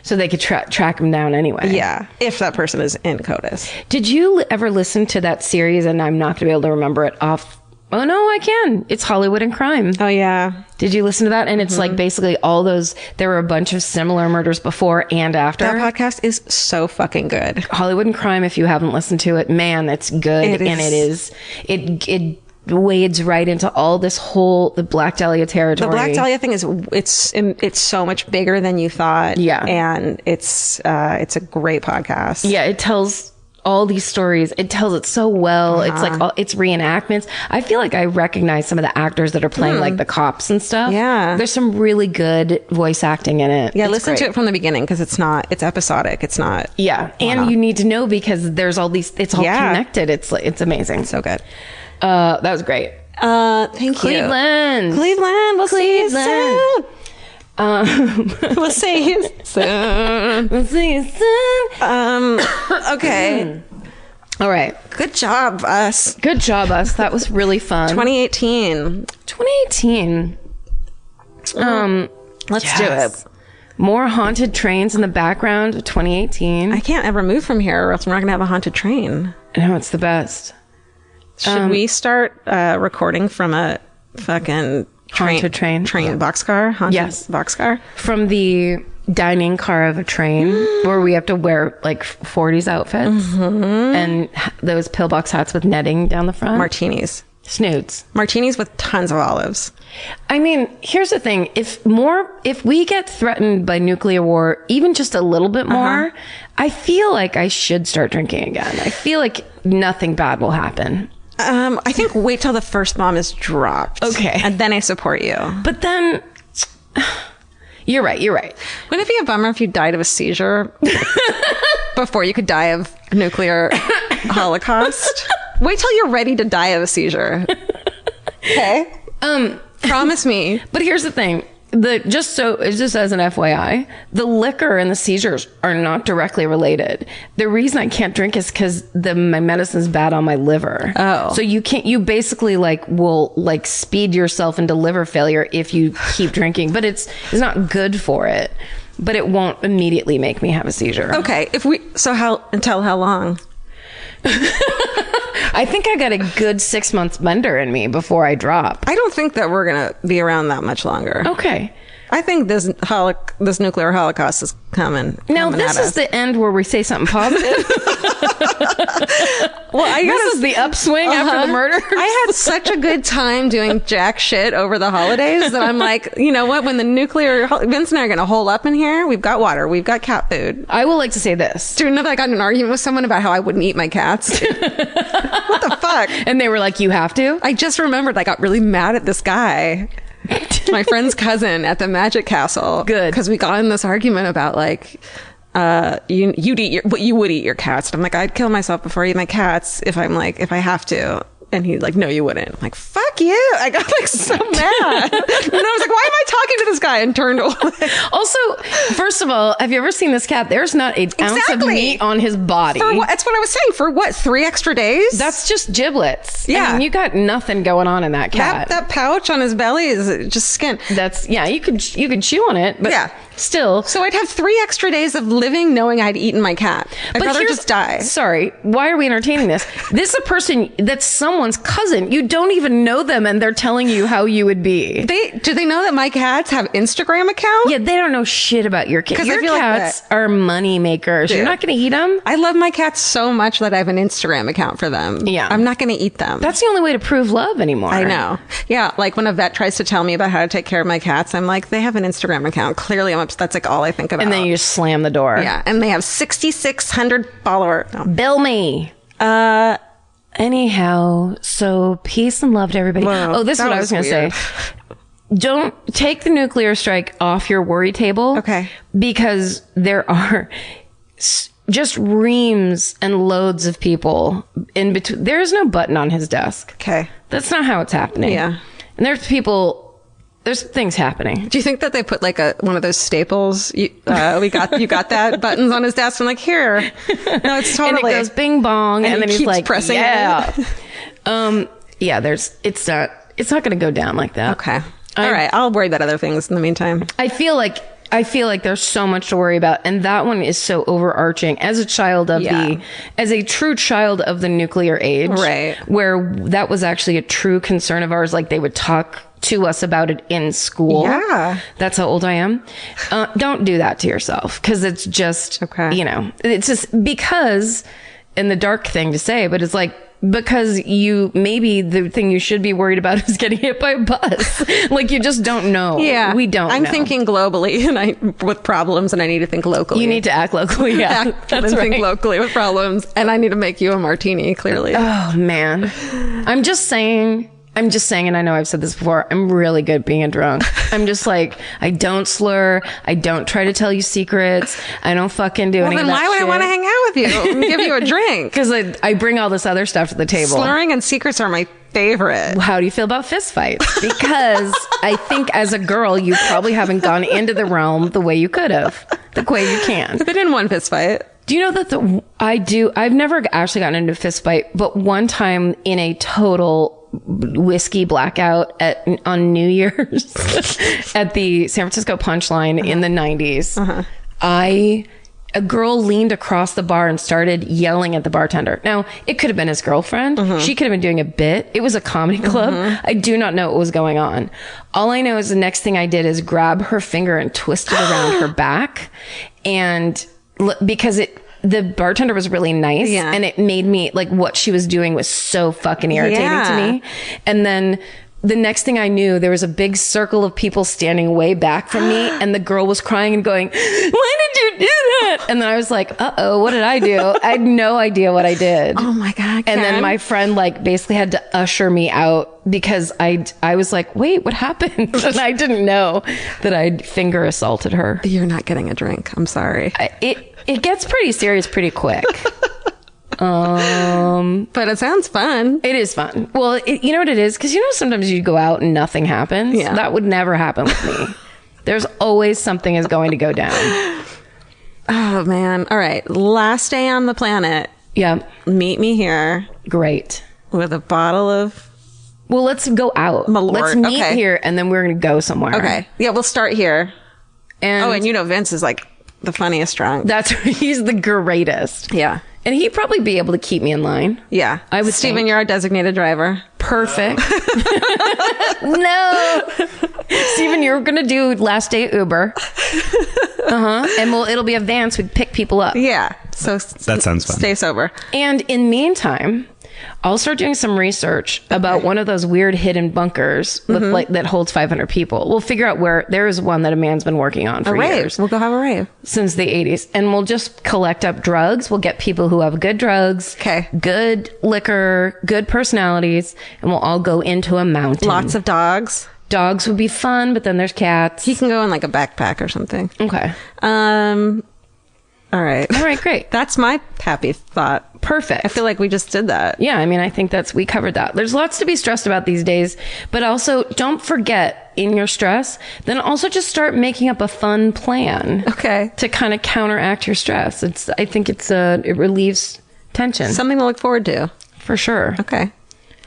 Speaker 3: So they could track him down anyway.
Speaker 2: Yeah, if that person is in CODIS.
Speaker 3: Did you ever listen to that series? And I'm not going to be able to remember it off. Oh, no, I can. It's Hollywood and Crime.
Speaker 2: Oh, yeah.
Speaker 3: Did you listen to that? And it's like basically all those, there were a bunch of similar murders before and after.
Speaker 2: That podcast is so fucking good.
Speaker 3: Hollywood and Crime, if you haven't listened to it, man, it's good. It wades right into all this the Black Dahlia territory.
Speaker 2: The Black Dahlia thing it's so much bigger than you thought.
Speaker 3: Yeah.
Speaker 2: And it's a great podcast.
Speaker 3: Yeah, it tells all these stories. It tells it so well. It's like it's reenactments. I feel like I recognize some of the actors that are playing like the cops and stuff.
Speaker 2: Yeah.
Speaker 3: There's some really good voice acting in it.
Speaker 2: Yeah,
Speaker 3: It's
Speaker 2: listen
Speaker 3: great.
Speaker 2: to it from the beginning because it's episodic. It's not.
Speaker 3: Yeah. And you need to know because there's all these, it's all connected. It's amazing.
Speaker 2: So good.
Speaker 3: That was great.
Speaker 2: Thank you.
Speaker 3: Cleveland.
Speaker 2: We'll see you soon. We'll see you soon.
Speaker 3: We'll see you soon.
Speaker 2: Okay.
Speaker 3: All right.
Speaker 2: Good job, us.
Speaker 3: Good job, us. That was really fun.
Speaker 2: 2018.
Speaker 3: 2018. Let's do it. More haunted trains in the background of 2018.
Speaker 2: I can't ever move from here or else we're not going to have a haunted train.
Speaker 3: No, it's the best.
Speaker 2: Should we start recording from a fucking
Speaker 3: Haunted train?
Speaker 2: Boxcar? Haunted
Speaker 3: Yes.
Speaker 2: Boxcar?
Speaker 3: From the dining car of a train where we have to wear like 40s outfits and those pillbox hats with netting down the front.
Speaker 2: Martinis.
Speaker 3: Snoods.
Speaker 2: Martinis with tons of olives.
Speaker 3: I mean, here's the thing. If we get threatened by nuclear war, even just a little bit more, I feel like I should start drinking again. I feel like nothing bad will happen.
Speaker 2: I think wait till the first bomb is dropped.
Speaker 3: Okay.
Speaker 2: And then I support you.
Speaker 3: But then, you're right.
Speaker 2: Wouldn't it be a bummer if you died of a seizure before you could die of nuclear holocaust? Wait till you're ready to die of a seizure. Okay? Promise me.
Speaker 3: But here's the thing. Just as an FYI, the liquor and the seizures are not directly related. The reason I can't drink is because my medicine's bad on my liver.
Speaker 2: Oh.
Speaker 3: So you basically will speed yourself into liver failure if you keep drinking, but it's not good for it, but it won't immediately make me have a seizure.
Speaker 2: Okay. Until how long?
Speaker 3: I think I got a good 6 months bender in me before I drop.
Speaker 2: I don't think that we're going to be around that much longer.
Speaker 3: Okay.
Speaker 2: I think this nuclear holocaust is coming.
Speaker 3: Now, this is the end where we say something positive.
Speaker 2: Well,
Speaker 3: this is the upswing after the murder.
Speaker 2: I had such a good time doing jack shit over the holidays that I'm like, you know what? When the Vince and I are going to hole up in here, we've got water, we've got cat food.
Speaker 3: I will like to say this.
Speaker 2: Do you know that I got in an argument with someone about how I wouldn't eat my cats? What the fuck?
Speaker 3: And they were like, you have to?
Speaker 2: I just remembered I got really mad at this guy. My friend's cousin at the Magic Castle.
Speaker 3: Good.
Speaker 2: Because we got in this argument about you would eat your cats. And I'm like, I'd kill myself before I eat my cats if I have to. And he's like, no, you wouldn't. I'm like, fuck you. I got like so mad. And I was like, why am I talking to this guy? And turned away.
Speaker 3: Also, first of all, have you ever seen this cat? There's not an ounce of meat on his body.
Speaker 2: That's what I was saying. For what, 3 extra days?
Speaker 3: That's just giblets.
Speaker 2: Yeah.
Speaker 3: I mean, you got nothing going on in that cat.
Speaker 2: That pouch on his belly is just skin.
Speaker 3: You could chew on it, but still.
Speaker 2: So I'd have 3 extra days of living knowing I'd eaten my cat. I'd rather just die.
Speaker 3: Sorry, why are we entertaining this? This is a person that's someone's cousin. You don't even know them, and they're telling you how you would be.
Speaker 2: Do they know that my cats have Instagram accounts?
Speaker 3: Yeah, they don't know shit about your cat. Your
Speaker 2: feel
Speaker 3: cats are money makers.
Speaker 2: Dude.
Speaker 3: You're not going to eat them.
Speaker 2: I love my cats so much that I have an Instagram account for them.
Speaker 3: Yeah.
Speaker 2: I'm not going to eat them.
Speaker 3: That's the only way to prove love anymore.
Speaker 2: I know. Yeah, like when a vet tries to tell me about how to take care of my cats, I'm like, they have an Instagram account. Clearly, that's like all I think about.
Speaker 3: And then you just slam the door.
Speaker 2: Yeah, and they have 6,600 followers. No.
Speaker 3: Bill me. Anyhow, so peace and love to everybody.
Speaker 2: Whoa,
Speaker 3: this is what I was going to say. Don't take the nuclear strike off your worry table.
Speaker 2: Okay.
Speaker 3: Because there are just reams and loads of people in between. There is no button on his desk.
Speaker 2: Okay.
Speaker 3: That's not how it's happening.
Speaker 2: Yeah.
Speaker 3: And there's things happening.
Speaker 2: Do you think that they put like one of those staples? You got that buttons on his desk. I'm like, here. No, it's totally.
Speaker 3: And it goes bing bong, and then he's
Speaker 2: keeps
Speaker 3: like,
Speaker 2: pressing
Speaker 3: yeah. It's not going to go down like that.
Speaker 2: Okay. All right. I'll worry about other things in the meantime.
Speaker 3: I feel like there's so much to worry about, and that one is so overarching. As a child of as a true child of the nuclear age,
Speaker 2: right?
Speaker 3: Where that was actually a true concern of ours. Like they would talk to us about it in school.
Speaker 2: Yeah,
Speaker 3: that's how old I am. Don't do that to yourself, because it's just it's just because, and the dark thing to say, but it's like. Because maybe the thing you should be worried about is getting hit by a bus. Like you just don't know.
Speaker 2: Yeah.
Speaker 3: We don't know.
Speaker 2: I'm thinking globally with problems, and I need to think locally.
Speaker 3: You need to act locally. Yeah.
Speaker 2: Think locally with problems. And I need to make you a martini, clearly.
Speaker 3: Oh, man. I'm just saying, and I know I've said this before, I'm really good at being drunk. I'm just like, I don't slur. I don't try to tell you secrets. I don't fucking do any of that.
Speaker 2: Then why would I want to hang out with you and give you a drink?
Speaker 3: Because I bring all this other stuff to the table.
Speaker 2: Slurring and secrets are my favorite.
Speaker 3: How do you feel about fist fights? Because I think as a girl, you probably haven't gone into the realm the way you could have, the way you can.
Speaker 2: I've been in one fist fight.
Speaker 3: Do you know that I've never actually gotten into a fist fight, but one time in a total whiskey blackout on New Year's at the San Francisco Punchline in the 90s. A girl leaned across the bar and started yelling at the bartender. Now, it could have been his girlfriend. She could have been doing a bit. It was a comedy club. I do not know what was going on. All I know is the next thing I did is grab her finger and twist it around her back. And because the bartender was really nice, and it made me like what she was doing was so fucking irritating to me. And then the next thing I knew, there was a big circle of people standing way back from me, and the girl was crying and going, "Why did you do that?" And then I was like, "Uh-oh, what did I do?" I had no idea what I did.
Speaker 2: Oh my God.
Speaker 3: And then my friend like basically had to usher me out because I was like, "Wait, what happened?" And I didn't know that I'd finger assaulted her.
Speaker 2: You're not getting a drink. I'm sorry.
Speaker 3: It gets pretty serious pretty quick.
Speaker 2: But it sounds fun.
Speaker 3: It is fun. Well, you know what it is? Because sometimes you go out and nothing happens.
Speaker 2: Yeah.
Speaker 3: That would never happen with me. There's always something is going to go down.
Speaker 2: Oh, man. All right. Last day on the planet.
Speaker 3: Yeah.
Speaker 2: Meet me here.
Speaker 3: Great.
Speaker 2: With a bottle of...
Speaker 3: Well, let's go out.
Speaker 2: Malort.
Speaker 3: Let's meet here, and then we're going to go somewhere.
Speaker 2: Okay. Yeah, we'll start here.
Speaker 3: And
Speaker 2: Vince is like the funniest drunk.
Speaker 3: He's the greatest.
Speaker 2: Yeah.
Speaker 3: And he'd probably be able to keep me in line.
Speaker 2: Yeah.
Speaker 3: I would
Speaker 2: Steven, you're our designated driver.
Speaker 3: Perfect. No. Steven, you're going to do last day Uber. And it'll be a van so we pick people up.
Speaker 2: Yeah. So
Speaker 1: that sounds fun.
Speaker 2: Stay sober.
Speaker 3: And in the meantime, I'll start doing some research about one of those weird hidden bunkers with that holds 500 people. We'll figure out where there is one that a man's been working on for years.
Speaker 2: We'll go have a rave.
Speaker 3: Since the 80s. And we'll just collect up drugs. We'll get people who have good drugs, good liquor, good personalities, and we'll all go into a mountain.
Speaker 2: Lots of dogs.
Speaker 3: Dogs would be fun, but then there's cats.
Speaker 2: He can go in like a backpack or something.
Speaker 3: Okay.
Speaker 2: All right.
Speaker 3: All right, great.
Speaker 2: That's my happy thought.
Speaker 3: Perfect.
Speaker 2: I feel like we just did that.
Speaker 3: Yeah, I mean, I think we covered that. There's lots to be stressed about these days, but also don't forget in your stress, then also just start making up a fun plan.
Speaker 2: Okay.
Speaker 3: To kind of counteract your stress. I think it relieves tension.
Speaker 2: Something to look forward to.
Speaker 3: For sure.
Speaker 2: Okay.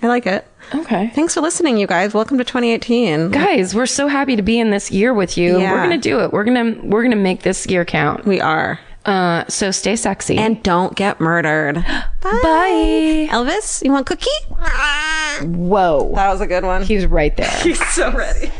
Speaker 2: I like it.
Speaker 3: Okay.
Speaker 2: Thanks for listening, you guys. Welcome to 2018.
Speaker 3: Guys, we're so happy to be in this year with you.
Speaker 2: Yeah.
Speaker 3: We're going to do it. We're going to make this year count.
Speaker 2: We are.
Speaker 3: So stay sexy.
Speaker 2: And don't get murdered. Bye.
Speaker 3: Bye.
Speaker 2: Elvis, you want cookie?
Speaker 3: Whoa.
Speaker 2: That was a good one.
Speaker 3: He's right there.
Speaker 2: He's so ready.